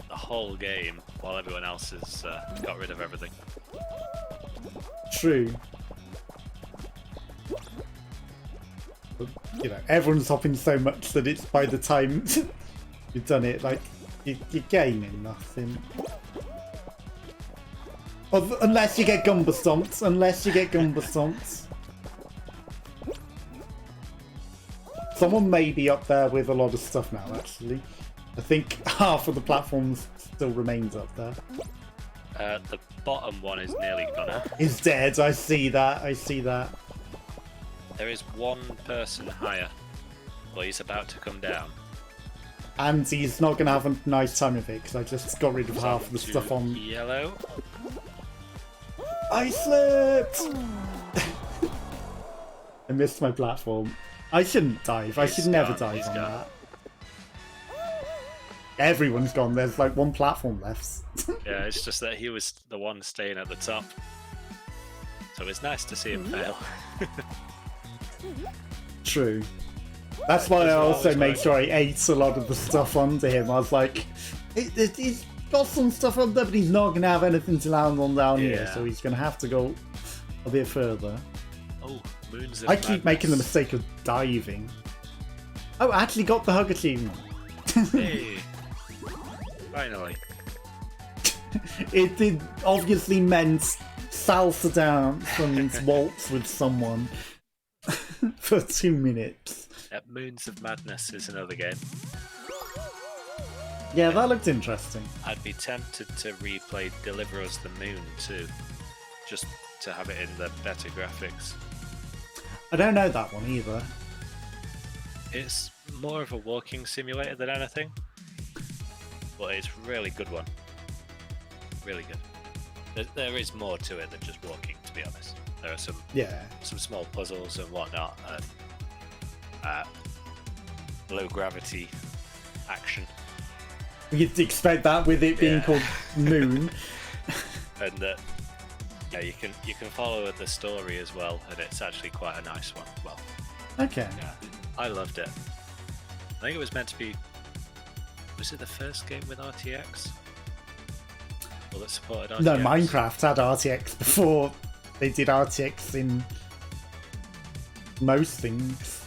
the whole game while everyone else has got rid of everything.
True. But, you know, everyone's hopping so much that it's by the time you've done it, like, you're gaining nothing. Unless you get Goomba Stomped. Unless you get Goomba Stomped. Someone may be up there with a lot of stuff now, actually. I think half of the platforms still remains up there.
The bottom one is nearly gone out.
He's dead, I see that, I see that.
There is one person higher, but he's about to come down.
And he's not going to have a nice time of it, because I just got rid of half of the stuff on...
Yellow.
I slipped! I missed my platform. I shouldn't dive. I should never dive on that. Everyone's gone. There's like one platform left.
Yeah, it's just that he was the one staying at the top. So it's nice to see him fail.
True. That's why I also made sure I ate a lot of the stuff under him. I was like, he's got some stuff up there, but he's not going to have anything to land on down here, so he's going to have to go a bit further.
Oh, moons of
I keep making the mistake of diving. Oh, I actually got the hug achievement.
Hey, finally.
It obviously meant salsa dance and waltz with someone for 2 minutes.
Moons of Madness is another game.
Yeah, that looked interesting.
I'd be tempted to replay Deliver Us the Moon too, just to have it in the better graphics.
I don't know that one either.
It's more of a walking simulator than anything, but it's a really good one. Really good. There is more to it than just walking, to be honest. There are some small puzzles and whatnot, and low gravity action.
You'd expect that with it being called Moon.
And yeah, you can follow the story as well, and it's actually quite a nice one. Well,
okay.
Yeah, I loved it. I think it was meant to be. Was it the first game with RTX? Or that supported RTX?
No, Minecraft had RTX before they did RTX in most things.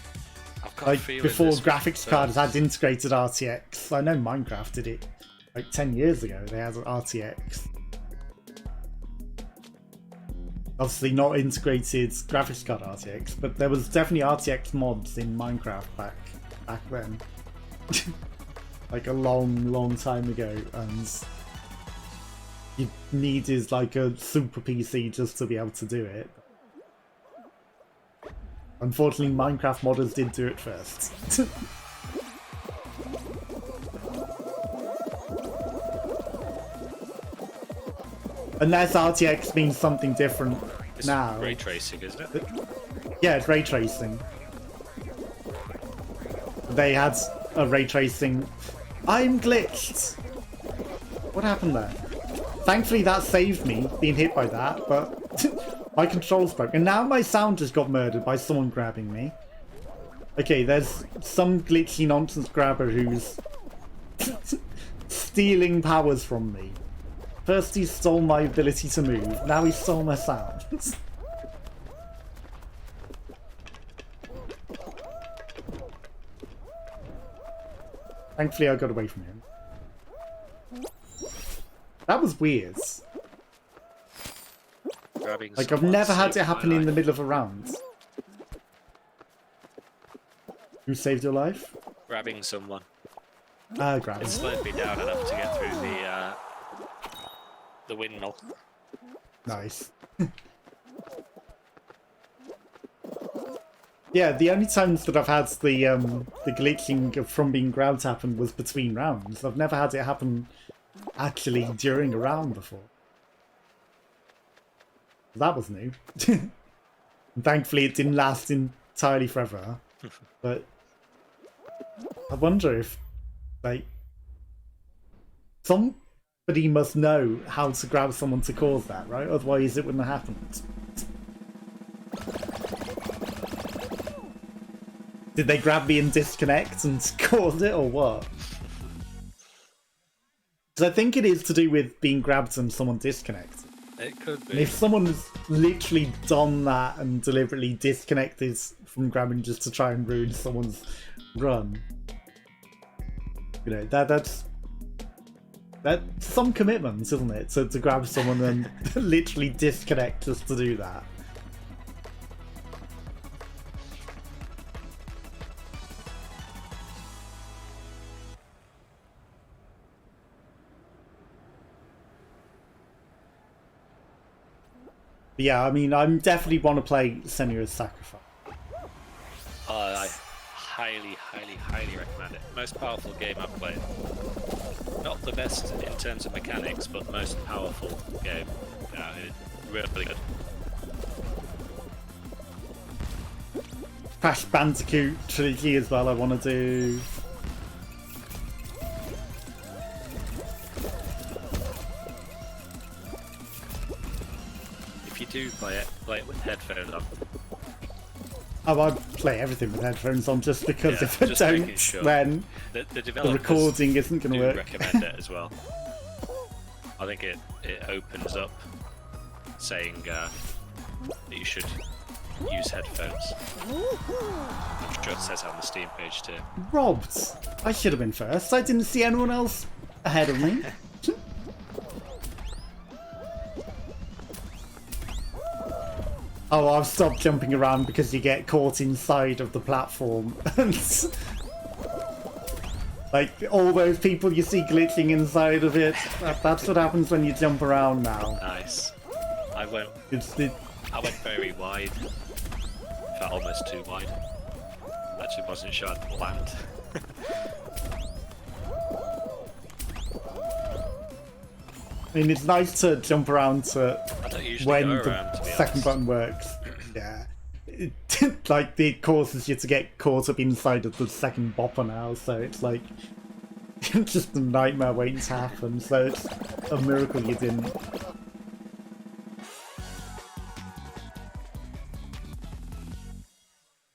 Like before graphics cards had integrated RTX. I know Minecraft did it like 10 years ago. They had RTX. Obviously not integrated graphics card RTX, but there was definitely RTX mods in Minecraft back then. Like a long time ago, and you needed like a super PC just to be able to do it. Unfortunately, Minecraft modders did do it first. Unless RTX means something different now.
Ray tracing, isn't it?
Yeah, it's ray tracing. They had a ray tracing. I'm glitched! What happened there? Thankfully that saved me, being hit by that, but my controls broke. And now my sound just got murdered by someone grabbing me. Okay, there's some glitchy nonsense grabber who's stealing powers from me First he stole my ability to move, now he stole my sounds. Thankfully I got away from him. That was weird. Like, I've never had it happen in the middle of a round. Who saved your life?
Grabbing someone.
Grabbing.
It slowed me down enough to get through the windmill.
Nice. Yeah, the only times that I've had the glitching from being grabbed happen was between rounds. I've never had it happen actually during a round before. That was new. And thankfully it didn't last entirely forever. But I wonder if, like, somebody must know how to grab someone to cause that, right? Otherwise it wouldn't have happened. Did they grab me and disconnect and cause it, or what? Because I think it is to do with being grabbed and someone disconnects.
It could be.
And if someone's literally done that and deliberately disconnected from grabbing just to try and ruin someone's run, you know, that's some commitment, isn't it? To grab someone and literally disconnect just to do that. But yeah, I mean, I definitely want to play Senua's Sacrifice.
I highly, highly, highly recommend it. Most powerful game I've played. Not the best in terms of mechanics, but most powerful game. Yeah, really good.
Crash Bandicoot trilogy as well, I want to do.
If you do play it with headphones on.
Oh, I play everything with headphones on just because if I don't,
sure.
then the recording isn't going to work.
I recommend it as well. I think it opens up saying that you should use headphones. I'm sure it says on the Steam page too.
Robbed! I should have been first. I didn't see anyone else ahead of me. Oh, I've stopped jumping around because you get caught inside of the platform. Like, all those people you see glitching inside of it, that's what happens when you jump around now.
Nice. I went very wide. Felt almost too wide. Actually wasn't sure I'd land.
I mean, it's nice to jump around to when
the
second button works. Yeah. Like, it causes you to get caught up inside of the second bopper now, so it's like just a nightmare waiting to happen, so it's a miracle you didn't.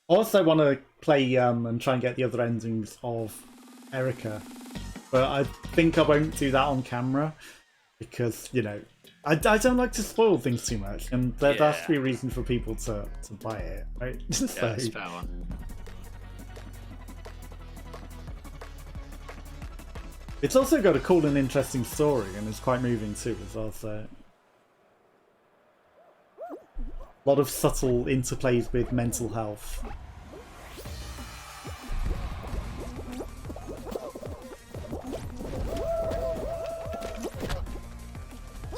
I also want to play and try and get the other endings of Erica, but I think I won't do that on camera. Because, you know, I don't like to spoil things too much, and there has to be a reason for people to buy it, right? So,
yeah, it's fair one.
It's also got a cool and interesting story, and it's quite moving too as well, so... A lot of subtle interplays with mental health.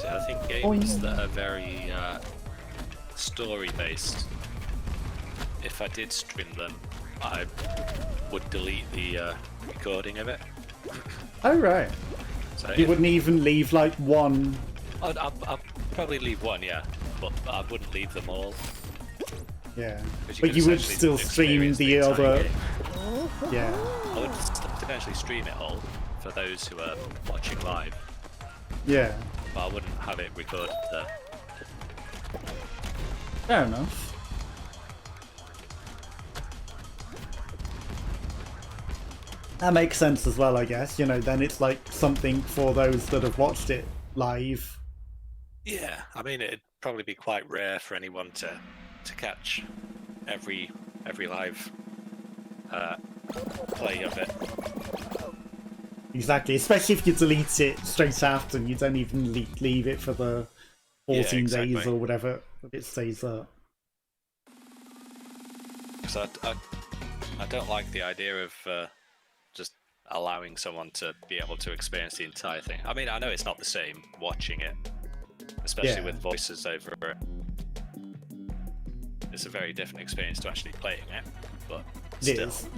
I think games that are very story-based, if I did stream them, I would delete the recording of it.
Oh, right.
So
you wouldn't even leave, like, one...
I'd probably leave one, yeah, but I wouldn't leave them all.
Yeah, but you would still stream the other... Yeah.
I would potentially stream it all for those who are watching live.
Yeah.
But I wouldn't have it recorded there.
Fair enough. That makes sense as well, I guess. You know, then it's like something for those that have watched it live.
Yeah, I mean, it'd probably be quite rare for anyone to catch every live play of it.
Exactly, especially if you delete it straight after and you don't even leave it for the 14 days or whatever it stays up.
Because I don't like the idea of just allowing someone to be able to experience the entire thing. I mean, I know it's not the same watching it, especially with voices over it. It's a very different experience to actually playing it, but still.
It is.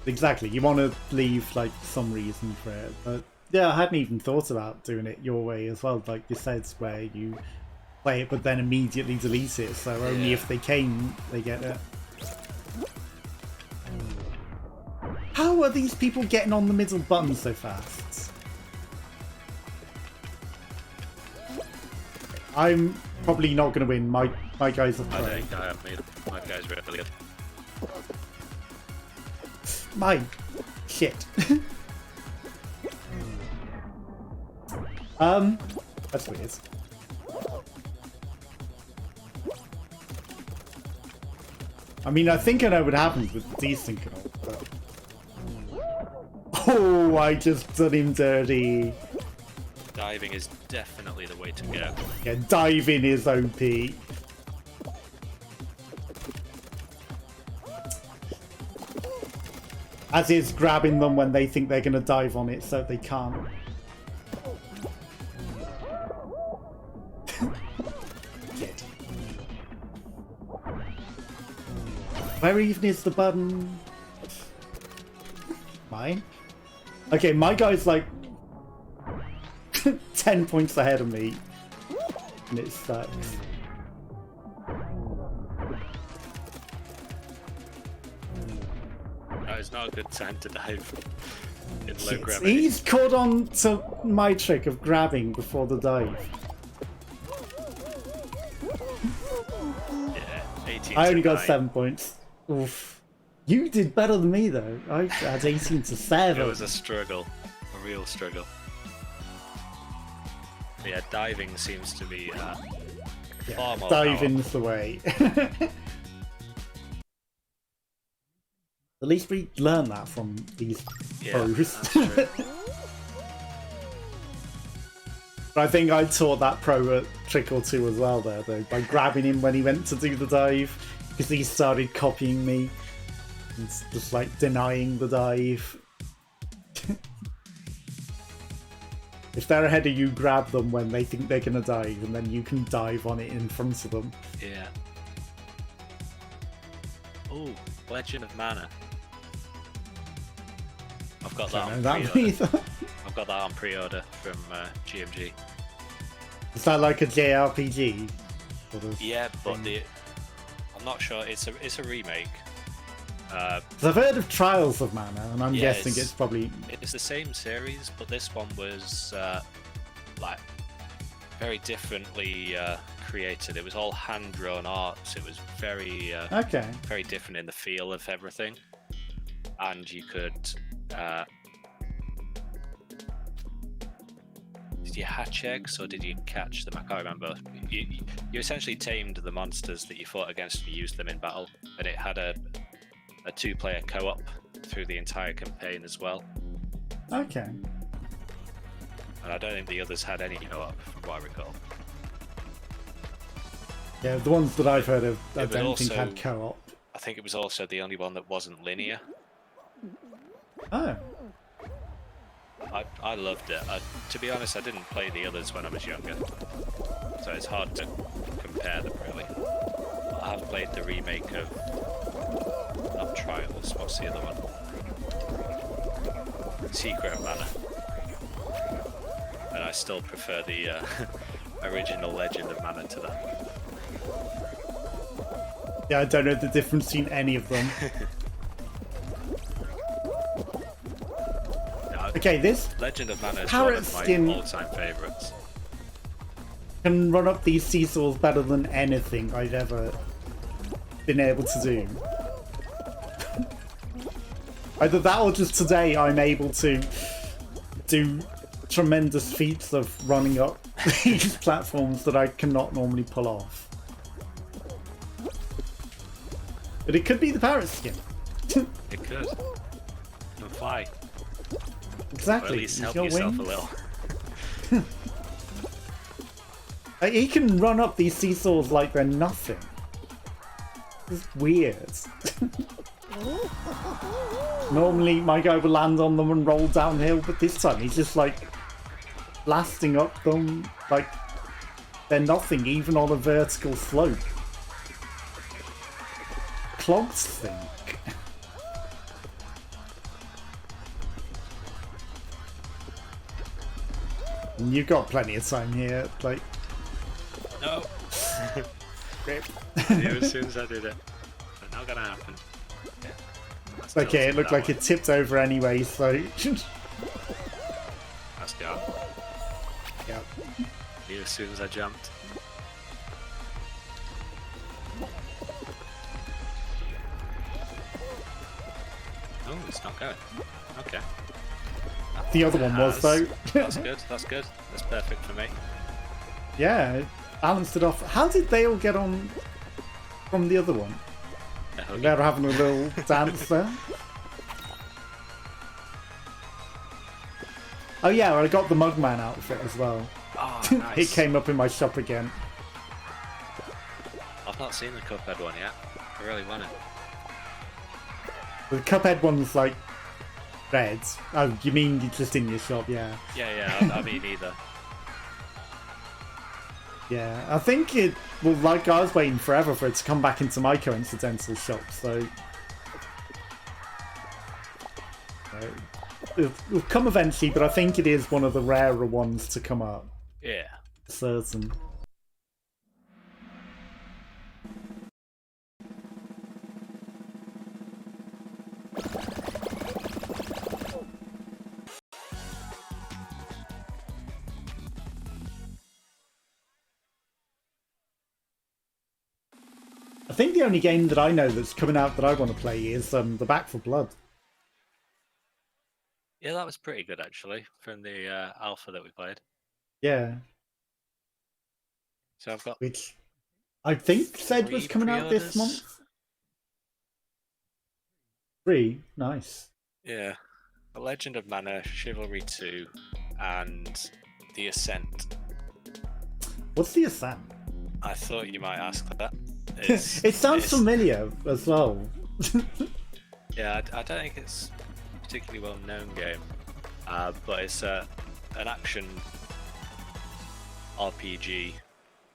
Exactly, you want to leave like some reason for it, but yeah, I hadn't even thought about doing it your way as well, like you said, where you play it but then immediately delete it, so only if they came, they get it. How are these people getting on the middle button so fast? I'm probably not going to win. My guys are pro.
My guys are really good.
My shit. That's weird. I mean, I think I know what happens with the desync and all, but... Oh, I just done him dirty.
Diving is definitely the way to go.
Yeah, diving is OP. As is grabbing them when they think they're going to dive on it so they can't. Shit. Where even is the button? Mine? Okay, my guy's like 10 points ahead of me. And it sucks.
It's not a good time to dive in low gravity.
He's caught on to my trick of grabbing before the dive.
Yeah, 18
I only got
9.
7 points. Oof. You did better than me though. I had 18 to 7.
It was a struggle, a real struggle. But yeah, diving seems to be far more
diving's the way. At least we learn that from these pros.
That's true.
But I think I taught that pro a trick or two as well there, though, by grabbing him when he went to do the dive, because he started copying me and just like denying the dive. If they're ahead of you, grab them when they think they're gonna dive, and then you can dive on it in front of them.
Yeah. Oh, Legend of Mana. I've got that on pre-order. I've got that on pre-order from GMG.
Is that like a JRPG? Sort of
yeah, but I'm not sure. It's a remake.
'Cause I've heard of Trials of Mana, and I'm guessing it's probably...
It's the same series, but this one was like very differently created. It was all hand-drawn arts. It was very very different in the feel of everything, and you could did you hatch eggs or did you catch them? I can't remember. You essentially tamed the monsters that you fought against and used them in battle, and it had a 2-player co-op through the entire campaign as well.
Okay.
And I don't think the others had any co-op, from what I recall.
Yeah, the ones that I've heard of, I don't think had co-op.
I think it was also the only one that wasn't linear.
Oh.
I loved it. To be honest, I didn't play the others when I was younger, so it's hard to compare them really. I have played the remake of not Trials. What's the other one? Secret of Mana, and I still prefer the original Legend of Mana to that.
Yeah, I don't know the difference between any of them. Okay, this
Legend of Mana is one of my all-time favourites.
Can run up these seesaws better than anything I've ever been able to do. Either that or just today I'm able to do tremendous feats of running up these platforms that I cannot normally pull off. But it could be the parrot skin.
It could. You can fly.
Exactly.
Or at least help yourself a little.
He can run up these seesaws like they're nothing. It's weird. Normally my guy would land on them and roll downhill, but this time he's just like blasting up them like they're nothing, even on a vertical slope. Clogs stink. And you've got plenty of time here, like...
No! I knew as soon as I did it. But not gonna happen. Yeah.
Okay, it looked like it tipped over anyway, so...
Let's go.
Yeah.
Knew as soon as I jumped. Oh, it's not going. Okay.
The other one was, though.
That's good, that's good. That's perfect for me.
Yeah, it balanced it off. How did they all get on from the other one? They were having a little dance there. Oh yeah, I got the Mugman outfit as well.
Oh, nice.
It came up in my shop again.
I've not seen the Cuphead one yet. I really want it.
The Cuphead one's like red. Oh, you mean just in your shop? Yeah.
Yeah, I mean either.
Yeah, I think it... Well, like, I was waiting forever for it to come back into my coincidental shop, so... It'll come eventually, but I think it is one of the rarer ones to come up.
Yeah.
Certain. I think the only game that I know that's coming out that I want to play is the Back 4 Blood.
Yeah, that was pretty good actually from the alpha that we played.
Yeah.
So I've got
which I think said was coming out this month. 3, nice.
Yeah, The Legend of Mana, Chivalry 2, and The Ascent.
What's The Ascent?
I thought you might ask that.
It sounds familiar as well.
Yeah, I don't think it's a particularly well-known game, but it's an action RPG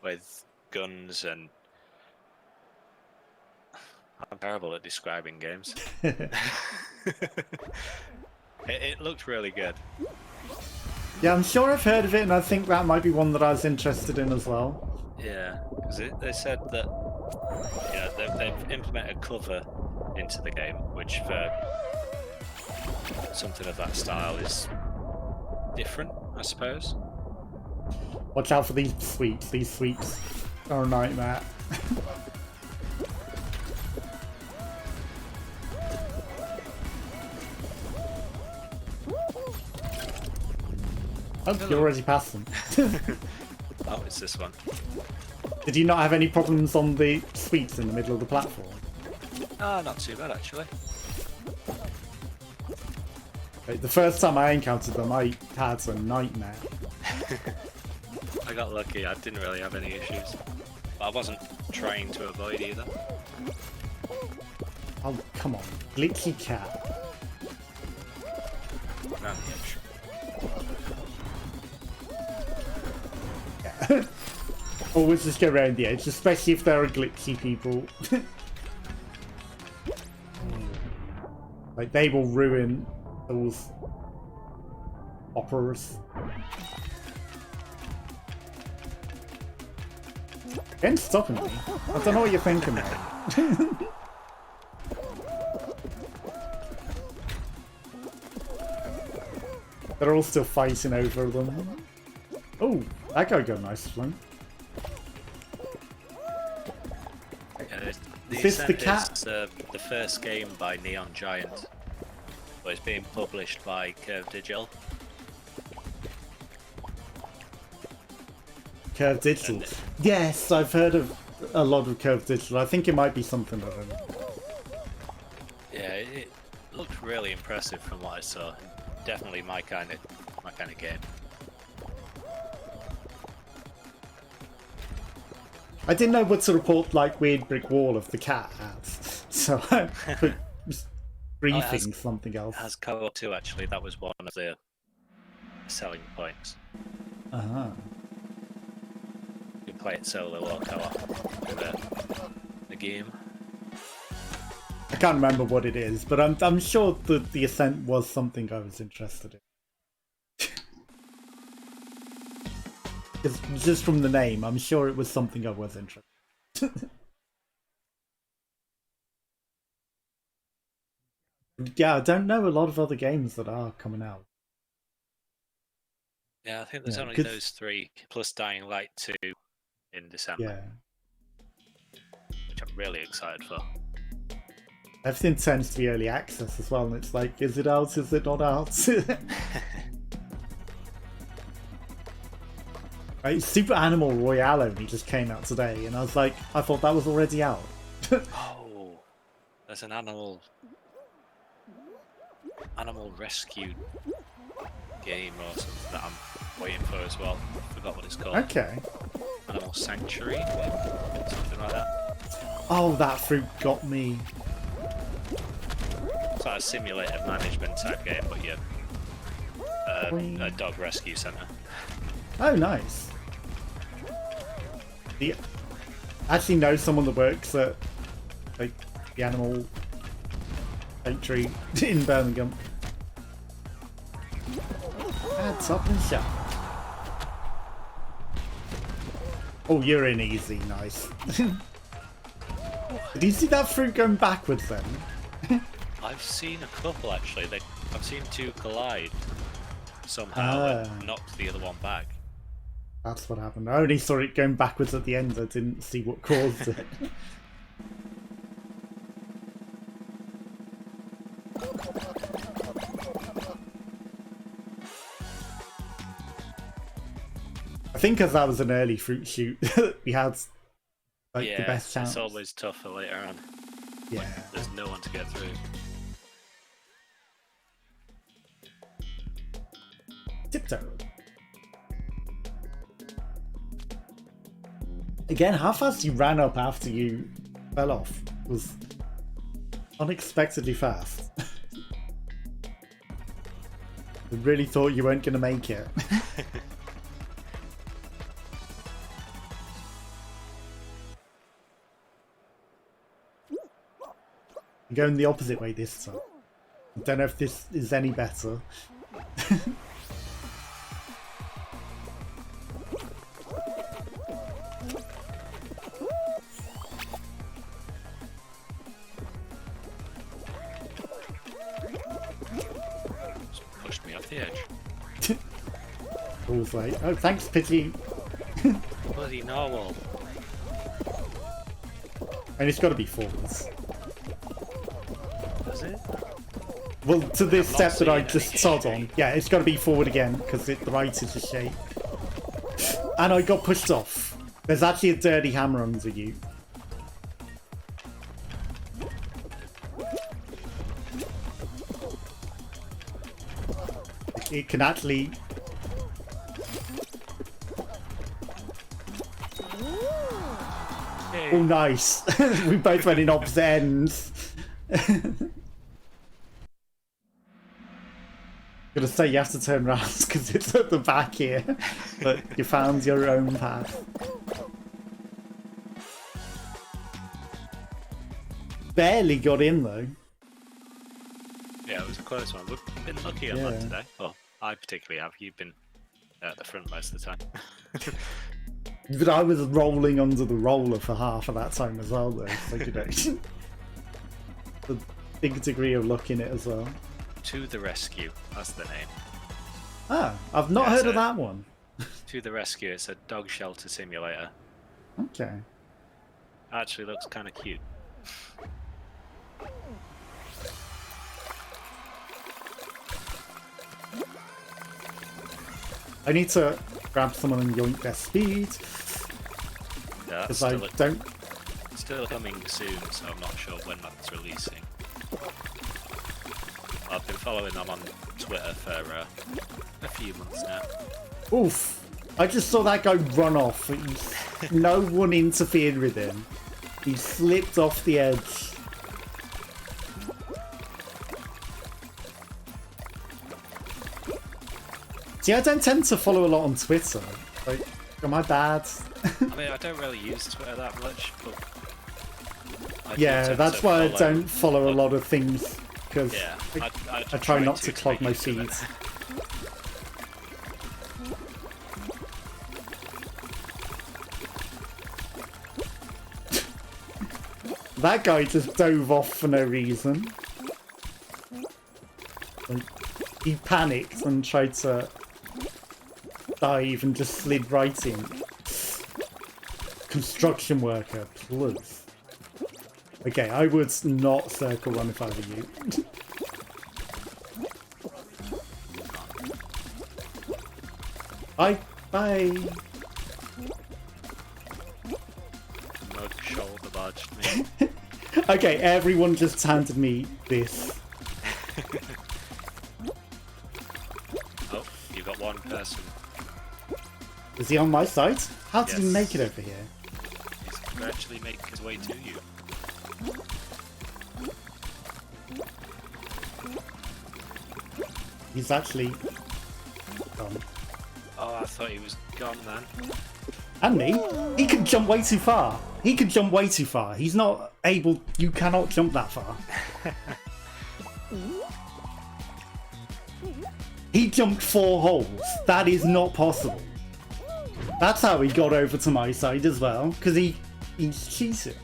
with guns and... I'm terrible at describing games. It looked really good.
Yeah, I'm sure I've heard of it, and I think that might be one that I was interested in as well.
Yeah, because they said that they've implemented cover into the game, which for something of that style is different, I suppose.
Watch out for these sweeps. These sweeps are a nightmare. Oh, you already passed them.
Oh, it's this one.
Did you not have any problems on the sweeps in the middle of the platform?
Not too bad actually.
The first time I encountered them, I had a nightmare.
I got lucky, I didn't really have any issues. But I wasn't trying to avoid either.
Oh, come on. Glitchy cat.
Around the edge.
Yeah. Always just go around the edge, especially if there are glitchy people. Like, they will ruin those operas. Again, stopping me. I don't know what you're thinking, mate. They're all still fighting over them. Oh, that guy got a nice fling.
Is
this the cat?
Is the first game by Neon Giant, but it's being published by Curve Digital.
Curved Digital. Yes, I've heard of a lot of Curved Digital. I think it might be something of them.
Yeah, it looked really impressive from what I saw. Definitely my kind of game.
I didn't know what to report like weird brick wall of the cat has, so I put briefing something else.
It has co-op too, actually. That was one of the selling points. You can play it solo or co-op with the game.
I can't remember what it is, but I'm sure that the Ascent was something I was interested in. Just from the name, I'm sure it was something I was interested in. Yeah, I don't know a lot of other games that are coming out.
Yeah, I think there's only those 3, plus Dying Light 2 in December.
Yeah.
Which I'm really excited for.
Everything tends to be early access as well, and it's like, is it out, is it not out? Right, Super Animal Royale only just came out today, and I was like, I thought that was already out.
Oh, there's an animal rescue game or something that I'm waiting for as well. I forgot what it's called.
Okay.
Animal Sanctuary, something like that.
Oh, that fruit got me.
It's like a simulated management type game, but you're a dog rescue centre.
Oh, nice. I actually know someone that works at like the animal sanctuary in Birmingham. That's up and shut. Oh, you're in easy, nice. Did you see that fruit going backwards then?
I've seen a couple actually. I've seen 2 collide somehow and knocked the other one back.
That's what happened. I only saw it going backwards at the end. I didn't see what caused it. I think because that was an early fruit shoot, we had like the best chance.
It's always tough for later on.
Yeah.
There's no one to get through.
Tiptoe. Again, how fast you ran up after you fell off was unexpectedly fast. I really thought you weren't going to make it. I'm going the opposite way this time. I don't know if this is any better.
Pushed me off the edge.
Always like, oh, thanks, Pity.
Bloody normal.
And it's got to be forwards.
Does it?
Well, to this step that I just sod on. Yeah, it's got to be forward again, because the right is a shape. And I got pushed off. There's actually a dirty hammer under you. It can actually...
Hey.
Oh, nice. We both went in opposite ends. Gonna say you have to turn around because it's at the back here, but you found your own path. Barely got in though.
Yeah, it was a close one. We've been lucky on that today. Well, I particularly have. You've been at the front most of the time.
But I was rolling under the roller for half of that time as well though, so you know. A big degree of luck in it as well.
To the Rescue, that's the name.
Ah, I've not heard of that one.
To the Rescue, it's a dog shelter simulator.
Okay.
Actually looks kind of cute.
I need to grab someone and yoink their speed.
Yeah,
because I don't.
Still coming soon, so I'm not sure when that's releasing. I've been following them on Twitter for a few months now.
Oof! I just saw that guy run off. No one interfered with him. He slipped off the edge. See, I don't tend to follow a lot on Twitter. Like, am I bad?
I mean, I don't really use Twitter that much, but...
Yeah, that's why I don't follow a lot of things, because
yeah,
I try not to clog my feed. That guy just dove off for no reason. Like, he panicked and tried to dive and just slid right in. Construction worker, plus. Okay, I would not circle run if I were you. Bye. Bye.
Mug shoulder barged me.
Okay, everyone just handed me this.
Oh, you got one person.
Is he on my side? How did he
Yes.
make it over here?
He's gradually making his way to you.
He's actually gone.
Oh, I thought he was gone then.
And me? He could jump way too far. He could jump way too far. He's not able... You cannot jump that far. He jumped 4 holes. That is not possible. That's how he got over to my side as well, because he's cheated.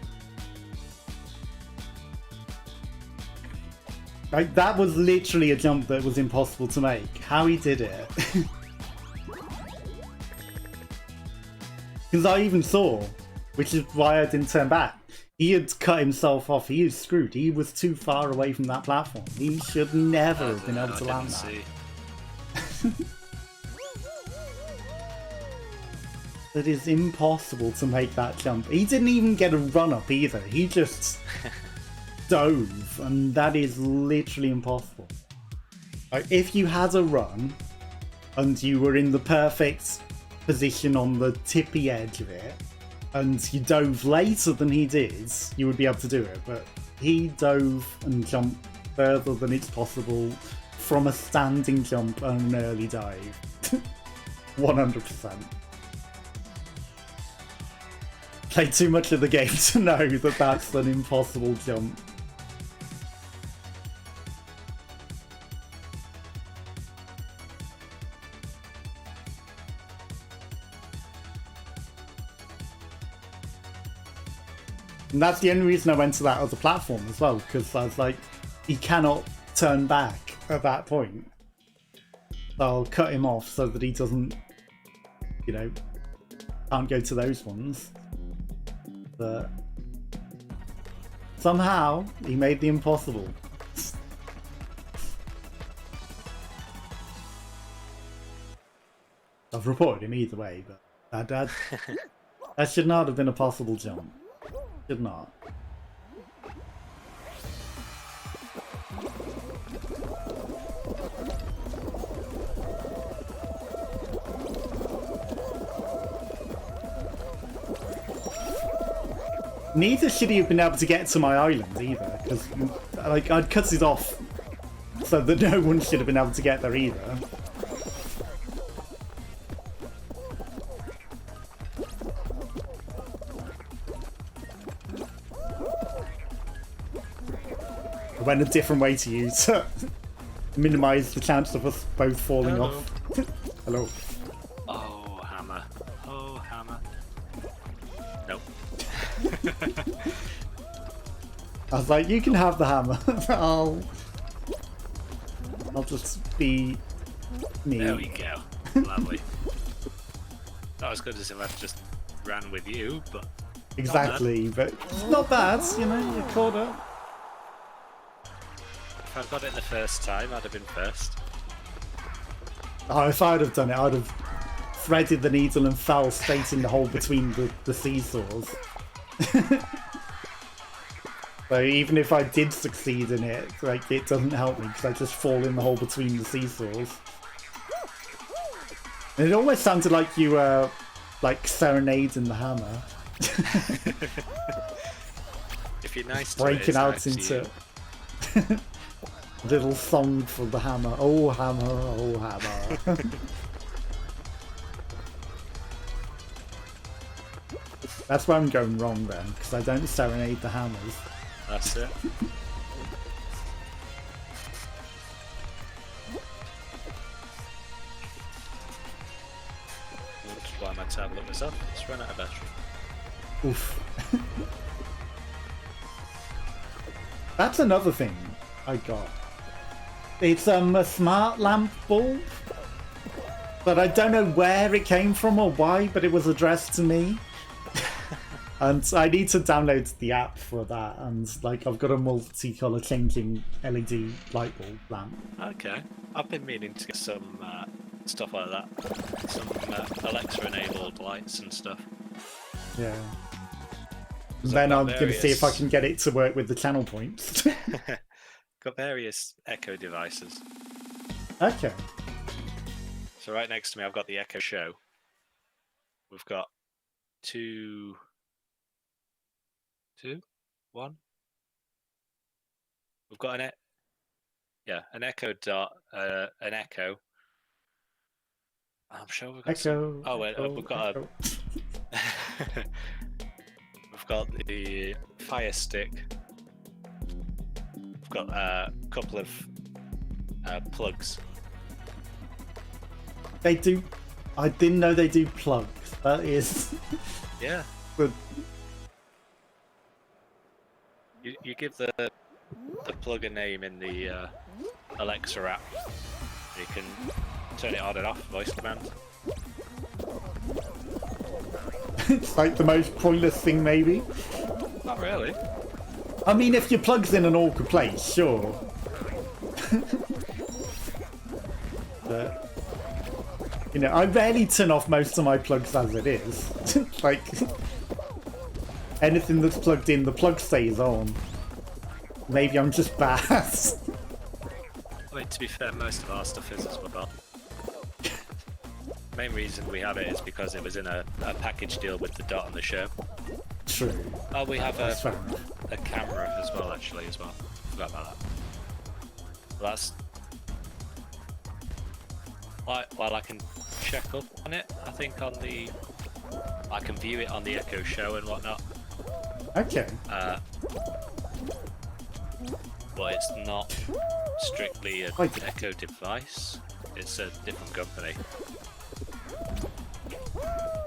Like, that was literally a jump that was impossible to make. How he did it. Because I even saw, which is why I didn't turn back. He had cut himself off. He was screwed. He was too far away from that platform. He should never have been able to land that. It is impossible to make that jump. He didn't even get a run up either. He just dove, and that is literally impossible. Like, if you had a run and you were in the perfect position on the tippy edge of it, and you dove later than he did, you would be able to do it. But he dove and jumped further than it's possible from a standing jump and an early dive. 100%. Played too much of the game to know that that's an impossible jump. And that's the only reason I went to that other platform as well, because I was like, he cannot turn back at that point. So I'll cut him off so that he doesn't, you know, can't go to those ones. But somehow he made the impossible. I've reported him either way, but that should not have been a possible jump. Should not. Neither should he have been able to get to my island either, because like I'd cut it off so that no one should have been able to get there either. I went a different way to you to minimise the chance of us both falling off. Hello.
Oh, hammer. Oh, hammer. Nope.
I was like, you can have the hammer. I'll just be me.
There we go. Lovely. Not as good as if I just ran with you, but...
Exactly, but it's not bad, you know, you caught up.
If I'd got it the first time, I'd have been first.
Oh, if I'd have done it, I'd have threaded the needle and fell straight in the hole between the seesaws. So even if I did succeed in it, like, it doesn't help me because I just fall in the hole between the seesaws. And it almost sounded like you were like serenading the hammer.
If you're nice to
breaking
it,
out
nice
into a little song for the hammer. Oh hammer, oh hammer. That's where I'm going wrong then, because I don't serenade the hammers.
That's it. Oops, why my tablet was up? It's run out of battery.
Oof. That's another thing I got. It's a smart lamp bulb, but I don't know where it came from or why, but it was addressed to me. And I need to download the app for that, and like I've got a multicolour changing LED light bulb lamp.
Okay, I've been meaning to get some stuff like that, some Alexa-enabled lights and stuff.
Yeah. Then I'm going to see if I can get it to work with the channel points.
Got various Echo devices.
Okay.
So right next to me, I've got the Echo Show. We've got one. We've got an Echo Dot, an Echo. I'm sure we've got
Echo.
Oh wait,
Echo,
we've got
Echo.
We've got the Fire Stick. We've got a couple of plugs.
They do. I didn't know they do plugs. That is.
Yeah.
But
you give the plug a name in the Alexa app. You can turn it on and off, voice command.
It's like the most pointless thing, maybe.
Not really.
I mean, if your plug's in an awkward place, sure. But, you know, I rarely turn off most of my plugs as it is. Like, anything that's plugged in, the plug stays on. Maybe I'm just bad.
I mean, to be fair, most of our stuff is as well. Main reason we have it is because it was in a package deal with the Dot on the show.
True.
Oh, we have a camera as well, actually, as well. Forgot about that. Well, that's... While I can check up on it, I think on the... I can view it on the Echo Show and whatnot.
Okay.
But it's not strictly an Echo device. It's a different company.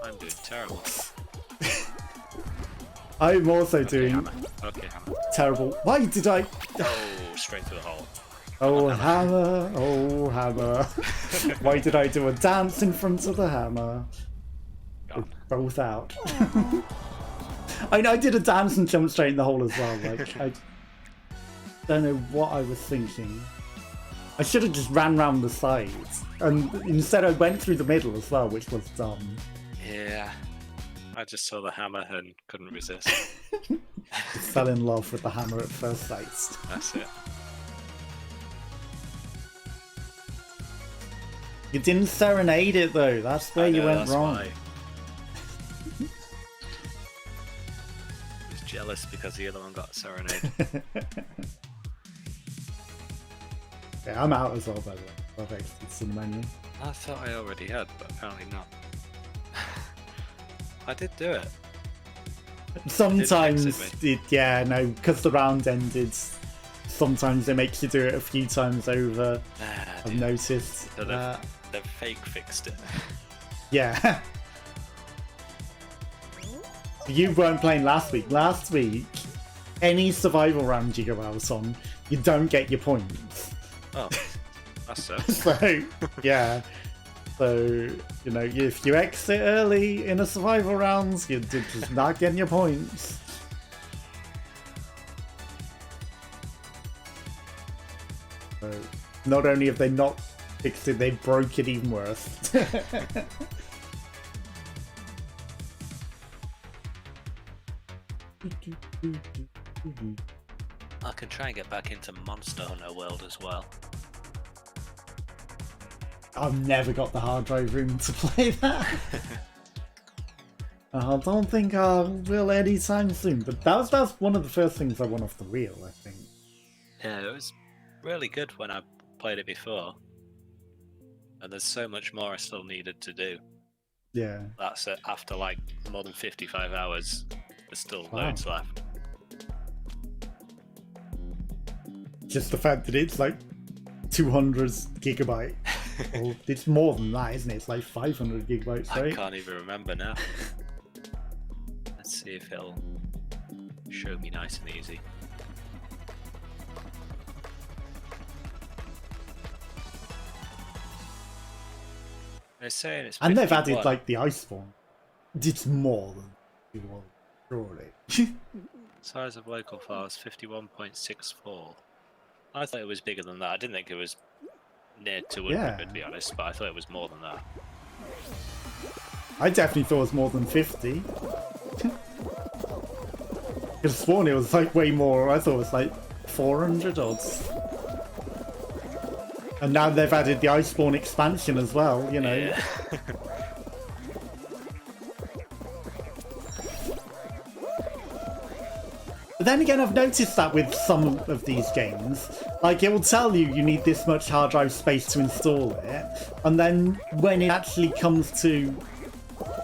I'm doing terrible.
I'm also doing terrible. Why did I?
Oh, straight through the hole.
Oh hammer! Oh hammer! Why did I do a dance in front of the hammer? Both out. I know I did a dance and jumped straight in the hole as well. Like I don't know what I was thinking. I should have just ran round the sides, and instead I went through the middle as well, which was dumb.
Yeah, I just saw the hammer and couldn't resist.
Fell in love with the hammer at first sight.
That's it.
You didn't serenade it though. That's where you went wrong.
Why. I was jealous because the other one got a serenade.
Yeah, I'm out as well, by the way. I've exited some menu.
I thought I already had, but apparently not. I did do it.
Sometimes, because the round ended, sometimes it makes you do it a few times over. I've noticed.
So they've fake fixed it.
Yeah. You weren't playing last week. Last week, any survival round you go out on, you don't get your points.
Oh, that's so.
So, yeah. So, you know, if you exit early in a survival round, you're just not getting your points. So, not only have they not fixed it, they broke it even worse.
I can try and get back into Monster Hunter World as well.
I've never got the hard drive room to play that. I don't think I will anytime soon, but that was one of the first things I won off the wheel, I think.
Yeah, it was really good when I played it before. And there's so much more I still needed to do.
Yeah.
That's it. After like more than 55 hours, there's still loads left.
Just the fact that it's like 200 gigabyte. Well, it's more than that, isn't it? It's like 500 gigabytes, right?
I can't even remember now. Let's see if it'll show me nice and easy. They're saying it's 51.
And they've added like the ice form. It's more than 51, surely.
Size of local files 51.64. I thought it was bigger than that. I didn't think it was near 200 to be honest, but I thought it was more than that.
I definitely thought it was more than 50. Because sworn it was like way more. I thought it was like 400 odds. And now they've added the Iceborne expansion as well, you know.
Yeah.
But then again, I've noticed that with some of these games, like it will tell you need this much hard drive space to install it, and then when it actually comes to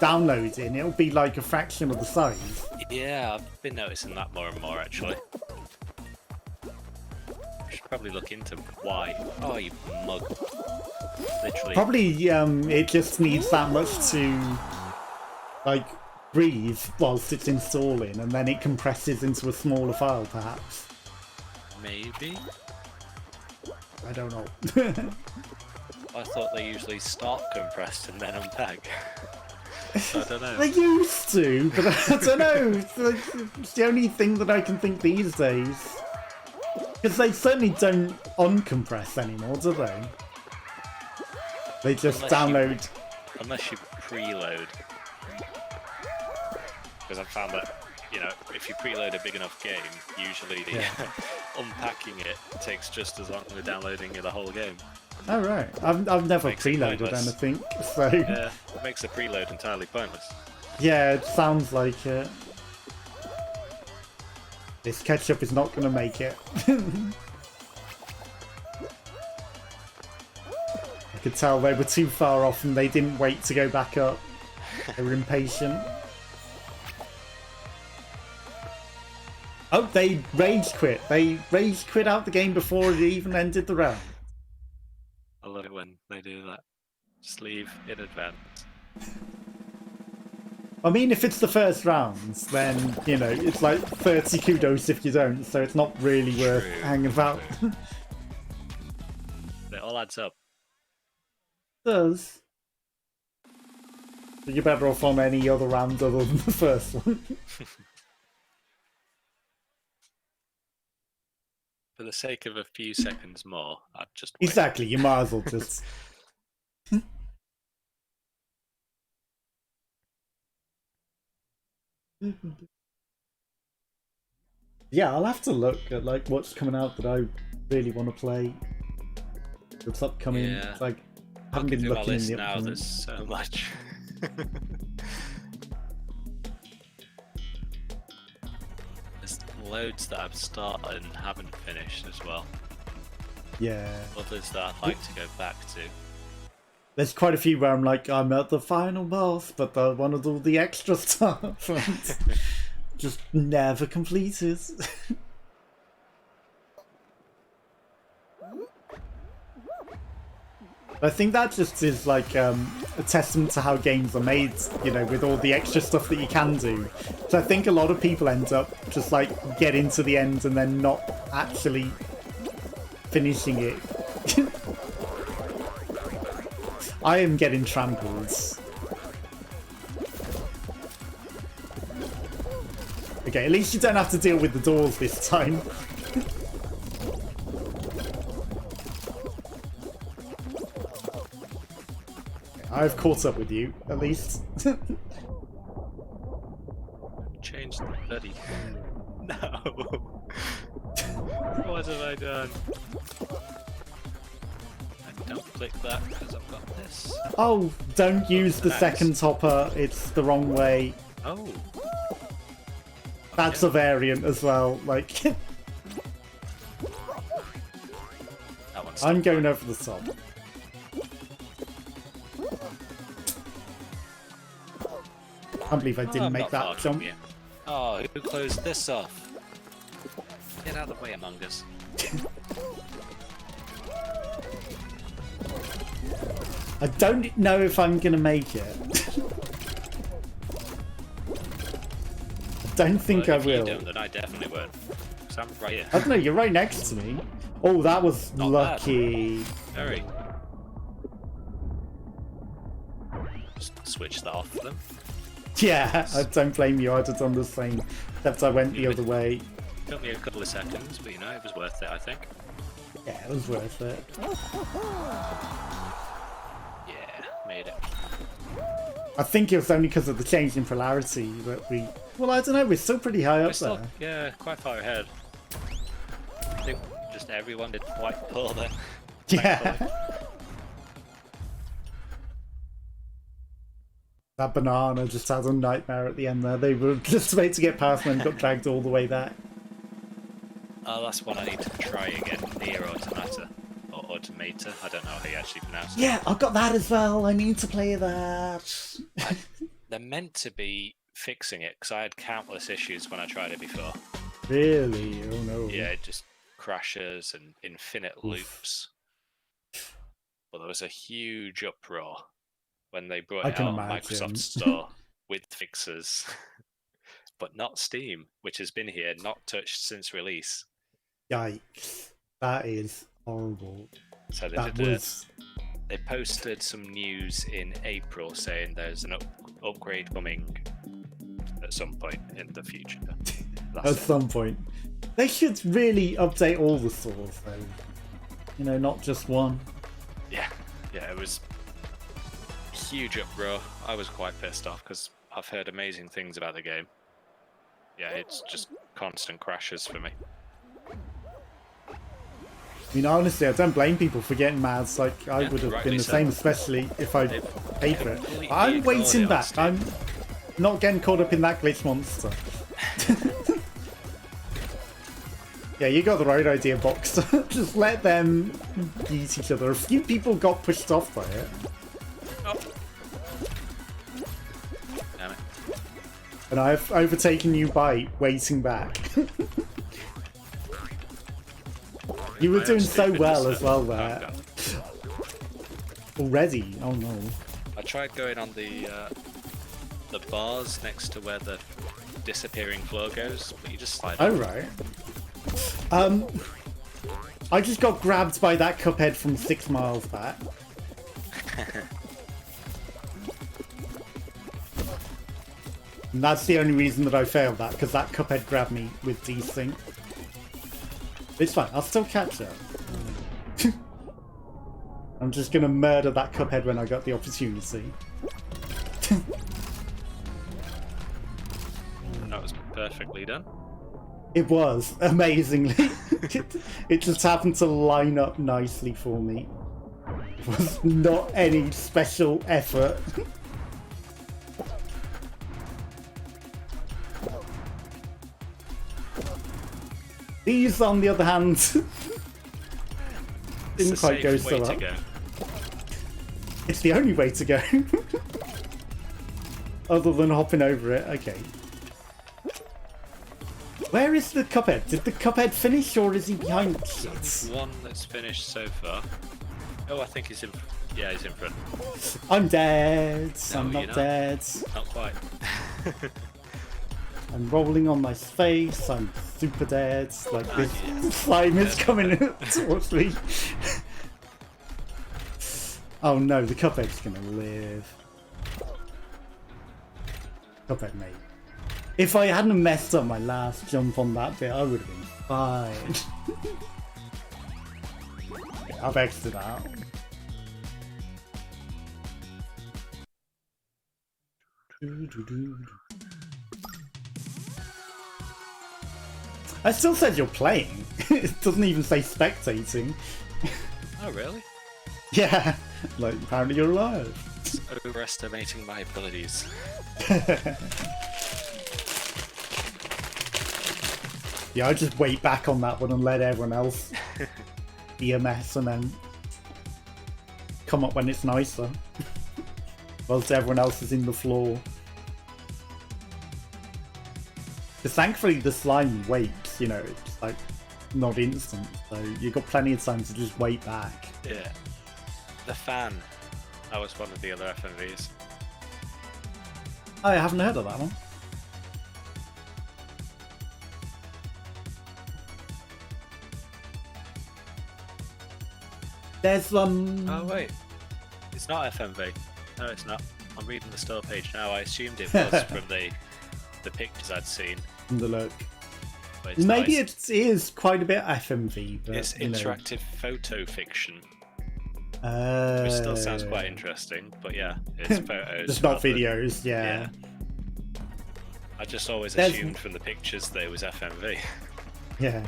downloading, it'll be like a fraction of the size.
Yeah, I've been noticing that more and more actually. I should probably look into why. Oh, you mug. Literally.
Probably it just needs that much to like breathe whilst it's installing, and then it compresses into a smaller file, perhaps.
Maybe?
I don't know.
I thought they usually start compressed and then unpack. So I don't know.
They used to, but I don't know. It's the only thing that I can think these days. Because they certainly don't uncompress anymore, do they? They just download.
Unless you preload. Because I've found that, you know, if you preload a big enough game, usually the unpacking it takes just as long as downloading the whole game.
Oh right, I've never preloaded anything, so
yeah, it makes the preload entirely pointless.
Yeah, it sounds like it. This ketchup is not going to make it. I could tell they were too far off and they didn't wait to go back up. They were impatient. Oh, they rage quit. They rage quit out the game before it even ended the round.
I love it when they do that. Just leave in advance.
I mean, if it's the first round, then, you know, it's like 30 kudos if you don't, so it's not really worth hanging about.
It all adds up.
It does. But you're better off on any other round other than the first one.
For the sake of a few seconds more, I'd just
wait. Exactly, you might as well just... Yeah, I'll have to look at like what's coming out that I really want to play. What's upcoming?
Yeah.
It's like I haven't been looking in the
now. There's so much. There's loads that I've started and haven't finished as well.
Yeah.
Others that I'd like to go back to.
There's quite a few where I'm like, I'm at the final boss, but I want to do the extra stuff. And just never completed. I think that just is like a testament to how games are made, you know, with all the extra stuff that you can do. So I think a lot of people end up just like getting to the end and then not actually finishing it. I am getting trampled. Okay, at least you don't have to deal with the doors this time. I've caught up with you, at least.
Change the bloody No. What have I done? Don't click that because I've got this.
Oh, don't use the second hopper. It's the wrong way.
Oh.
That's a variant as well. Like, I'm going over the top. I can't believe I didn't make that jump.
Oh, who closed this off? Get out of the way, Among Us.
I don't know if I'm gonna make it. I don't think I will.
If you don't, then I definitely won't. Because I'm right here.
I don't know, you're right next to me. Oh, that was
Not
lucky.
Bad. Very. Just switch that off them.
Yeah, I don't blame you. I'd have done the same, except I went the other way.
Took me a couple of seconds, but you know, it was worth it, I think.
Yeah, it was worth it.
Yeah, made it.
I think it was only because of the change in polarity that we... Well, I don't know, we're still pretty high up there.
Yeah, quite far ahead. I think just everyone did quite poor there.
Yeah. That banana just had a nightmare at the end there. They were just about to get past and got dragged all the way back.
Oh, that's one I need to try again. Near Automata. Or Automata. I don't know how you actually pronounce it.
Yeah, I've got that as well. I need to play that.
They're meant to be fixing it, because I had countless issues when I tried it before.
Really? Oh no.
Yeah, it just crashes and infinite loops. But there was a huge uproar when they brought it out on Microsoft Store with fixes. But not Steam, which has been here, not touched since release.
Yikes. That is horrible.
So they they posted some news in April saying there's an upgrade coming at some point in the future.
At some point. They should really update all the stores though. You know, not just one.
Yeah, it was a huge uproar. I was quite pissed off because I've heard amazing things about the game. Yeah, it's just constant crashes for me.
I mean, honestly, I don't blame people for getting mad. Like, I would have been the same, especially if I paid for it. I'm waiting back. I'm not getting caught up in that glitch monster. Yeah, you got the right idea, Box. Just let them beat each other. A few people got pushed off by it.
Oh. Damn it.
And I've overtaken you by waiting back. You were doing so well as well there. Already? Oh no.
I tried going on the bars next to where the disappearing floor goes, but you just slide.
Oh right. I just got grabbed by that Cuphead from 6 miles back. And that's the only reason that I failed that, because that Cuphead grabbed me with desync. It's fine, I'll still catch it. I'm just gonna murder that Cuphead when I got the opportunity.
That was perfectly done.
It was, amazingly. It just happened to line up nicely for me. It was not any special effort. These, on the other hand, didn't quite go so well. It's the only way to go. Other than hopping over it, okay. Where is the Cuphead? Did the Cuphead finish, or is he behind? Shit.
One that's finished so far. Oh, I think he's in. Yeah, he's in front.
I'm dead. No, I'm not dead.
Not quite.
I'm rolling on my face. I'm super dead. Like this slime is coming towards me. Oh no, the Cuphead's gonna live. Cuphead, mate. If I hadn't messed up my last jump on that bit, I would have been fine. Okay, I've exited out. I still said you're playing. It doesn't even say spectating.
Oh, really?
Yeah, like apparently you're alive.
It's overestimating my abilities.
Yeah, I just wait back on that one and let everyone else be a mess and then come up when it's nicer. Whilst everyone else is in the floor. Because thankfully the slime waits, you know, it's like not instant, so you've got plenty of time to just wait back.
Yeah. The fan. That was one of the other FMVs.
I haven't heard of that one. There's
Oh wait, it's not FMV. No, it's not. I'm reading the store page now. I assumed it was from the pictures I'd seen.
From the look.
Maybe
nice. It is quite a bit FMV, but
it's interactive photo fiction. Which still sounds quite interesting, but yeah, it's photos.
Just not videos, yeah.
I just always assumed from the pictures that it was FMV.
Yeah.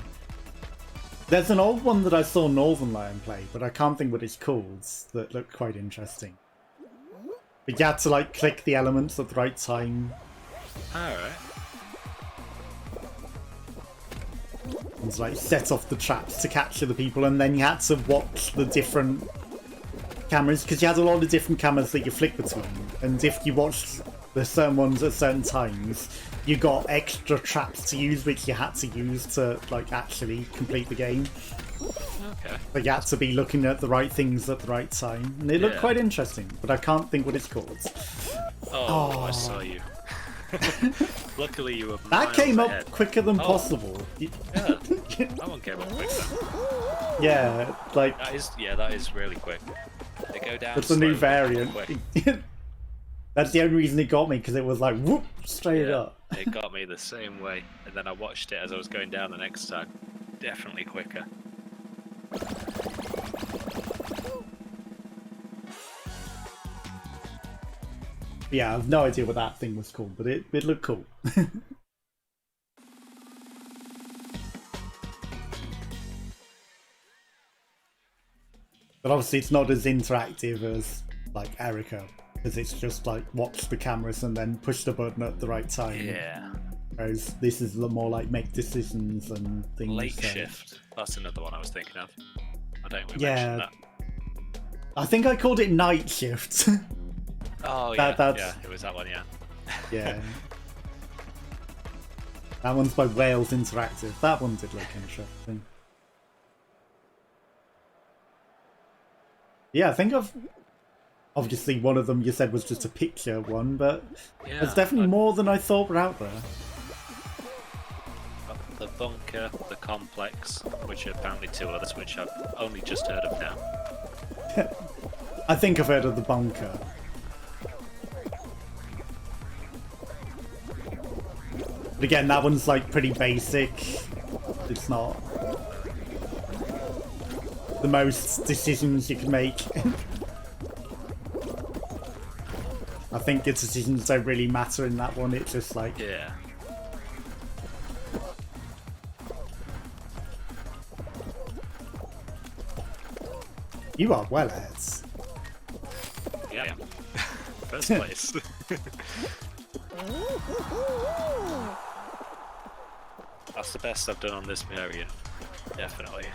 There's an old one that I saw Northern Lion play, but I can't think what it's called, that looked quite interesting. But you had to like click the elements at the right time.
Alright.
And like set off the traps to capture the people, and then you had to watch the different cameras, because you had a lot of different cameras that you flick between, and if you watched the certain ones at certain times, you got extra traps to use, which you had to use to like actually complete the game.
Okay.
But you had to be looking at the right things at the right time, and it looked quite interesting, but I can't think what it's called.
Oh, I saw you. Luckily you were
that came
ahead.
up quicker than possible.
Yeah, that one came up quicker.
Yeah, like
that is really quick. They go down.
It's a new variant. That's the only reason it got me, because it was like whoop straight up.
It got me the same way, and then I watched it as I was going down the next time. Definitely quicker.
Yeah, I have no idea what that thing was called, but it looked cool. But obviously it's not as interactive as like Erica, because it's just like watch the cameras and then push the button at the right time.
Yeah.
Whereas this is more like make decisions and things.
Late shift. That's another one I was thinking of. I don't think we mentioned that.
I think I called it night shift.
Oh yeah, it was that one, yeah.
Yeah. That one's by Wales Interactive. That one did look interesting. Yeah, I think obviously one of them you said was just a picture one, but there's definitely more than I thought were out there.
The bunker, the complex, which are apparently two others, which I've only just heard of now.
I think I've heard of the bunker. But again, that one's like pretty basic. It's not the most decisions you can make. I think the decisions don't really matter in that one. It's just like you are well ahead.
Yeah. First place. That's the best I've done on this variant. Definitely.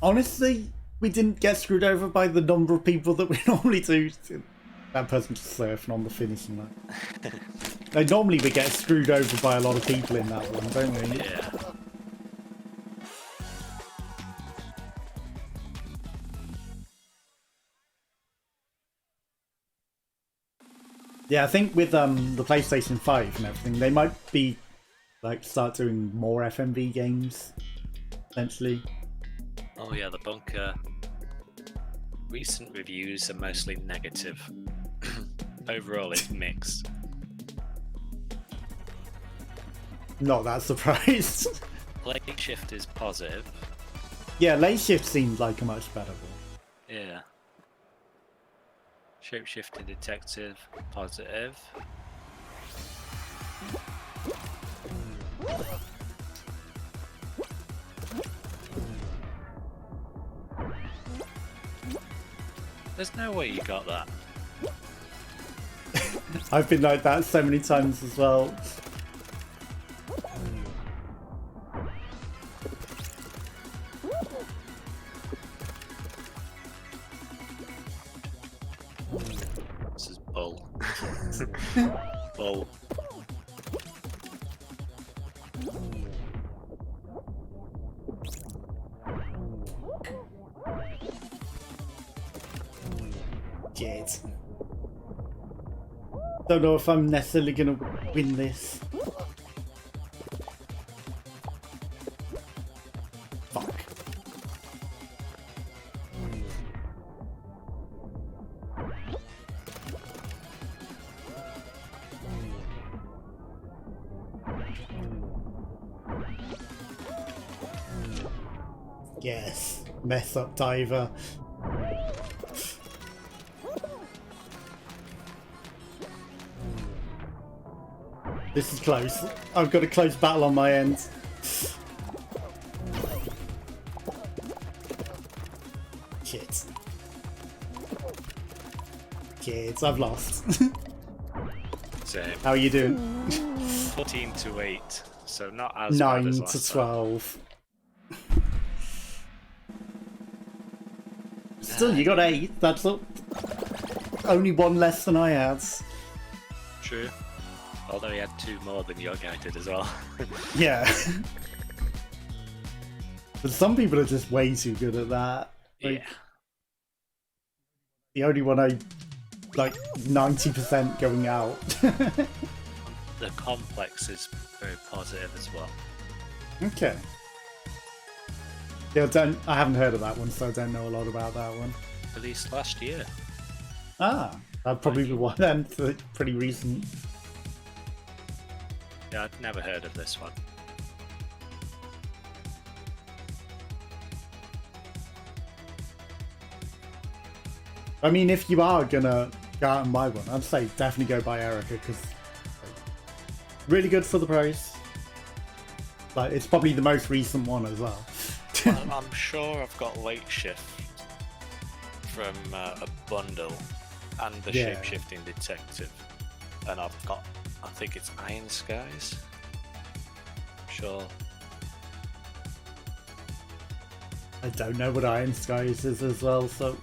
Honestly, we didn't get screwed over by the number of people that we normally do. That person just surfing on the finishing line. Like, normally we get screwed over by a lot of people in that one, don't we?
Yeah.
Yeah, I think with the PlayStation 5 and everything, they might be like start doing more FMV games, essentially.
Oh yeah, the bunker. Recent reviews are mostly negative. Overall, it's mixed.
Not that surprised.
Late shift is positive.
Yeah, late shift seems like a much better one.
Yeah. Shapeshifter detective, positive. There's no way you got that.
I've been like that so many times as well.
This is bull. Bull.
Shit. Don't know if I'm necessarily gonna win this. Fuck. Yes, mess up diver. This is close. I've got a close battle on my end. Shit. Kids, I've lost.
Same.
How are you doing?
14 to 8, so not as
9
bad as
to
last
12. Still, you got 8. That's only one less than I had.
True. Although he had 2 more than your guy did as well.
Yeah. But some people are just way too good at that. Like,
yeah.
The only one I like 90% going out.
The complex is very positive as well.
Okay. Yeah, I haven't heard of that one, so I don't know a lot about that one.
Released last year.
Ah, that'd probably be one then. Pretty recent.
Yeah, I'd never heard of this one.
I mean, if you are gonna go out and buy one, I'd say definitely go buy Erica, because really good for the price. Like, it's probably the most recent one as well.
Well, I'm sure I've got Late Shift from a bundle and the Shape-Shifting Detective, and I've got, I think it's Iron Skies. Sure.
I don't know what Iron Skies is as well, so...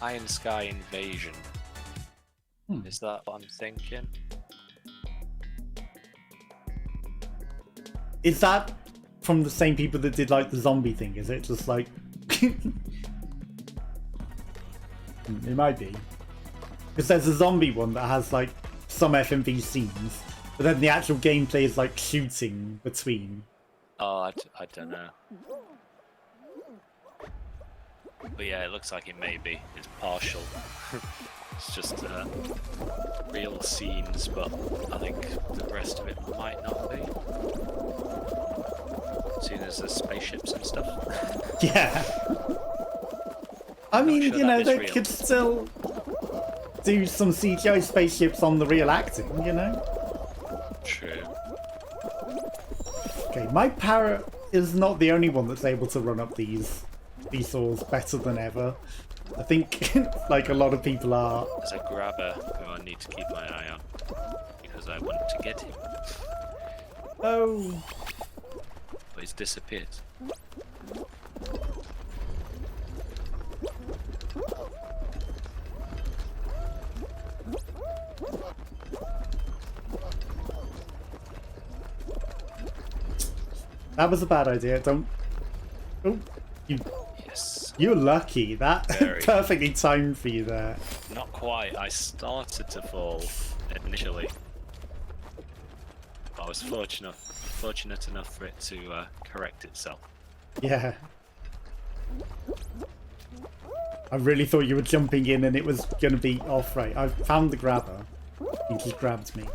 Iron Sky Invasion. Is that what I'm thinking?
Is that from the same people that did like the zombie thing? Is it just like... It might be. Because there's a zombie one that has like some FMV scenes, but then the actual gameplay is like shooting between.
Oh, I don't know. But yeah, it looks like it may be. It's partial. It's just real scenes, but I think the rest of it might not be. Seeing as there's spaceships and stuff.
Yeah. I mean,
sure
you know, they
real.
could still do some CGI spaceships on the real acting, you know?
True.
Okay, my parrot is not the only one that's able to run up these saws better than ever. I think like a lot of people are.
There's a grabber who I need to keep my eye on because I want to get him.
Oh.
But he's disappeared.
That was a bad idea. Don't. Oh, you.
Yes.
You're lucky. That
Very.
Perfectly timed for you there.
Not quite. I started to fall initially. But I was fortunate enough for it to correct itself.
Yeah. I really thought you were jumping in and it was going to be off right. I found the grabber. He just grabbed me.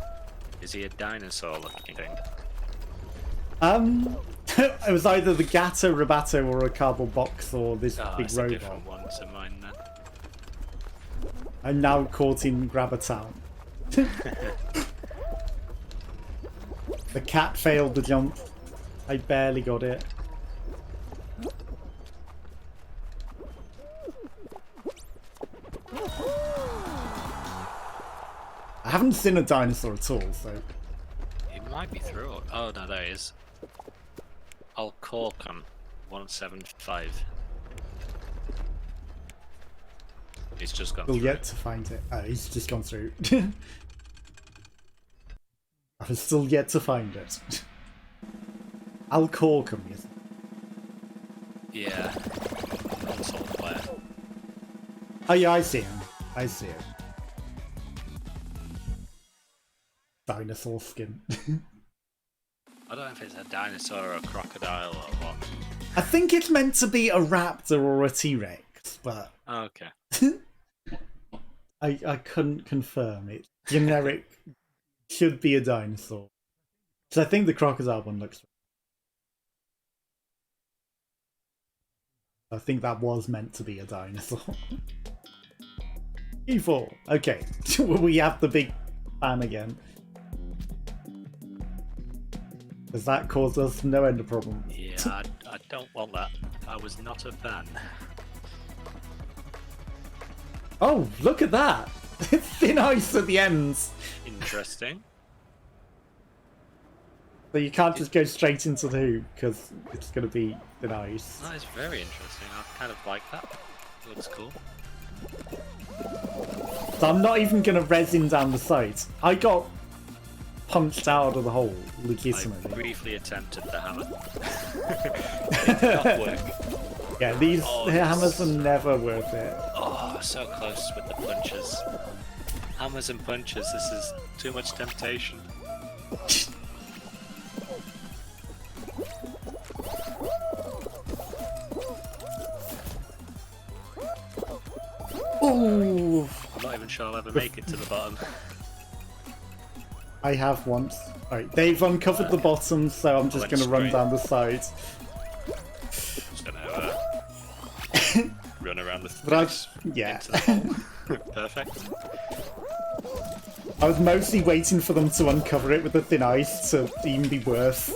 Is he a dinosaur looking thing?
It was either the Gato, Rabato, or a cardboard box, or this big
it's
robot.
a different one to mine then.
I'm now caught in Grabber Town. The cat failed the jump. I barely got it. haven't seen a dinosaur at all, so...
It might be through. Oh, no, there he is. I'll cork on 175. He's just gone
Still
through.
yet to find it. Oh, he's just gone through. I've still yet to find it. I'll cork him, you think?
Yeah. Console player.
Oh yeah, I see him. I see him. Dinosaur skin.
I don't know if it's a dinosaur or a crocodile or what.
I think it's meant to be a raptor or a T-Rex, but...
Oh, okay.
I couldn't confirm it. Generic should be a dinosaur. So I think the crocodile one looks... I think that was meant to be a dinosaur. E4. Okay. We have the big fan again. Does that cause us no end of problem?
Yeah, I don't want that. I was not a fan.
Oh, look at that! Thin ice at the ends!
Interesting.
So you can't just go straight into the hoop, because it's going to be thin ice.
That is very interesting. I kind of like that. Looks cool.
So I'm not even going to resin down the sides. I got punched out of the hole, legitimately.
I briefly attempted the hammer. It did not work.
Yeah, these hammers are never worth it.
Oh, so close with the punches. Hammers and punches, this is too much temptation.
Ooh!
I'm not even sure I'll ever make it to the bottom.
I have once. Alright, they've uncovered the bottom, so I'm just going to run down the sides.
Just gonna run around the
space yeah.
into the hole. Perfect.
I was mostly waiting for them to uncover it with the thin ice to even be worth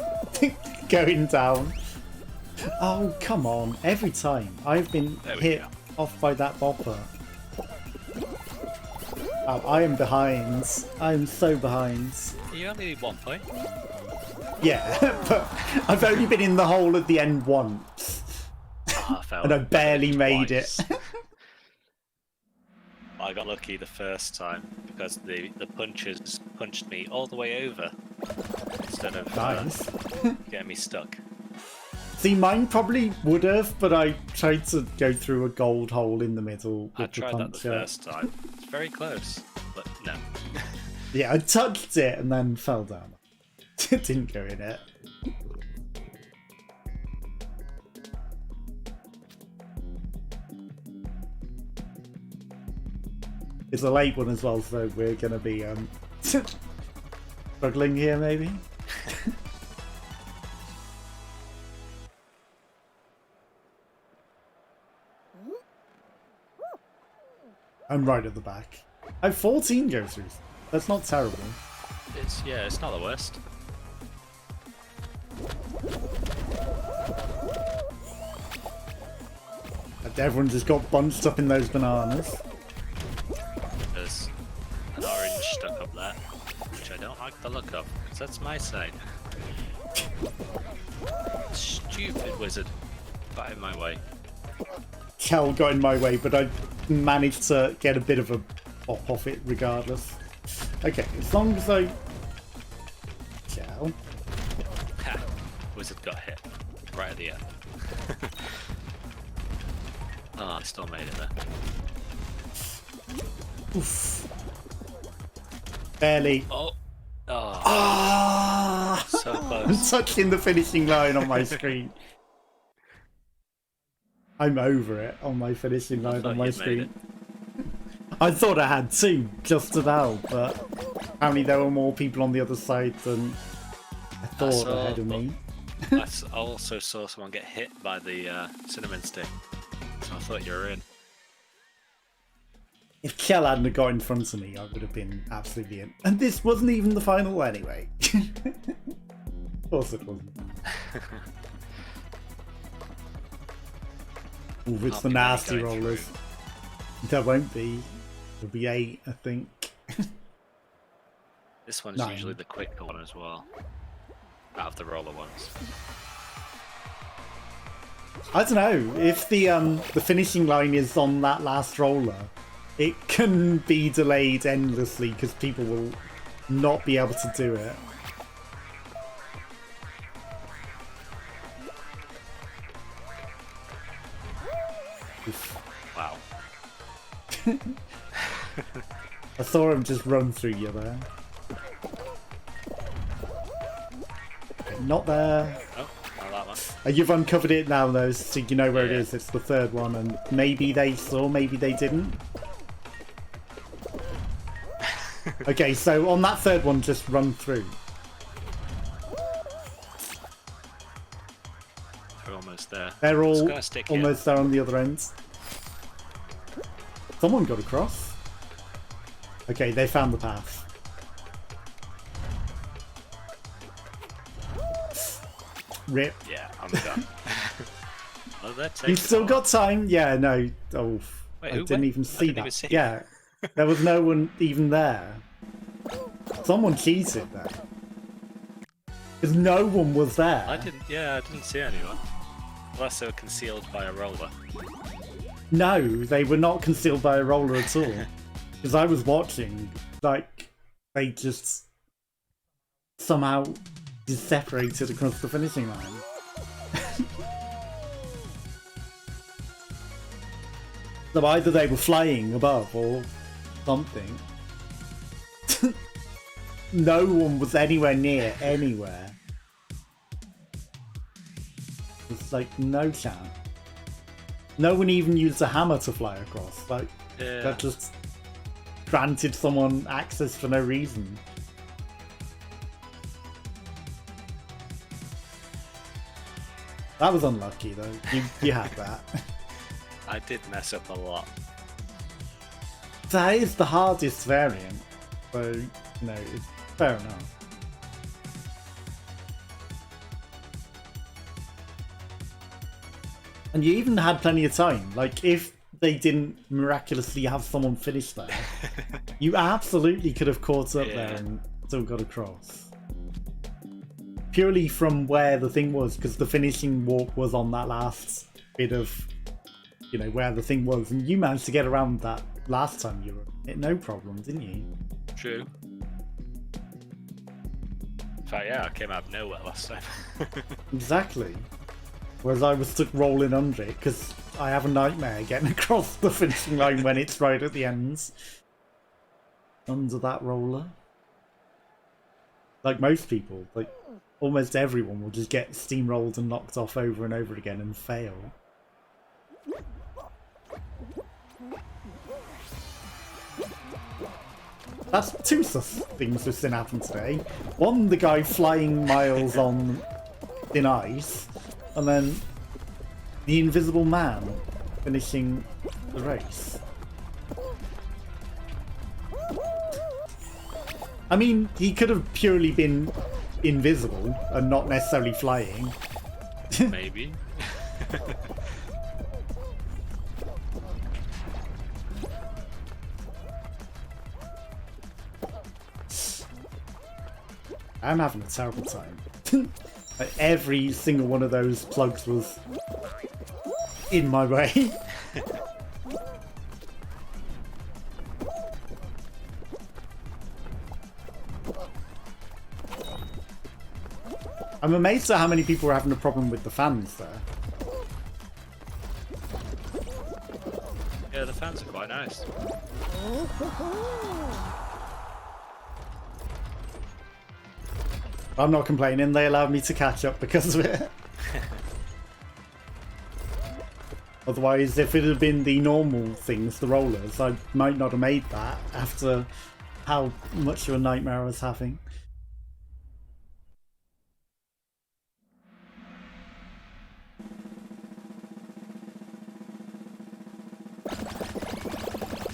going down. Oh, come on. Every time I've been hit off by that bopper. Oh, I am behind. I am so behind.
You only need 1 point.
Yeah, but I've only been in the hole at the end once. And I barely made it.
I got lucky the first time because the punches punched me all the way over instead of getting me stuck.
See, mine probably would have, but I tried to go through a gold hole in the middle with
I tried that the first time. It's very close, but no.
Yeah, I touched it and then fell down. It didn't go in it. It's a late one as well, so we're going to be struggling here, maybe. I'm right at the back. I have 14 go-throughs. That's not terrible.
It's not the worst.
And everyone just got bunched up in those bananas.
There's an orange stuck up there, which I don't like the look of, because that's my side. Stupid wizard. Got in my way.
Kel got in my way, but I managed to get a bit of a pop off it regardless. Okay, as long as I... Kel.
Ha! Wizard got hit. Right at the end. Oh, I still made it there.
Oof. Barely.
Oh! Oh!
Ah!
So close.
I'm touching the finishing line on my screen. I'm over it on my finishing line on my screen. I thought I had two, just about, but apparently there were more people on the other side than I thought ahead of me.
I also saw someone get hit by the cinnamon stick, so I thought you were in.
If Kel hadn't got in front of me, I would have been absolutely in. And this wasn't even the final anyway. Of course it wasn't. Ooh, it's the nasty rollers. There won't be. There'll be 8, I think.
This one's usually the quicker one as well, out of the roller ones.
I don't know, if the finishing line is on that last roller, it can be delayed endlessly because people will not be able to do it.
Wow.
I saw him just run through you there. Not there.
Oh, not that one.
You've uncovered it now though, so you know where it
Yeah.
is. It's the third one, and maybe they saw, maybe they didn't. Okay, so on that third one, just run through.
We're almost there.
They're all
stick
almost there on the other end. Someone got across. Okay, they found the path. Rip.
Yeah, I'm done. Oh,
You've still got time? Yeah, no. Oh,
Wait,
I didn't even see that.
Even see
Yeah, there was no one even there. Someone cheated there. Because no one was there.
I didn't see anyone. Unless they were concealed by a roller.
No, they were not concealed by a roller at all. Because I was watching, like, they just somehow just separated across the finishing line. So either they were flying above or something. No one was anywhere near anywhere. It's like no chance. No one even used a hammer to fly across. Like, that just granted someone access for no reason. That was unlucky though. You had that.
I did mess up a lot.
That is the hardest variant. So, you know, it's fair enough. And you even had plenty of time. Like, if they didn't miraculously have someone finish there, you absolutely could have caught up there and still got across. Purely from where the thing was, because the finishing walk was on that last bit of, you know, where the thing was. And you managed to get around that last time you were in it, no problem, didn't you?
True. In fact, yeah, I came out of nowhere last time.
Exactly. Whereas I was stuck rolling under it because I have a nightmare getting across the finishing line when it's right at the ends. Under that roller. Like most people, like almost everyone will just get steamrolled and knocked off over and over again and fail. That's two things we've seen happen today. One, the guy flying miles on thin ice, and then the invisible man finishing the race. I mean, he could have purely been invisible and not necessarily flying.
Maybe.
I'm having a terrible time. Like, every single one of those plugs was in my way. I'm amazed at how many people are having a problem with the fans there.
Yeah, the fans are quite nice.
I'm not complaining, they allowed me to catch up because of it. Otherwise, if it had been the normal things, the rollers, I might not have made that after how much of a nightmare I was having.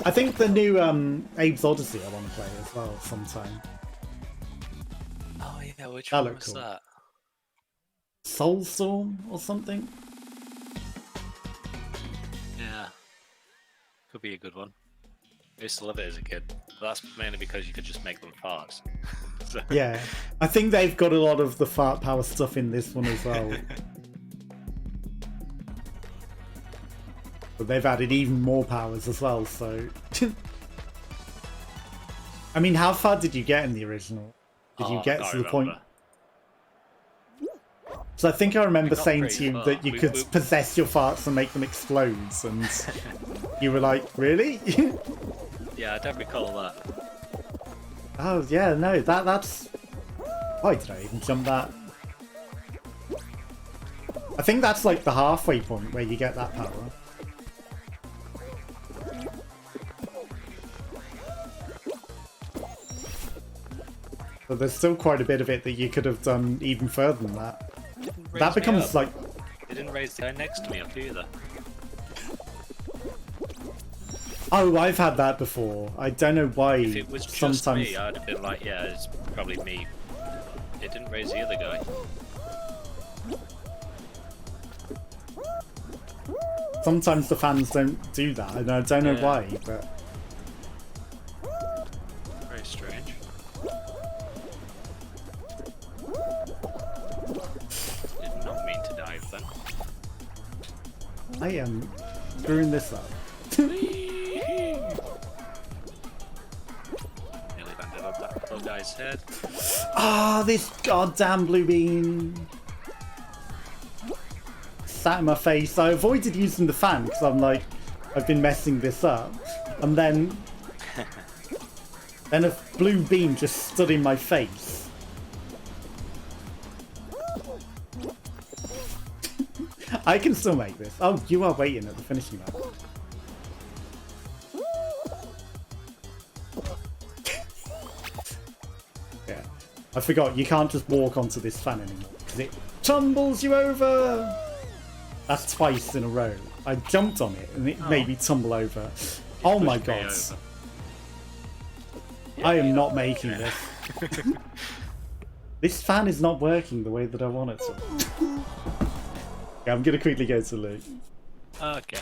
I think the new Abe's Odyssey I want to play as well sometime.
Oh yeah, which
That
one
looked
was
cool.
that?
Soulstorm or something?
Yeah. Could be a good one. I used to love it as a kid. But that's mainly because you could just make them fart. So.
Yeah, I think they've got a lot of the fart power stuff in this one as well. But they've added even more powers as well, so... I mean, how far did you get in the original? Did you get to the point... So I think I remember saying to you that you could possess your farts and make them explode, and you were like, really?
Yeah, I don't recall that.
Oh, yeah, no, that's... Why did I even jump that? I think that's like the halfway point where you get that power. But there's still quite a bit of it that you could have done even further than that. That becomes like...
It didn't raise the guy next to me up either.
Oh, I've had that before. I don't know why.
If it was just me, I'd have been like, yeah, it's probably me. It didn't raise the other guy.
Sometimes the fans don't do that, and I don't know why, but...
Very strange. Did not mean to dive then.
I am screwing this up.
Nearly landed on that little guy's head.
Ah, this goddamn blue bean! Sat in my face. I avoided using the fan because I'm like, I've been messing this up, and then a blue beam just stood in my face. I can still make this. Oh, you are waiting at the finishing line. Yeah, I forgot you can't just walk onto this fan anymore because it tumbles you over. That's twice in a row. I jumped on it and it made me tumble over. Oh my god. I am not making this. This fan is not working the way that I want it to. Yeah, I'm gonna quickly go to Luke.
Okay.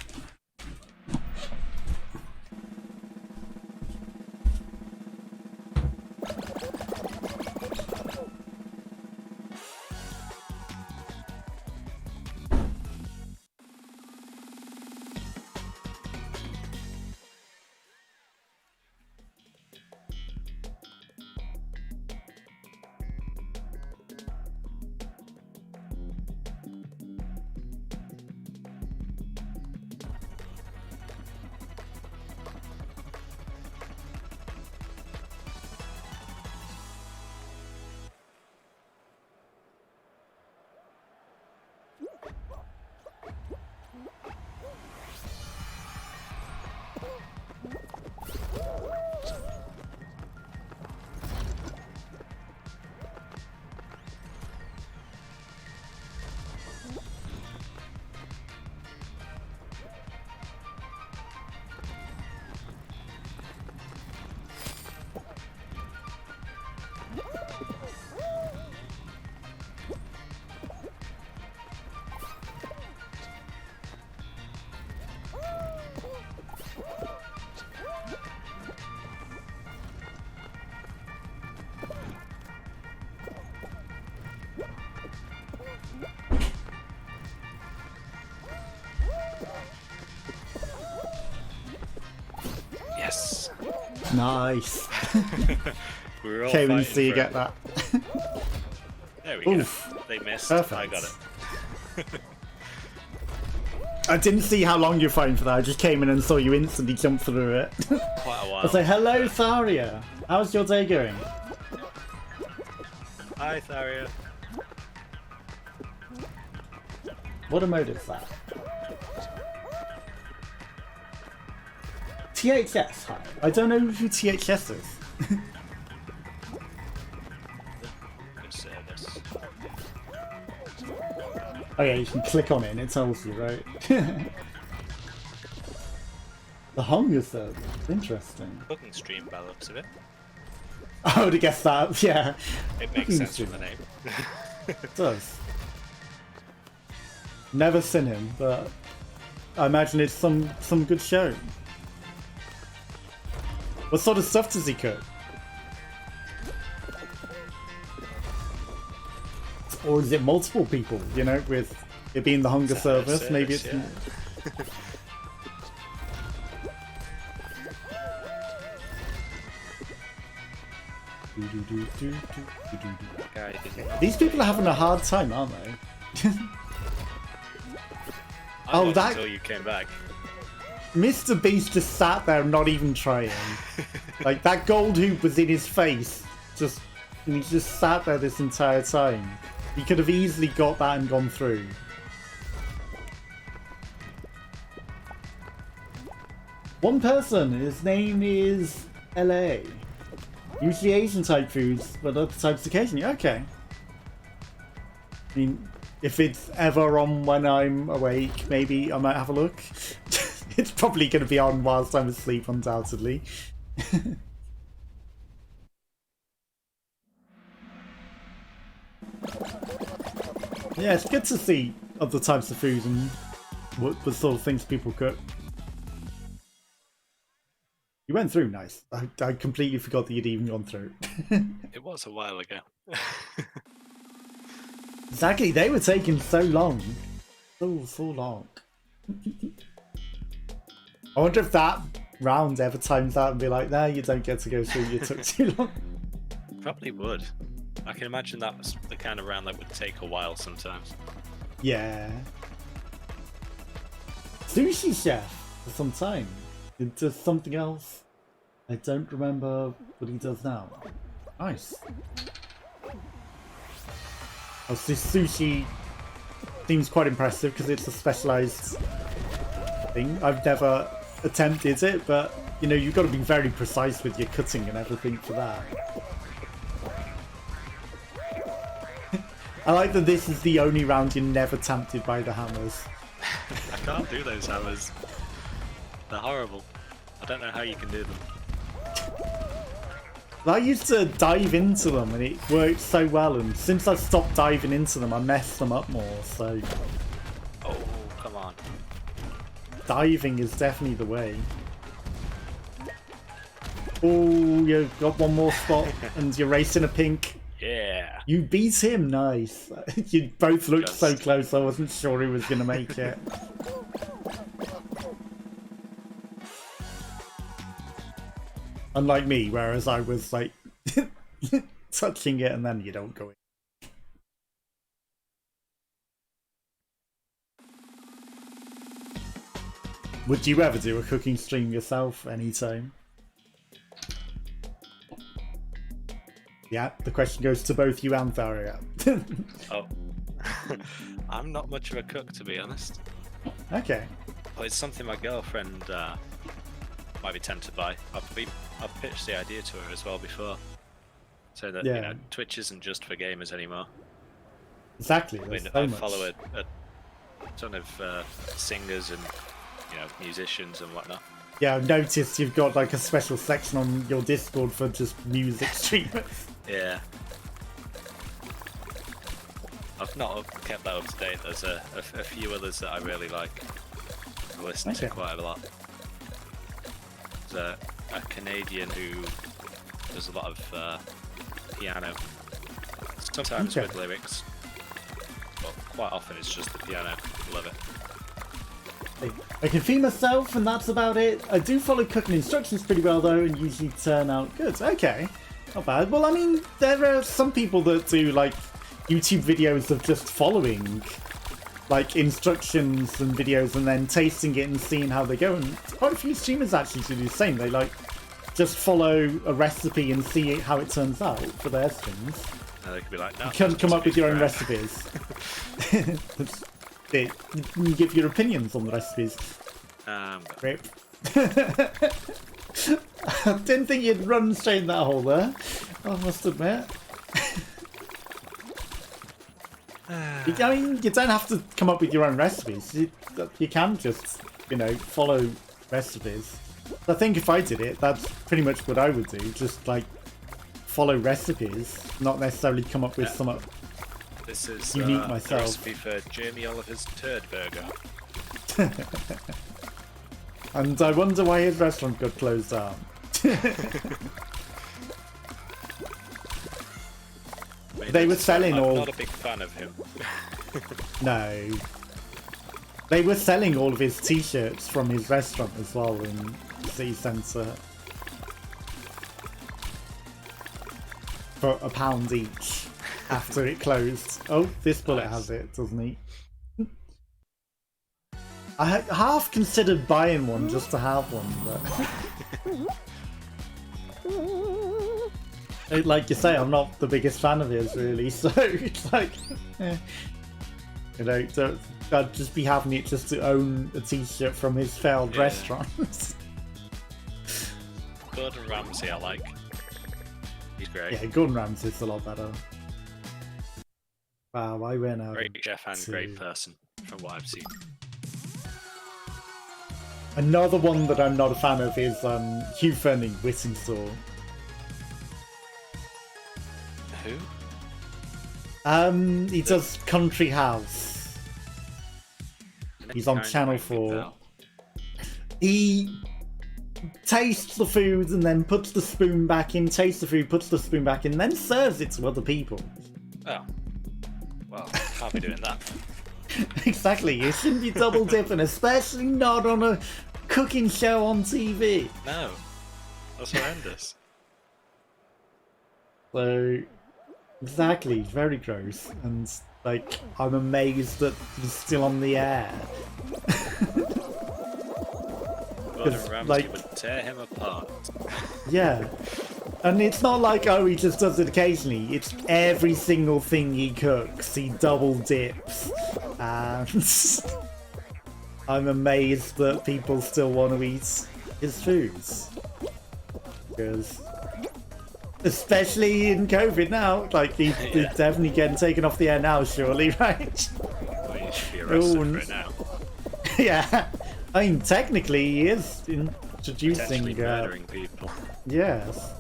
Yes.
Nice.
Okay,
when you see you get that.
There we go. They missed.
Perfect.
I got it.
I didn't see how long you're fighting for that. I just came in and saw you instantly jump through it.
Quite a while.
I was like, hello, Tharia. How's your day going?
Hi, Tharia.
What emote is that? THS, hi. I don't know who THS is.
Good service.
Oh yeah, you can click on it and it tells you, right? The hunger service. Interesting.
Cooking stream by the looks of it.
I would have guessed that, yeah.
It makes sense from the name.
It does. Never seen him, but I imagine it's some good show. What sort of stuff does he cook? Or is it multiple people, you know, with it being the hunger service? Maybe it's...
Yeah.
These people are having a hard time, aren't they?
Oh, that... Until you came back.
Mr. Beast just sat there not even trying. Like, that gold hoop was in his face. And he just sat there this entire time. He could have easily got that and gone through. One person, his name is LA. Usually Asian type foods, but other types occasionally. Okay. I mean, if it's ever on when I'm awake, maybe I might have a look. It's probably going to be on whilst I'm asleep, undoubtedly. Yeah, it's good to see other types of food and what the sort of things people cook. You went through, nice. I completely forgot that you'd even gone through.
It was a while ago.
Exactly, they were taking so long. So long. I wonder if that round ever times out and be like, no, you don't get to go through, you took too long.
Probably would. I can imagine that was the kind of round that would take a while sometimes.
Yeah. Sushi chef for some time. He does something else. I don't remember what he does now. Nice. Oh, so sushi seems quite impressive because it's a specialised thing. I've never attempted it, but you know, you've got to be very precise with your cutting and everything for that. I like that this is the only round you're never tempted by the hammers.
I can't do those hammers. They're horrible. I don't know how you can do them.
I used to dive into them and it worked so well, and since I stopped diving into them I messed them up more, so...
Oh, come on.
Diving is definitely the way. Oh, you've got one more spot and you're racing a pink.
Yeah.
You beat him, nice. You both looked so close I wasn't sure he was going to make it. Unlike me, whereas I was like touching it and then you don't go in. Would you ever do a cooking stream yourself anytime? Yeah, the question goes to both you and Tharia.
Oh. I'm not much of a cook, to be honest.
Okay.
But it's something my girlfriend might be tempted by. I've pitched the idea to her as well before. So that, you know, Twitch isn't just for gamers anymore.
Exactly.
I mean, I follow a ton of singers and, you know, musicians and whatnot.
Yeah, I've noticed you've got like a special section on your Discord for just music streamers.
Yeah. I've not kept that up to date. There's a few others that I really like. I listen to quite a lot. There's a Canadian who does a lot of piano. Sometimes with lyrics, but quite often it's just the piano. Love it.
I can feed myself and that's about it. I do follow cooking instructions pretty well though and usually turn out good. Okay, not bad. Well, I mean, there are some people that do like YouTube videos of just following like instructions and videos and then tasting it and seeing how they go, and quite a few streamers actually do the same. They like just follow a recipe and see how it turns out for their streams.
They could be like, no,
you can come up with your own recipes. You give your opinions on the recipes. Rip. I didn't think you'd run straight in that hole there, I must admit. I mean, you don't have to come up with your own recipes. You can just, you know, follow recipes. I think if I did it, that's pretty much what I would do. Just like follow recipes, not necessarily come up with some
this is
unique myself.
A recipe for Jamie Oliver's turd burger.
And I wonder why his restaurant got closed down.
Maybe
They were selling
I'm
all...
not a big fan of him.
No. They were selling all of his t-shirts from his restaurant as well in the city centre. For £1 each after it closed. Oh, this bullet has it, doesn't he? I half considered buying one just to have one, but... like you say, I'm not the biggest fan of his, really, so it's like... You know, I'd just be having it just to own a t-shirt from his failed restaurant.
Gordon Ramsay I like. He's great.
Yeah, Gordon Ramsay's a lot better. Wow, I went out.
Great chef and great person, from what I've seen.
Another one that I'm not a fan of is Hugh Fanning, Whittingsaw.
Who?
He does Country House. He's on Channel 4. He tastes the food and then puts the spoon back in, tastes the food, puts the spoon back in, then serves it to other people.
Oh. Well, can't be doing that.
Exactly, you shouldn't be double dipping, especially not on a cooking show on TV.
No. That's horrendous. So,
exactly, very gross. And, like, I'm amazed that he's still on the air.
Gordon Ramsay would tear him apart.
Yeah. And it's not like, oh, he just does it occasionally. It's every single thing he cooks. He double dips. And I'm amazed that people still want to eat his foods. Because, especially in COVID now, like, he's definitely getting taken off the air now, surely, right?
Well, you should be arrested for it now.
Yeah. I mean, technically, he is introducing...
Potentially murdering people.
Yes.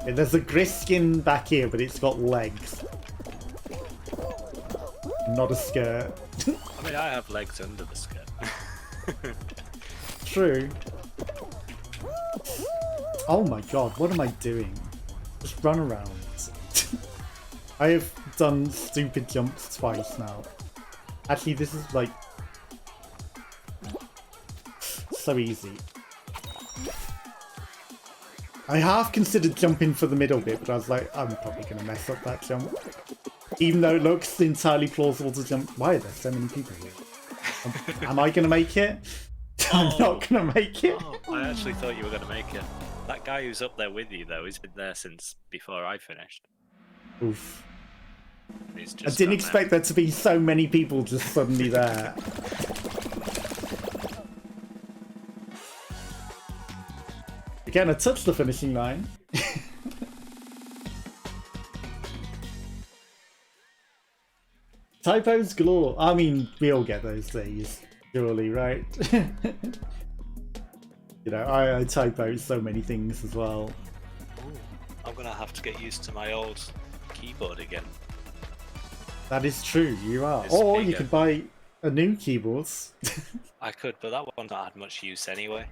There's a griskin back here, but it's got legs. Not a skirt.
I mean, I have legs under the skirt.
True. Oh my god, what am I doing? Just run around. I have done stupid jumps twice now. Actually, this is like... so easy. I half considered jumping for the middle bit, but I was like, I'm probably going to mess up that jump. Even though it looks entirely plausible to jump. Why are there so many people here? Am I going to make it? I'm not going to make it.
Oh, I actually thought you were going to make it. That guy who's up there with you, though, he's been there since before I finished.
Oof.
He's
I
just
didn't expect there to be so many people just suddenly there. Again, I touched the finishing line. Typos galore. I mean, we all get those days, surely, right? You know, I typo so many things as well.
Ooh, I'm gonna have to get used to my old keyboard again.
That is true, you are.
It's
or
bigger.
You could buy a new keyboard.
I could, but that one not had much use anyway.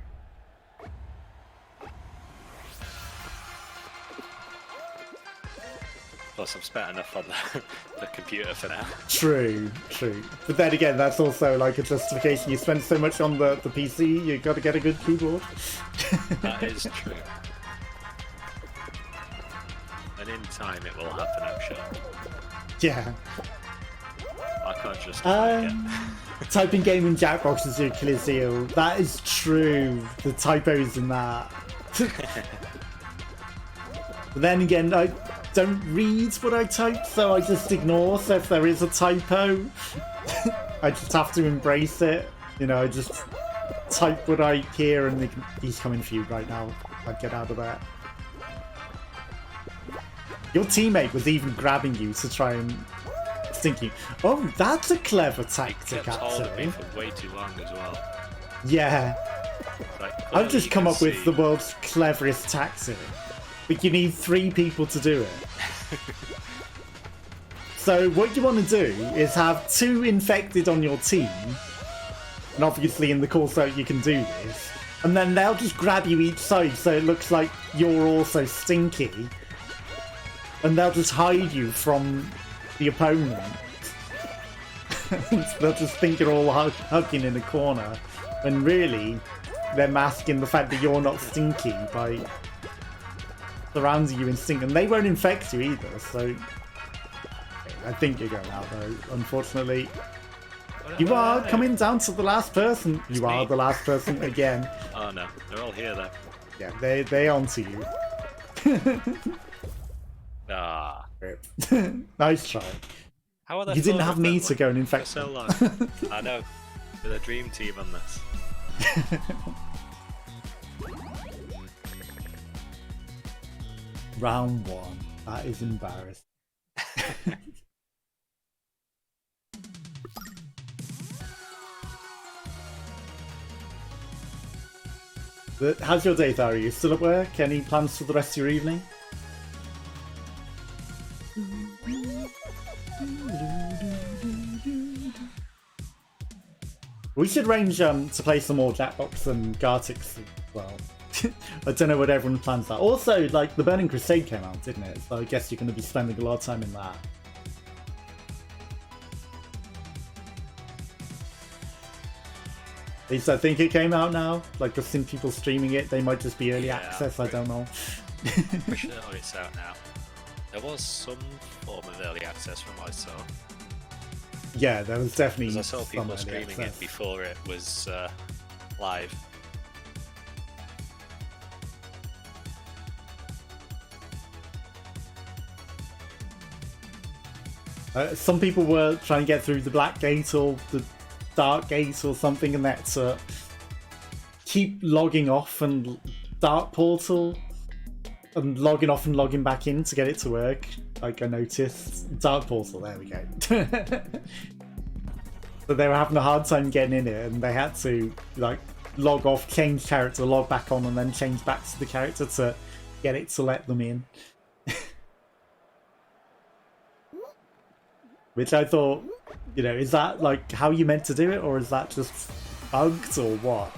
Plus, I've spent enough on the computer for now.
True, true. But then again, that's also like a justification. You spend so much on the PC, you got to get a good keyboard.
That is true. And in time, it will happen, I'm sure.
Yeah.
I can't just
Typing game in Jackbox is your Achilles heel. That is true. The typos in that. But then again, I don't read what I type, so I just ignore. So if there is a typo, I just have to embrace it. You know, I just type what I hear, and he's coming for you right now. I'd get out of that. Your teammate was even grabbing you to try and thinking, oh, that's a clever tactic,
kept holding
actually.
me for way too long as well.
Yeah.
Like,
I've just come up with
see.
the world's cleverest tactic. But you need 3 people to do it. So what you want to do is have 2 infected on your team. And obviously in the course out you can do this. And then they'll just grab you each side so it looks like you're also stinky. And they'll just hide you from the opponent. They'll just think you're all hugging in a corner. When really, they're masking the fact that you're not stinky by surrounding you in stink. And they won't infect you either, so... I think you're going out though, unfortunately. You are coming down to the last person. You are the last person again.
Oh no, they're all here though.
Yeah, they onto you.
Ah.
Nice try.
How are they?
You didn't have me to go and infect
so long. I know. We're the dream team on this.
Round 1. That is embarrassing. But how's your day, Thara? Are you still at work? Any plans for the rest of your evening? We should arrange to play some more Jackbox and Gartix as well. I don't know what everyone's plans are. Also, like, the Burning Crusade came out, didn't it? So I guess you're going to be spending a lot of time in that. At least I think it came out now. Like, I've seen people streaming it. They might just be early access, I don't know.
Pretty sure it's out now. There was some form of early access from what I saw.
Yeah, there was definitely.
Because I saw people streaming it before it was live.
Some people were trying to get through the Black Gate or the Dark Gate or something, and that's keep logging off and Dark Portal and logging off and logging back in to get it to work. Like I noticed, Dark Portal. There we go. But they were having a hard time getting in it, and they had to like log off, change character, log back on, and then change back to the character to get it to let them in. Which I thought, you know, is that like how you meant to do it, or is that just bugged, or what?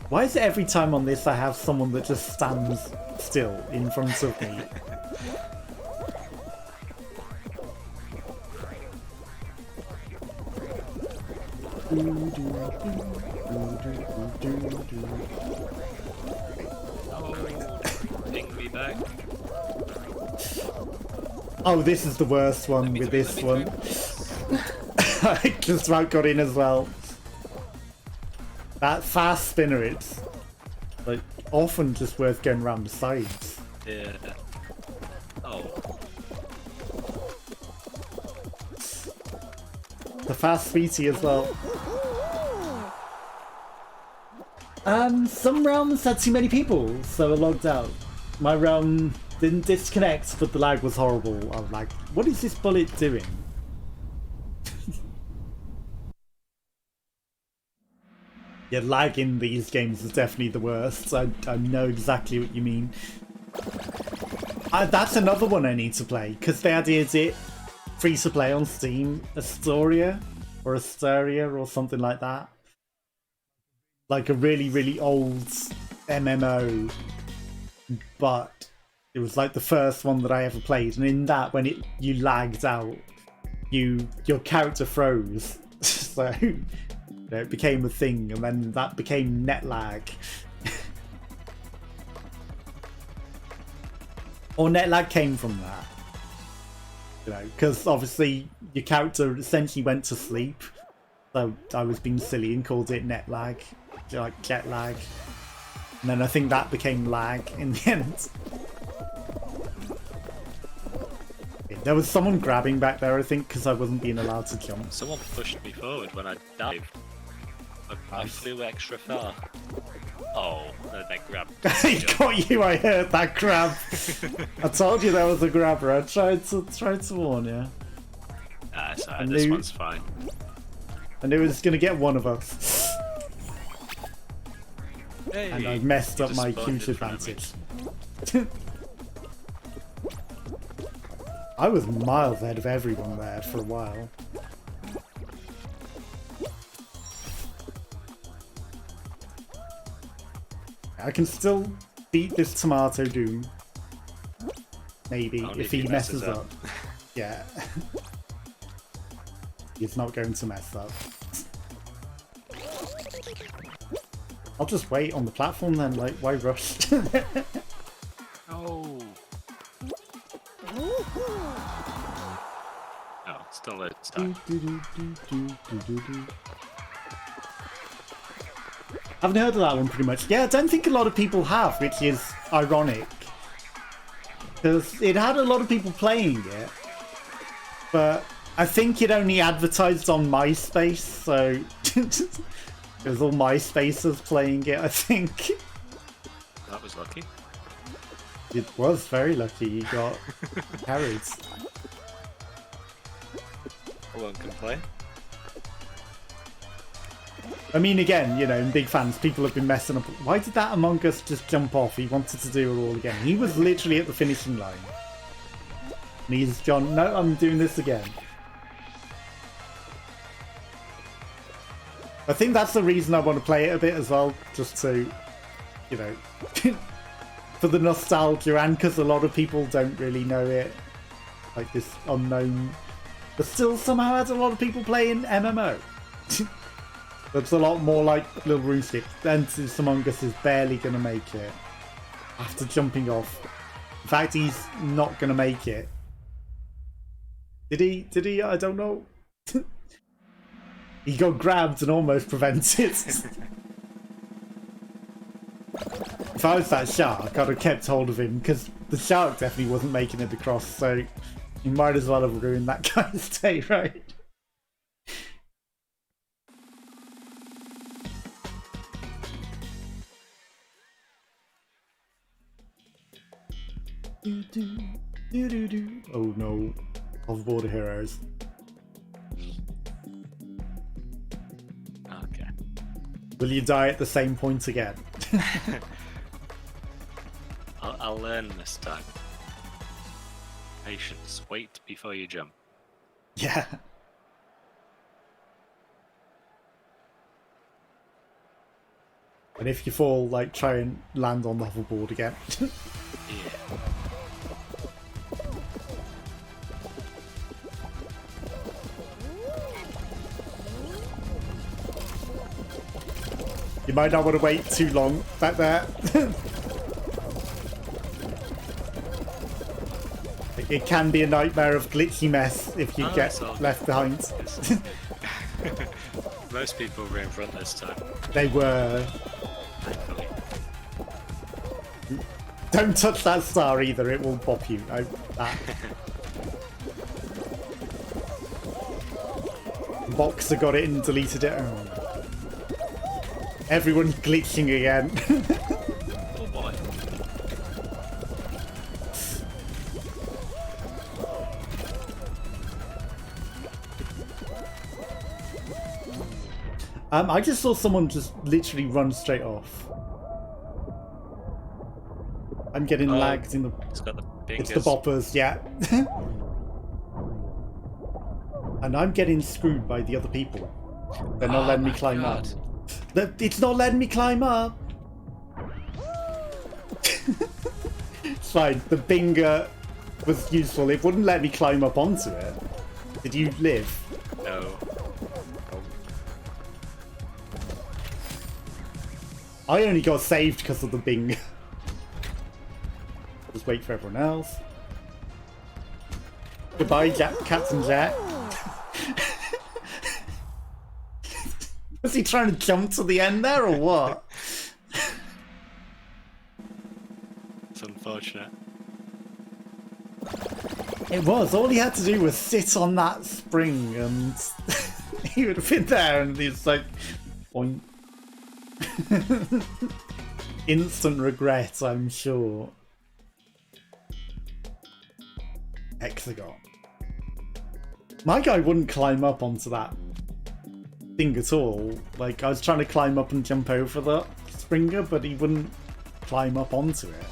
Why is it every time on this I have someone that just stands still in front of me?
Bring me back.
Oh, this is the worst one with this one. I just about got in as well. That fast spinner, it's like often just worth going around the sides.
Yeah. Oh.
The fast sweetie as well. Some realms had too many people, so I logged out. My realm didn't disconnect, but the lag was horrible. I was like, what is this bullet doing? Yeah, lag in these games is definitely the worst. I know exactly what you mean. That's another one I need to play, because they added it free to play on Steam. Astoria or Asteria or something like that. Like a really, really old MMO. But it was like the first one that I ever played. And in that, when you lagged out, your character froze. So... it became a thing, and then that became net lag. Or net lag came from that. You know, because obviously your character essentially went to sleep. So I was being silly and called it net lag, like jet lag. And then I think that became lag in the end. There was someone grabbing back there, I think, because I wasn't being allowed to jump.
Someone pushed me forward when I dived. I flew extra far. Oh, that grab.
He got you, I heard that grab. I told you there was a grabber. I tried to warn you.
Sorry, this one's fine.
I knew it was going to get one of us.
Hey,
and I messed up my huge advantage. I was miles ahead of everyone there for a while. I can still beat this Tomato Doom. Maybe,
only
if he messes up. Yeah. He's not going to mess up. I'll just wait on the platform then, like, why rush?
Oh. Oh, still a start.
I haven't heard of that one pretty much. Yeah, I don't think a lot of people have, which is ironic. Because it had a lot of people playing it. But I think it only advertised on MySpace, so... There's all MySpacers playing it, I think.
That was lucky.
It was very lucky you got carried.
One can play.
I mean, again, you know, in big fans, people have been messing up. Why did that Among Us just jump off? He wanted to do it all again. He was literally at the finishing line. And he's John, no, I'm doing this again. I think that's the reason I want to play it a bit as well, just to, you know, for the nostalgia and because a lot of people don't really know it. Like this unknown, but still somehow has a lot of people playing MMO. That's a lot more like Little RuneScape. Then this Among Us is barely going to make it after jumping off. In fact, he's not going to make it. Did he? Did he? I don't know. He got grabbed and almost prevented. If I was that shark, I'd have kept hold of him, because the shark definitely wasn't making it across, so you might as well have ruined that guy's day, right? Oh no, hoverboard heroes.
Okay.
Will you die at the same point again?
I'll learn this time. Patience. Wait before you jump.
Yeah. And if you fall, like, try and land on the hoverboard again.
Yeah.
You might not want to wait too long back there. It can be a nightmare of glitchy mess if you get left behind.
Most people were in front this time.
They were.
Thankfully.
Don't touch that star either, it will bop you. Boxer got it and deleted it. Oh. Everyone's glitching again.
Oh boy.
I just saw someone just literally run straight off. I'm getting lagged in the...
It's got the
It's the boppers, yeah. And I'm getting screwed by the other people. They're not letting me climb up. It's not letting me climb up. It's fine. The binger was useful. It wouldn't let me climb up onto it. Did you live?
No.
I only got saved because of the bing. Just wait for everyone else. Goodbye, Captain Jack. Was he trying to jump to the end there, or what?
It's unfortunate.
It was. All he had to do was sit on that spring and he would have been there, and he's like, boing. Instant regret, I'm sure. Hex-a-gone. My guy wouldn't climb up onto that thing at all. Like, I was trying to climb up and jump over the Springer, but he wouldn't climb up onto it.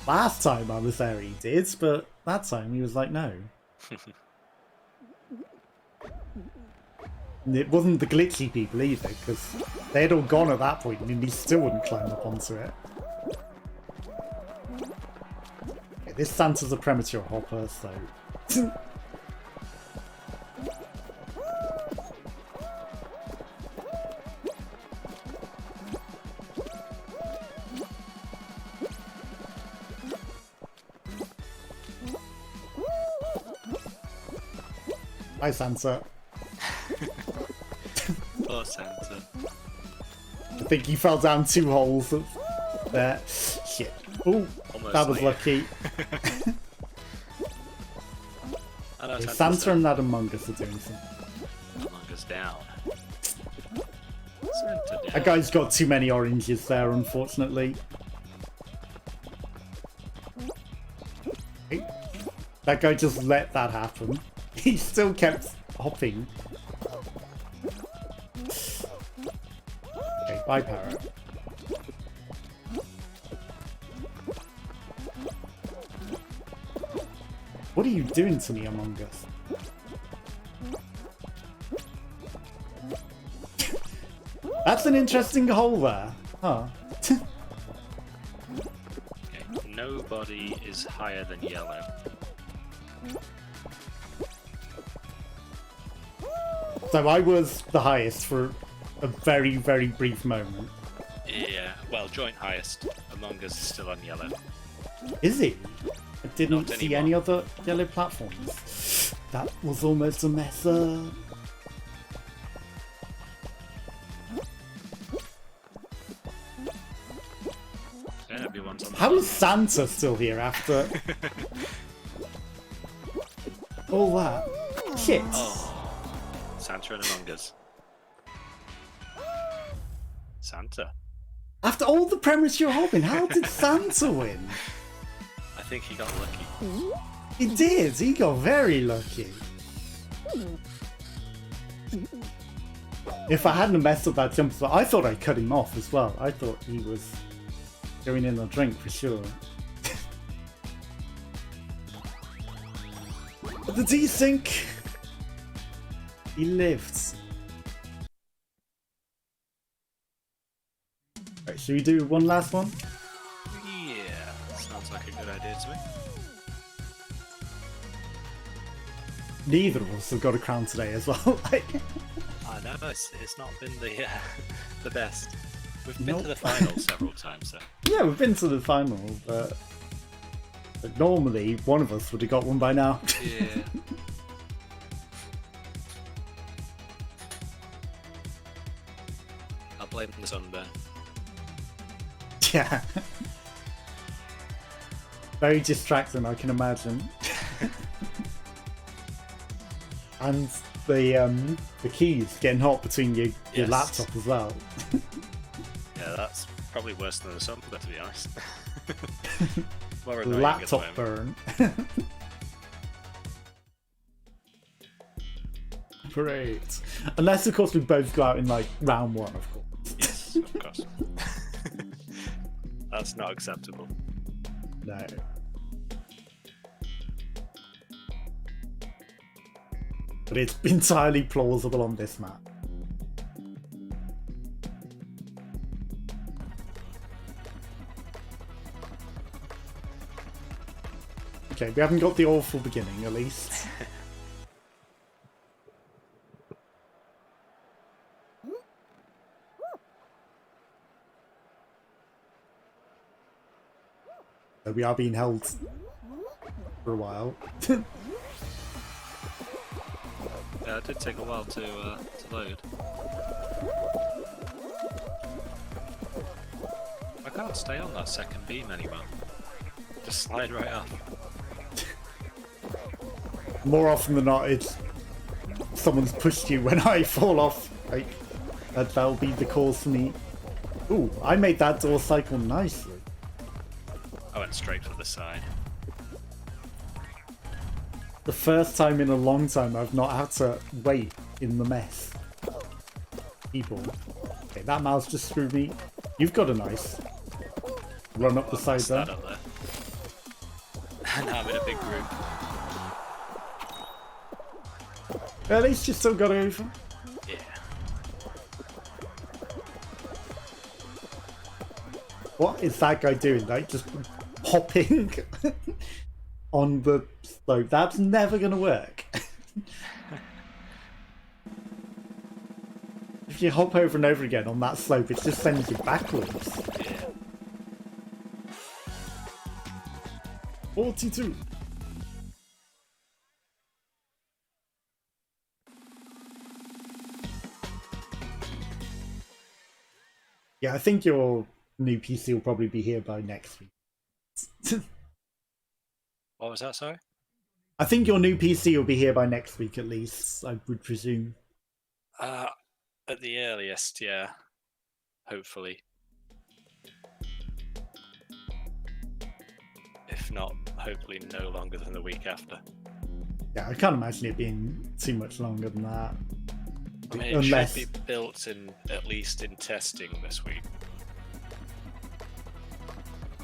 Last time I was there he did, but that time he was like, no. And it wasn't the glitchy people either, because they had all gone at that point, and he still wouldn't climb up onto it. Okay, this Santa's a premature hopper, so... Hi, Santa.
Poor Santa.
I think he fell down 2 holes there. Shit. Oh, that was lucky. Okay, Santa and that Among Us are doing something.
Among Us down. Santa down.
That guy's got too many oranges there, unfortunately. That guy just let that happen. He still kept hopping. Okay, bye, Parrot. What are you doing to me, Among Us? That's an interesting hole there. Huh.
Okay, nobody is higher than yellow.
So I was the highest for a very, very brief moment.
Yeah, well, joint highest. Among Us is still on yellow.
Is it? I didn't see
anymore.
any other yellow platforms. That was almost a mess up.
Yeah, everyone's on the
How is Santa still here after all that? Shit.
Oh. Santa and Among Us. Santa.
After all the premature hopping, how did Santa win?
I think he got lucky.
He did. He got very lucky. If I hadn't messed up that jump spot, I thought I cut him off as well. I thought he was going in a drink for sure. But the desync. He lived. Right, should we do one last one?
Yeah, sounds like a good idea to me.
Neither of us have got a crown today as well.
I know, it's not been the the best. We've been to the final several times, so.
Yeah, we've been to the final, but normally one of us would have got one by now.
Yeah. I'll blame the sunburn.
Yeah. Very distracting, I can imagine. And the keys getting hot between your
Yes.
laptop as well.
Yeah, that's probably worse than the sunburn, to be honest. More
The
annoying
laptop
at the moment.
burn. Great. Unless, of course, we both go out in like round 1, of course.
Yes, of course. That's not acceptable.
No. But it's entirely plausible on this map. Okay, we haven't got the awful beginning, at least. So we are being held for a while.
Yeah, it did take a while to load. I can't stay on that second beam anymore. Just slide right off.
More often than not, it's someone's pushed you when I fall off. Like, that'll be the cause for me. Ooh, I made that door cycle nicely.
I went straight for the side.
The first time in a long time I've not had to wait in the mess. People. Okay, that mouse just screwed me. You've got a nice run up the side there.
Up there. Now I'm in a big group.
At least you still got over.
Yeah.
What is that guy doing? Like, just hopping on the slope? That's never gonna work. If you hop over and over again on that slope, it just sends you backwards.
Yeah.
42. Yeah, I think your new PC will probably be here by next week.
What was that, sorry?
I think your new PC will be here by next week at least, I would presume.
At the earliest, yeah. Hopefully. If not, hopefully no longer than the week after.
Yeah, I can't imagine it being too much longer than that.
I mean, it should be built in, at least in testing this week.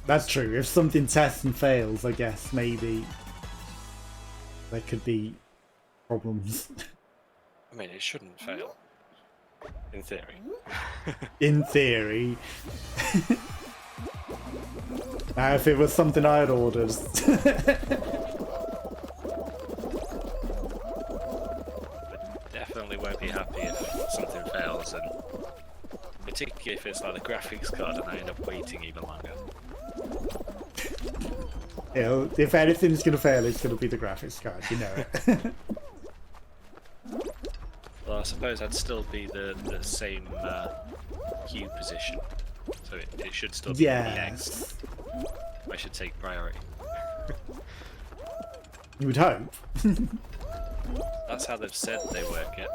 That's true. If something tests and fails, I guess maybe there could be problems.
I mean, it shouldn't fail. In theory.
In theory. Now, if it was something I had ordered.
Definitely won't be happy if something fails, and particularly if it's like the graphics card and I end up waiting even longer.
You know, if anything's going to fail, it's going to be the graphics card, you know it.
Well, I suppose I'd still be the same queue position, so it should still be next. I should take priority.
You would hope.
That's how they've said they work it.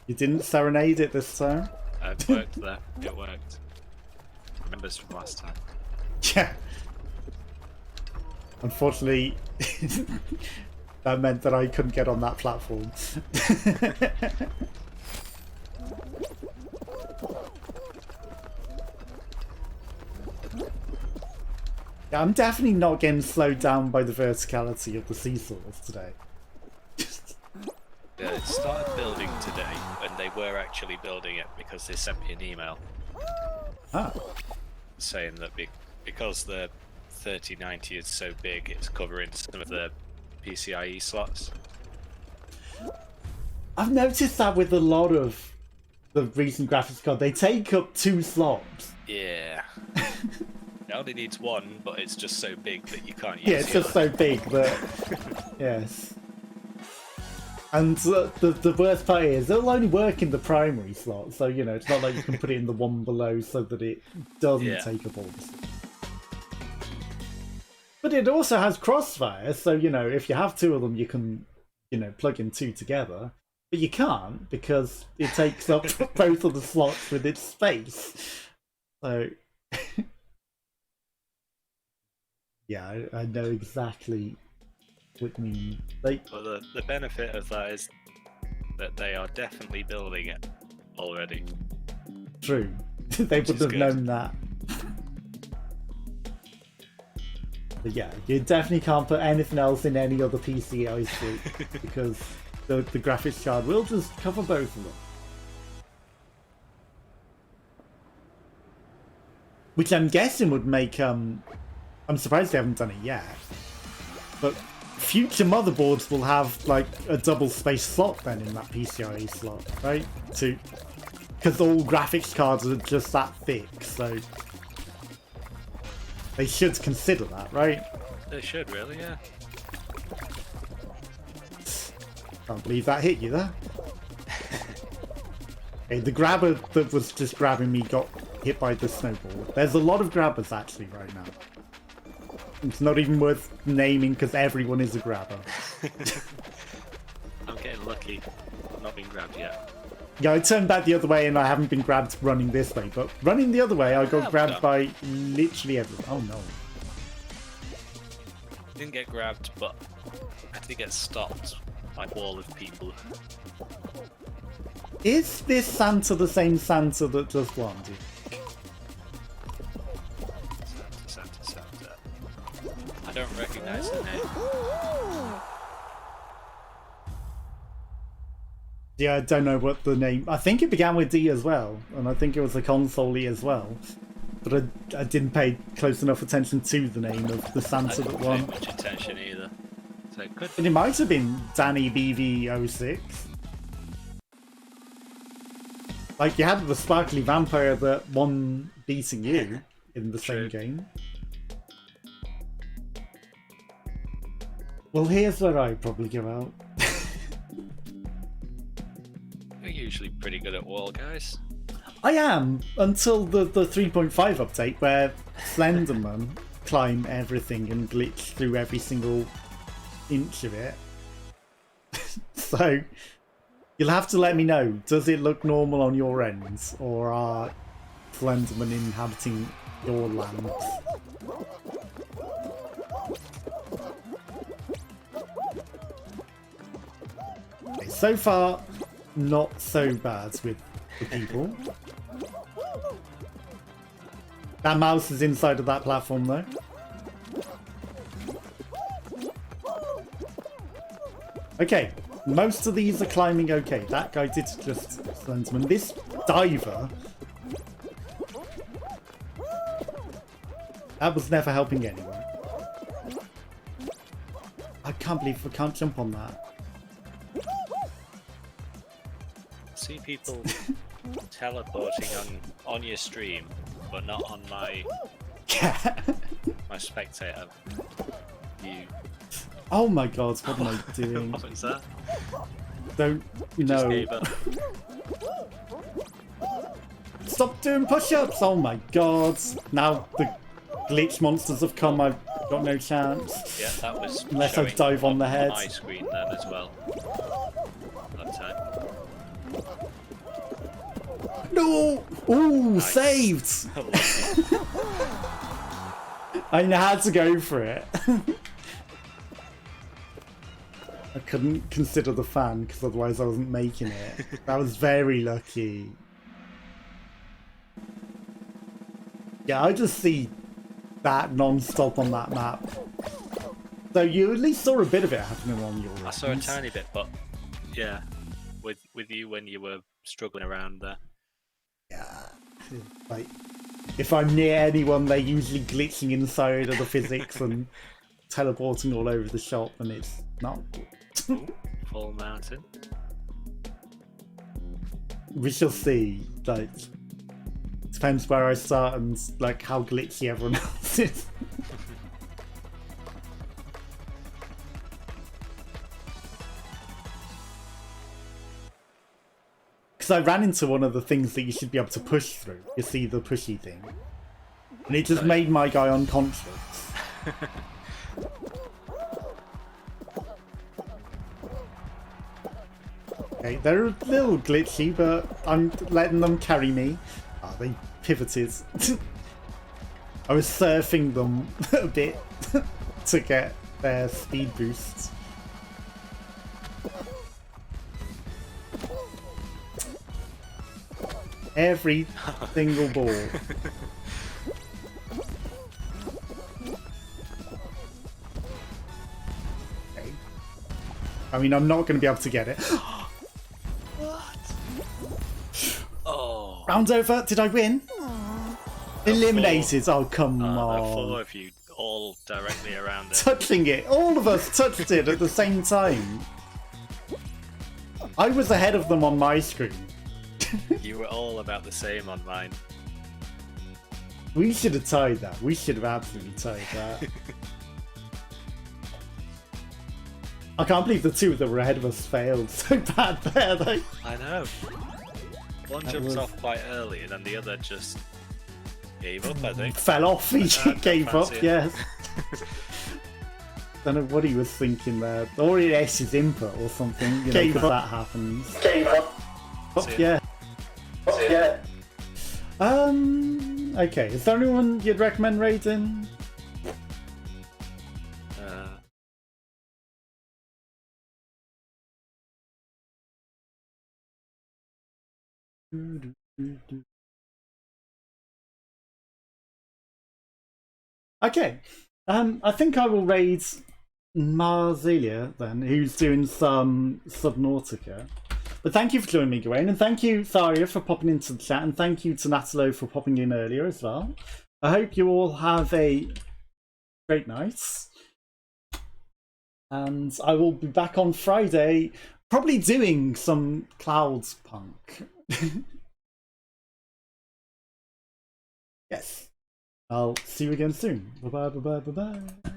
You didn't serenade it this time?
It worked there. It worked. Remembers from last time.
Yeah. Unfortunately, that meant that I couldn't get on that platform. Yeah, I'm definitely not getting slowed down by the verticality of the seesaws today.
Yeah, it started building today, and they were actually building it because they sent me an email. Saying that because the 3090 is so big, it's covering some of the PCIe slots.
I've noticed that with a lot of the recent graphics card, they take up 2 slots.
Yeah. It only needs 1, but it's just so big that you can't use it.
Yeah, it's just so big that... yes. And the worst part is, it'll only work in the primary slot, so, you know, it's not like you can put it in the one below so that it doesn't take up all the slots. But it also has crossfire, so, you know, if you have 2 of them, you can, you know, plug in 2 together. But you can't, because it takes up both of the slots with its space. So... yeah, I know exactly what you mean. Like,
but the benefit of that is that they are definitely building it already.
True. They would have known that. But yeah, you definitely can't put anything else in any other PC IC because the graphics card will just cover both of them. Which I'm guessing would make I'm surprised they haven't done it yet, but future motherboards will have like a double space slot then in that PCIe slot, right? Because all graphics cards are just that thick, so they should consider that, right?
They should really, yeah.
Can't believe that hit you there. Okay, the grabber that was just grabbing me got hit by the snowball. There's a lot of grabbers actually right now. It's not even worth naming because everyone is a grabber.
I'm getting lucky. I've not been grabbed yet.
Yeah, I turned back the other way and I haven't been grabbed running this way, but running the other way I got grabbed by literally everyone. Oh no.
Didn't get grabbed, but I did get stopped by a wall of people.
Is this Santa the same Santa that just won?
Santa. I don't recognise the name.
Yeah, I don't know what the name... I think it began with D as well, and I think it was a console-y as well. But I didn't pay close enough attention to the name of the Santa that won.
I didn't pay much attention either. So it could...
And it might have been Danny BV06. Like, you had the sparkly vampire that won beating you in the same game. Well, here's where I probably give out.
You're usually pretty good at wall, guys.
I am, until the 3.5 update where Slenderman climb everything and glitch through every single inch of it. So, you'll have to let me know, does it look normal on your ends, or are Slenderman inhabiting your lands? Okay, so far, not so bad with the people. That mouse is inside of that platform though. Okay, most of these are climbing okay. That guy did just Slenderman. This diver, that was never helping anyone. I can't believe I can't jump on that.
See people teleporting on your stream, but not on my my spectator view.
Oh my god, what am I doing?
What was that?
Don't know. Stop doing push-ups! Oh my god. Now the glitch monsters have come, I've got no chance.
Yeah, that was
unless I dive on the head.
My screen then as well. That time.
No! Ooh, nice. Saved! I had to go for it. I couldn't consider the fan because otherwise I wasn't making it. That was very lucky. Yeah, I just see that non-stop on that map. So you at least saw a bit of it happening on your
I saw a tiny bit, but yeah, with you when you were struggling around there.
Yeah, like if I'm near anyone, they're usually glitching inside of the physics and teleporting all over the shop, and it's not good.
Ooh, full mountain.
We shall see. Like, depends where I start and like how glitchy everyone else is. Because I ran into one of the things that you should be able to push through. You see the pushy thing. And it just made my guy unconscious. Okay, they're a little glitchy, but I'm letting them carry me. Ah, they pivoted. I was surfing them a bit to get their speed boosts. Every single ball. Okay. I mean, I'm not going to be able to get it.
What? Oh.
Round over. Did I win? Eliminated. Oh, come on.
The four of you all directly around it.
Touching it. All of us touched it at the same time. I was ahead of them on my screen.
You were all about the same on mine.
We should have tied that. We should have absolutely tied that. I can't believe the two that were ahead of us failed so bad there, though.
I know. One jumps off quite early, and then the other just gave up, I think.
Fell off. He gave up, yes. Don't know what he was thinking there. Or it S his input or something. You know, because that happens.
Gave up.
Yeah.
Yeah.
Okay, is there anyone you'd recommend raiding? Okay, I think I will raid Marzelia then, who's doing some Subnautica. But thank you for joining me, Gawain, and thank you, Tharia, for popping into the chat, and thank you to Natalo for popping in earlier as well. I hope you all have a great night. And I will be back on Friday, probably doing some Clouds Punk. Yes. I'll see you again soon. Bye-bye, bye-bye, bye-bye.